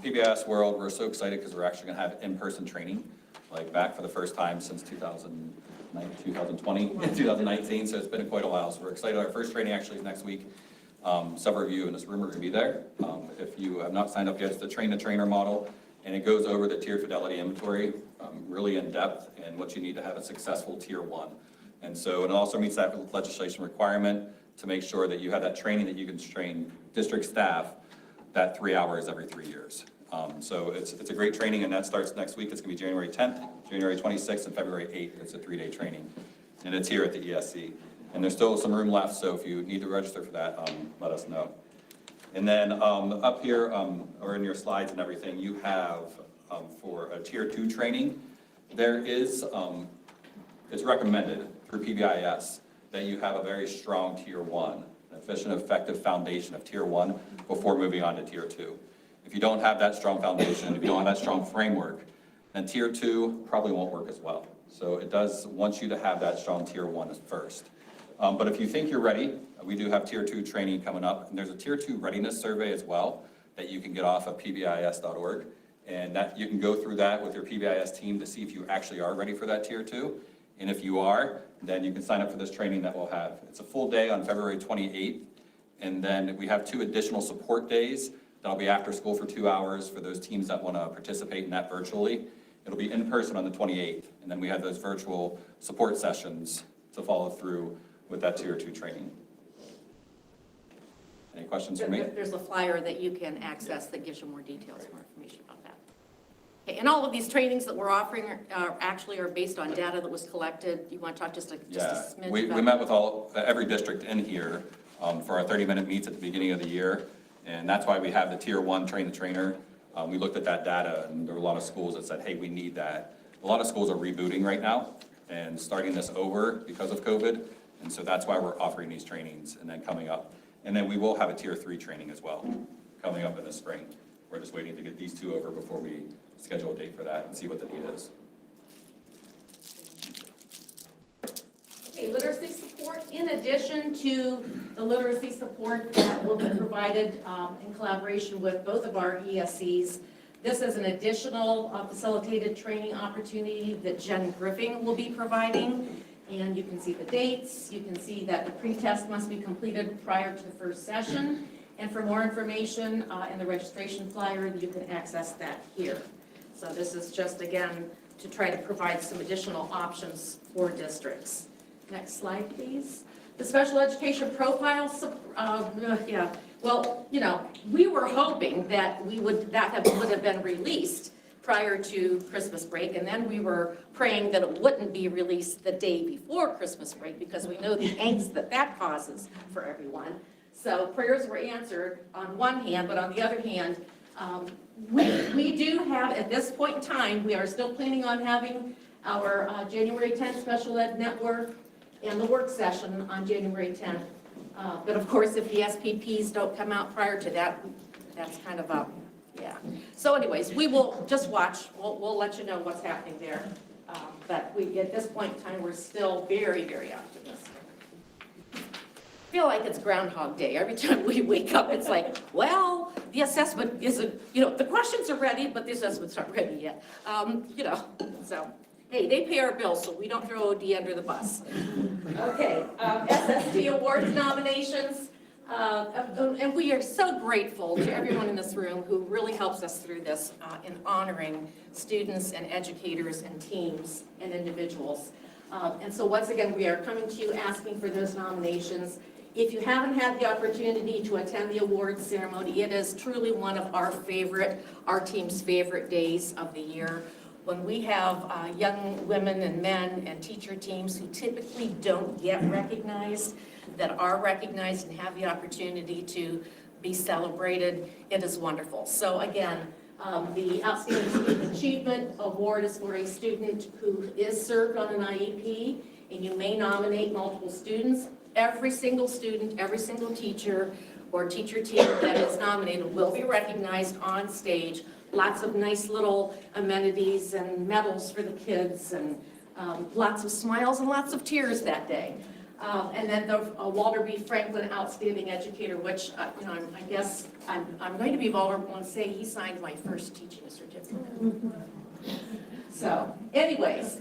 PBIS World, we're so excited because we're actually going to have in-person training, like back for the first time since 2019, so it's been quite a while. So we're excited. Our first training actually is next week. Several of you in this room are going to be there. If you have not signed up yet, it's the train-the-trainer model, and it goes over the tiered fidelity inventory really in depth and what you need to have a successful tier 1. And so it also meets that legislation requirement to make sure that you have that training that you can train district staff that 3 hours every 3 years. So it's a great training, and that starts next week. It's going to be January 10th, January 26th, and February 8th. It's a 3-day training, and it's here at the ESC. And there's still some room left, so if you need to register for that, let us know. And then up here, or in your slides and everything, you have for a tier 2 training, there is, it's recommended through PBIS that you have a very strong tier 1, an efficient, effective foundation of tier 1 before moving on to tier 2. If you don't have that strong foundation, if you don't have that strong framework, then tier 2 probably won't work as well. So it does want you to have that strong tier 1 first. But if you think you're ready, we do have tier 2 training coming up, and there's a tier 2 readiness survey as well that you can get off of pbis.org, and that you can go through that with your PBIS team to see if you actually are ready for that tier 2. And if you are, then you can sign up for this training that we'll have. It's a full day on February 28th, and then we have 2 additional support days that'll be after school for 2 hours for those teams that want to participate in that virtually. It'll be in person on the 28th, and then we have those virtual support sessions to follow through with that tier 2 training. Any questions for me? There's a flyer that you can access that gives you more details, more information about that. Okay, and all of these trainings that we're offering are based on data that was collected. You want to talk just a smidge we about met with every district in here for our 30-minute meets at the beginning of the year. And that's why we have the tier 1 train the trainer. We looked at that data and there were a lot of schools that said, hey, we need that. A lot of schools are rebooting right now and starting this over because of COVID. And so that's why we're offering these trainings and then coming up. And then we will have a tier 3 training as well coming up in the spring. We're just waiting to get these 2 over before we schedule a date for that and see what the need is. Okay, literacy support, in addition to the literacy support that will be provided in collaboration with both of our ESCs, this is an additional facilitated training opportunity that Jen Griffin will be providing. And you can see the dates, you can see that the pre-test must be completed prior to the first session. And for more information in the registration flyer, you can access that here. So this is just, again, to try to provide some additional options for districts. Next slide, please. The special education profile, well, you know, we were hoping that would have been released prior to Christmas break, and then we were praying that it wouldn't be released the day before Christmas break because we know the angst that causes for everyone. So prayers were answered on one hand, but on the other hand, we do have, at this point in time, we are still planning on having our January 10th Special Ed Network and the work session on January 10th. But of course, if the SPPs don't come out prior to that, that's kind of a, yeah. So anyways, we will just watch. We'll let you know what's happening there. But at this point in time, we're still very, very optimistic. I feel like it's Groundhog Day. Every time we wake up, it's like, well, the assessment isn't, you know, the questions are ready, but the assessment's not ready yet. You know, so, hey, they pay our bills, so we don't throw OD under the bus. Okay, SST Awards nominations. And we are so grateful to everyone in this room who really helps us through this in honoring students and educators and teams and individuals. And so once again, we are coming to you asking for those nominations. If you haven't had the opportunity to attend the awards ceremony, it is truly one of our team's favorite days of the year. When we have young women and men and teacher teams who typically don't get recognized, that are recognized and have the opportunity to be celebrated, it is wonderful. So again, the Outstanding Student Achievement Award is for a student who is served on an IEP, and you may nominate multiple students. Every single student, every single teacher or teacher team that is nominated will be recognized on stage. Lots of nice little amenities and medals for the kids, and lots of smiles and lots of tears that day. And then the Walter B. Franklin Outstanding Educator, which, you know, I guess I'm going to be vulnerable and say he signed my first teaching certificate. So anyways,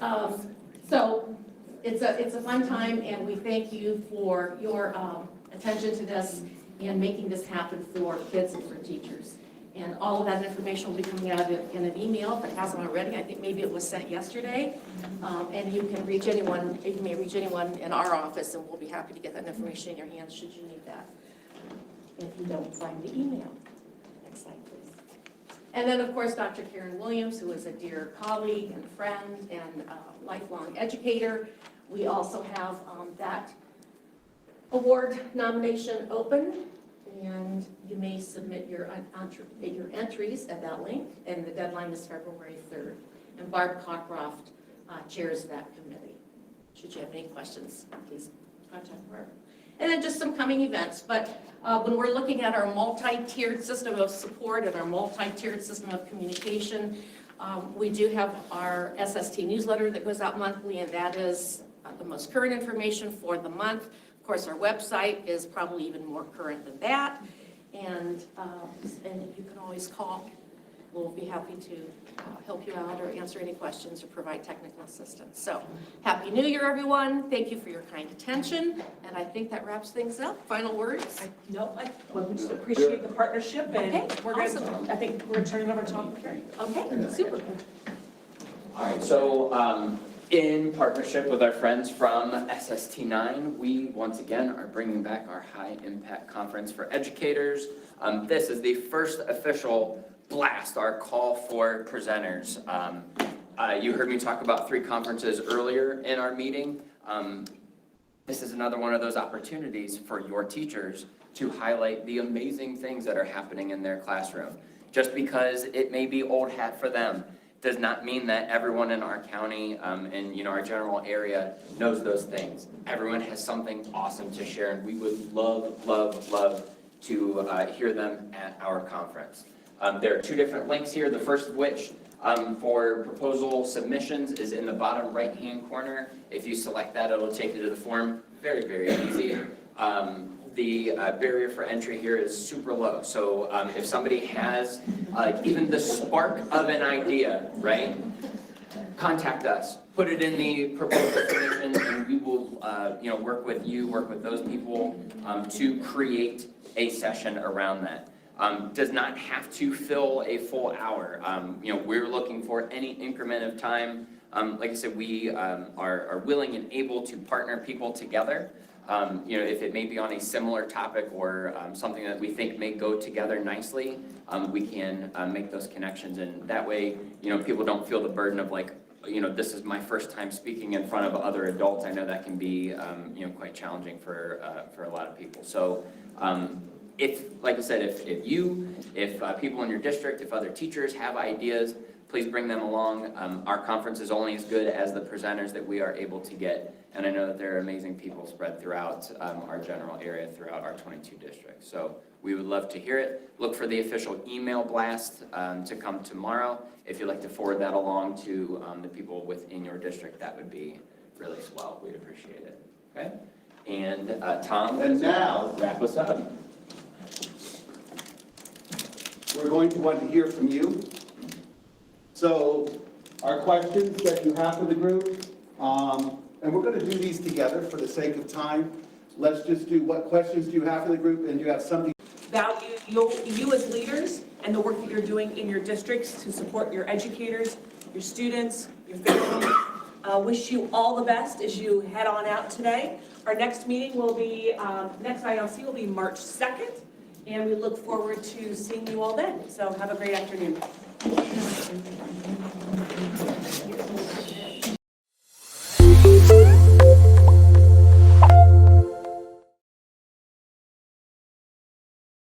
so it's a fun time, and we thank you for your attention to this and making this happen for kids and for teachers. And all of that information will be coming out in an email if it hasn't already. I think maybe it was sent yesterday. And you can reach anyone, you may reach anyone in our office, and we'll be happy to get that information in your hands should you need that. If you don't find the email. Next slide, please. And then, of course, Dr. Karen Williams, who is a dear colleague and friend and lifelong educator. We also have that award nomination open. And you may submit your entries at that link, and the deadline is February 3rd. And Barb Cockcroft chairs that committee. Should you have any questions, please contact Barb. And then just some coming events. But when we're looking at our multi-tiered system of support and our multi-tiered system of communication, we do have our SST newsletter that goes out monthly, and that is the most current information for the month. Of course, our website is probably even more current than that, and you can always call. We'll be happy to help you out or answer any questions or provide technical assistance. So, Happy New Year, everyone. Thank you for your kind attention, and I think that wraps things up. Final words? We just appreciate the partnership, and Okay, we're going to, I think we're turning over to Tom Carey. Okay, super. All right, so in partnership with our friends from SST9, we once again are bringing back our High Impact Conference for Educators. This is the first official blast, our call for presenters. You heard me talk about 3 conferences earlier in our meeting. This is another one of those opportunities for your teachers to highlight the amazing things that are happening in their classroom. Just because it may be old hat for them does not mean that everyone in our county and our general area knows those things. Everyone has something awesome to share, and we would love, love, love to hear them at our conference. There are 2 different links here, the first of which for proposal submissions is in the bottom right-hand corner. If you select that, it'll take you to the form. Very, very easy. The barrier for entry here is super low. So if somebody has even the spark of an idea, right, contact us. Put it in the proposal submission, and we will work with you, work with those people to create a session around that. Does not have to fill a full hour. We're looking for any increment of time. Like I said, we are willing and able to partner people together. If it may be on a similar topic or something that we think may go together nicely, we can make those connections, and that way, people don't feel the burden of like, this is my first time speaking in front of other adults. I know that can be, quite challenging for a lot of people. So, like I said, if people in your district, if other teachers have ideas, please bring them along. Our conference is only as good as the presenters that we are able to get. And I know that there are amazing people spread throughout our general area, throughout our 22 districts. So we would love to hear it. Look for the official email blast to come tomorrow. If you'd like to forward that along to the people within your district, that would be really swell. We'd appreciate it. Okay? And Tom, And now, wrap us up. we're going to want to hear from you. So our questions that you have for the group, and we're going to do these together for the sake of time. Let's just do, what questions do you have for the group, and do you have something? Value you as leaders and the work that you're doing in your districts to support your educators, your students, your family. Wish you all the best as you head on out today. Our next meeting will be, next ILC will be March 2nd, and we look forward to seeing you all then. So have a great afternoon.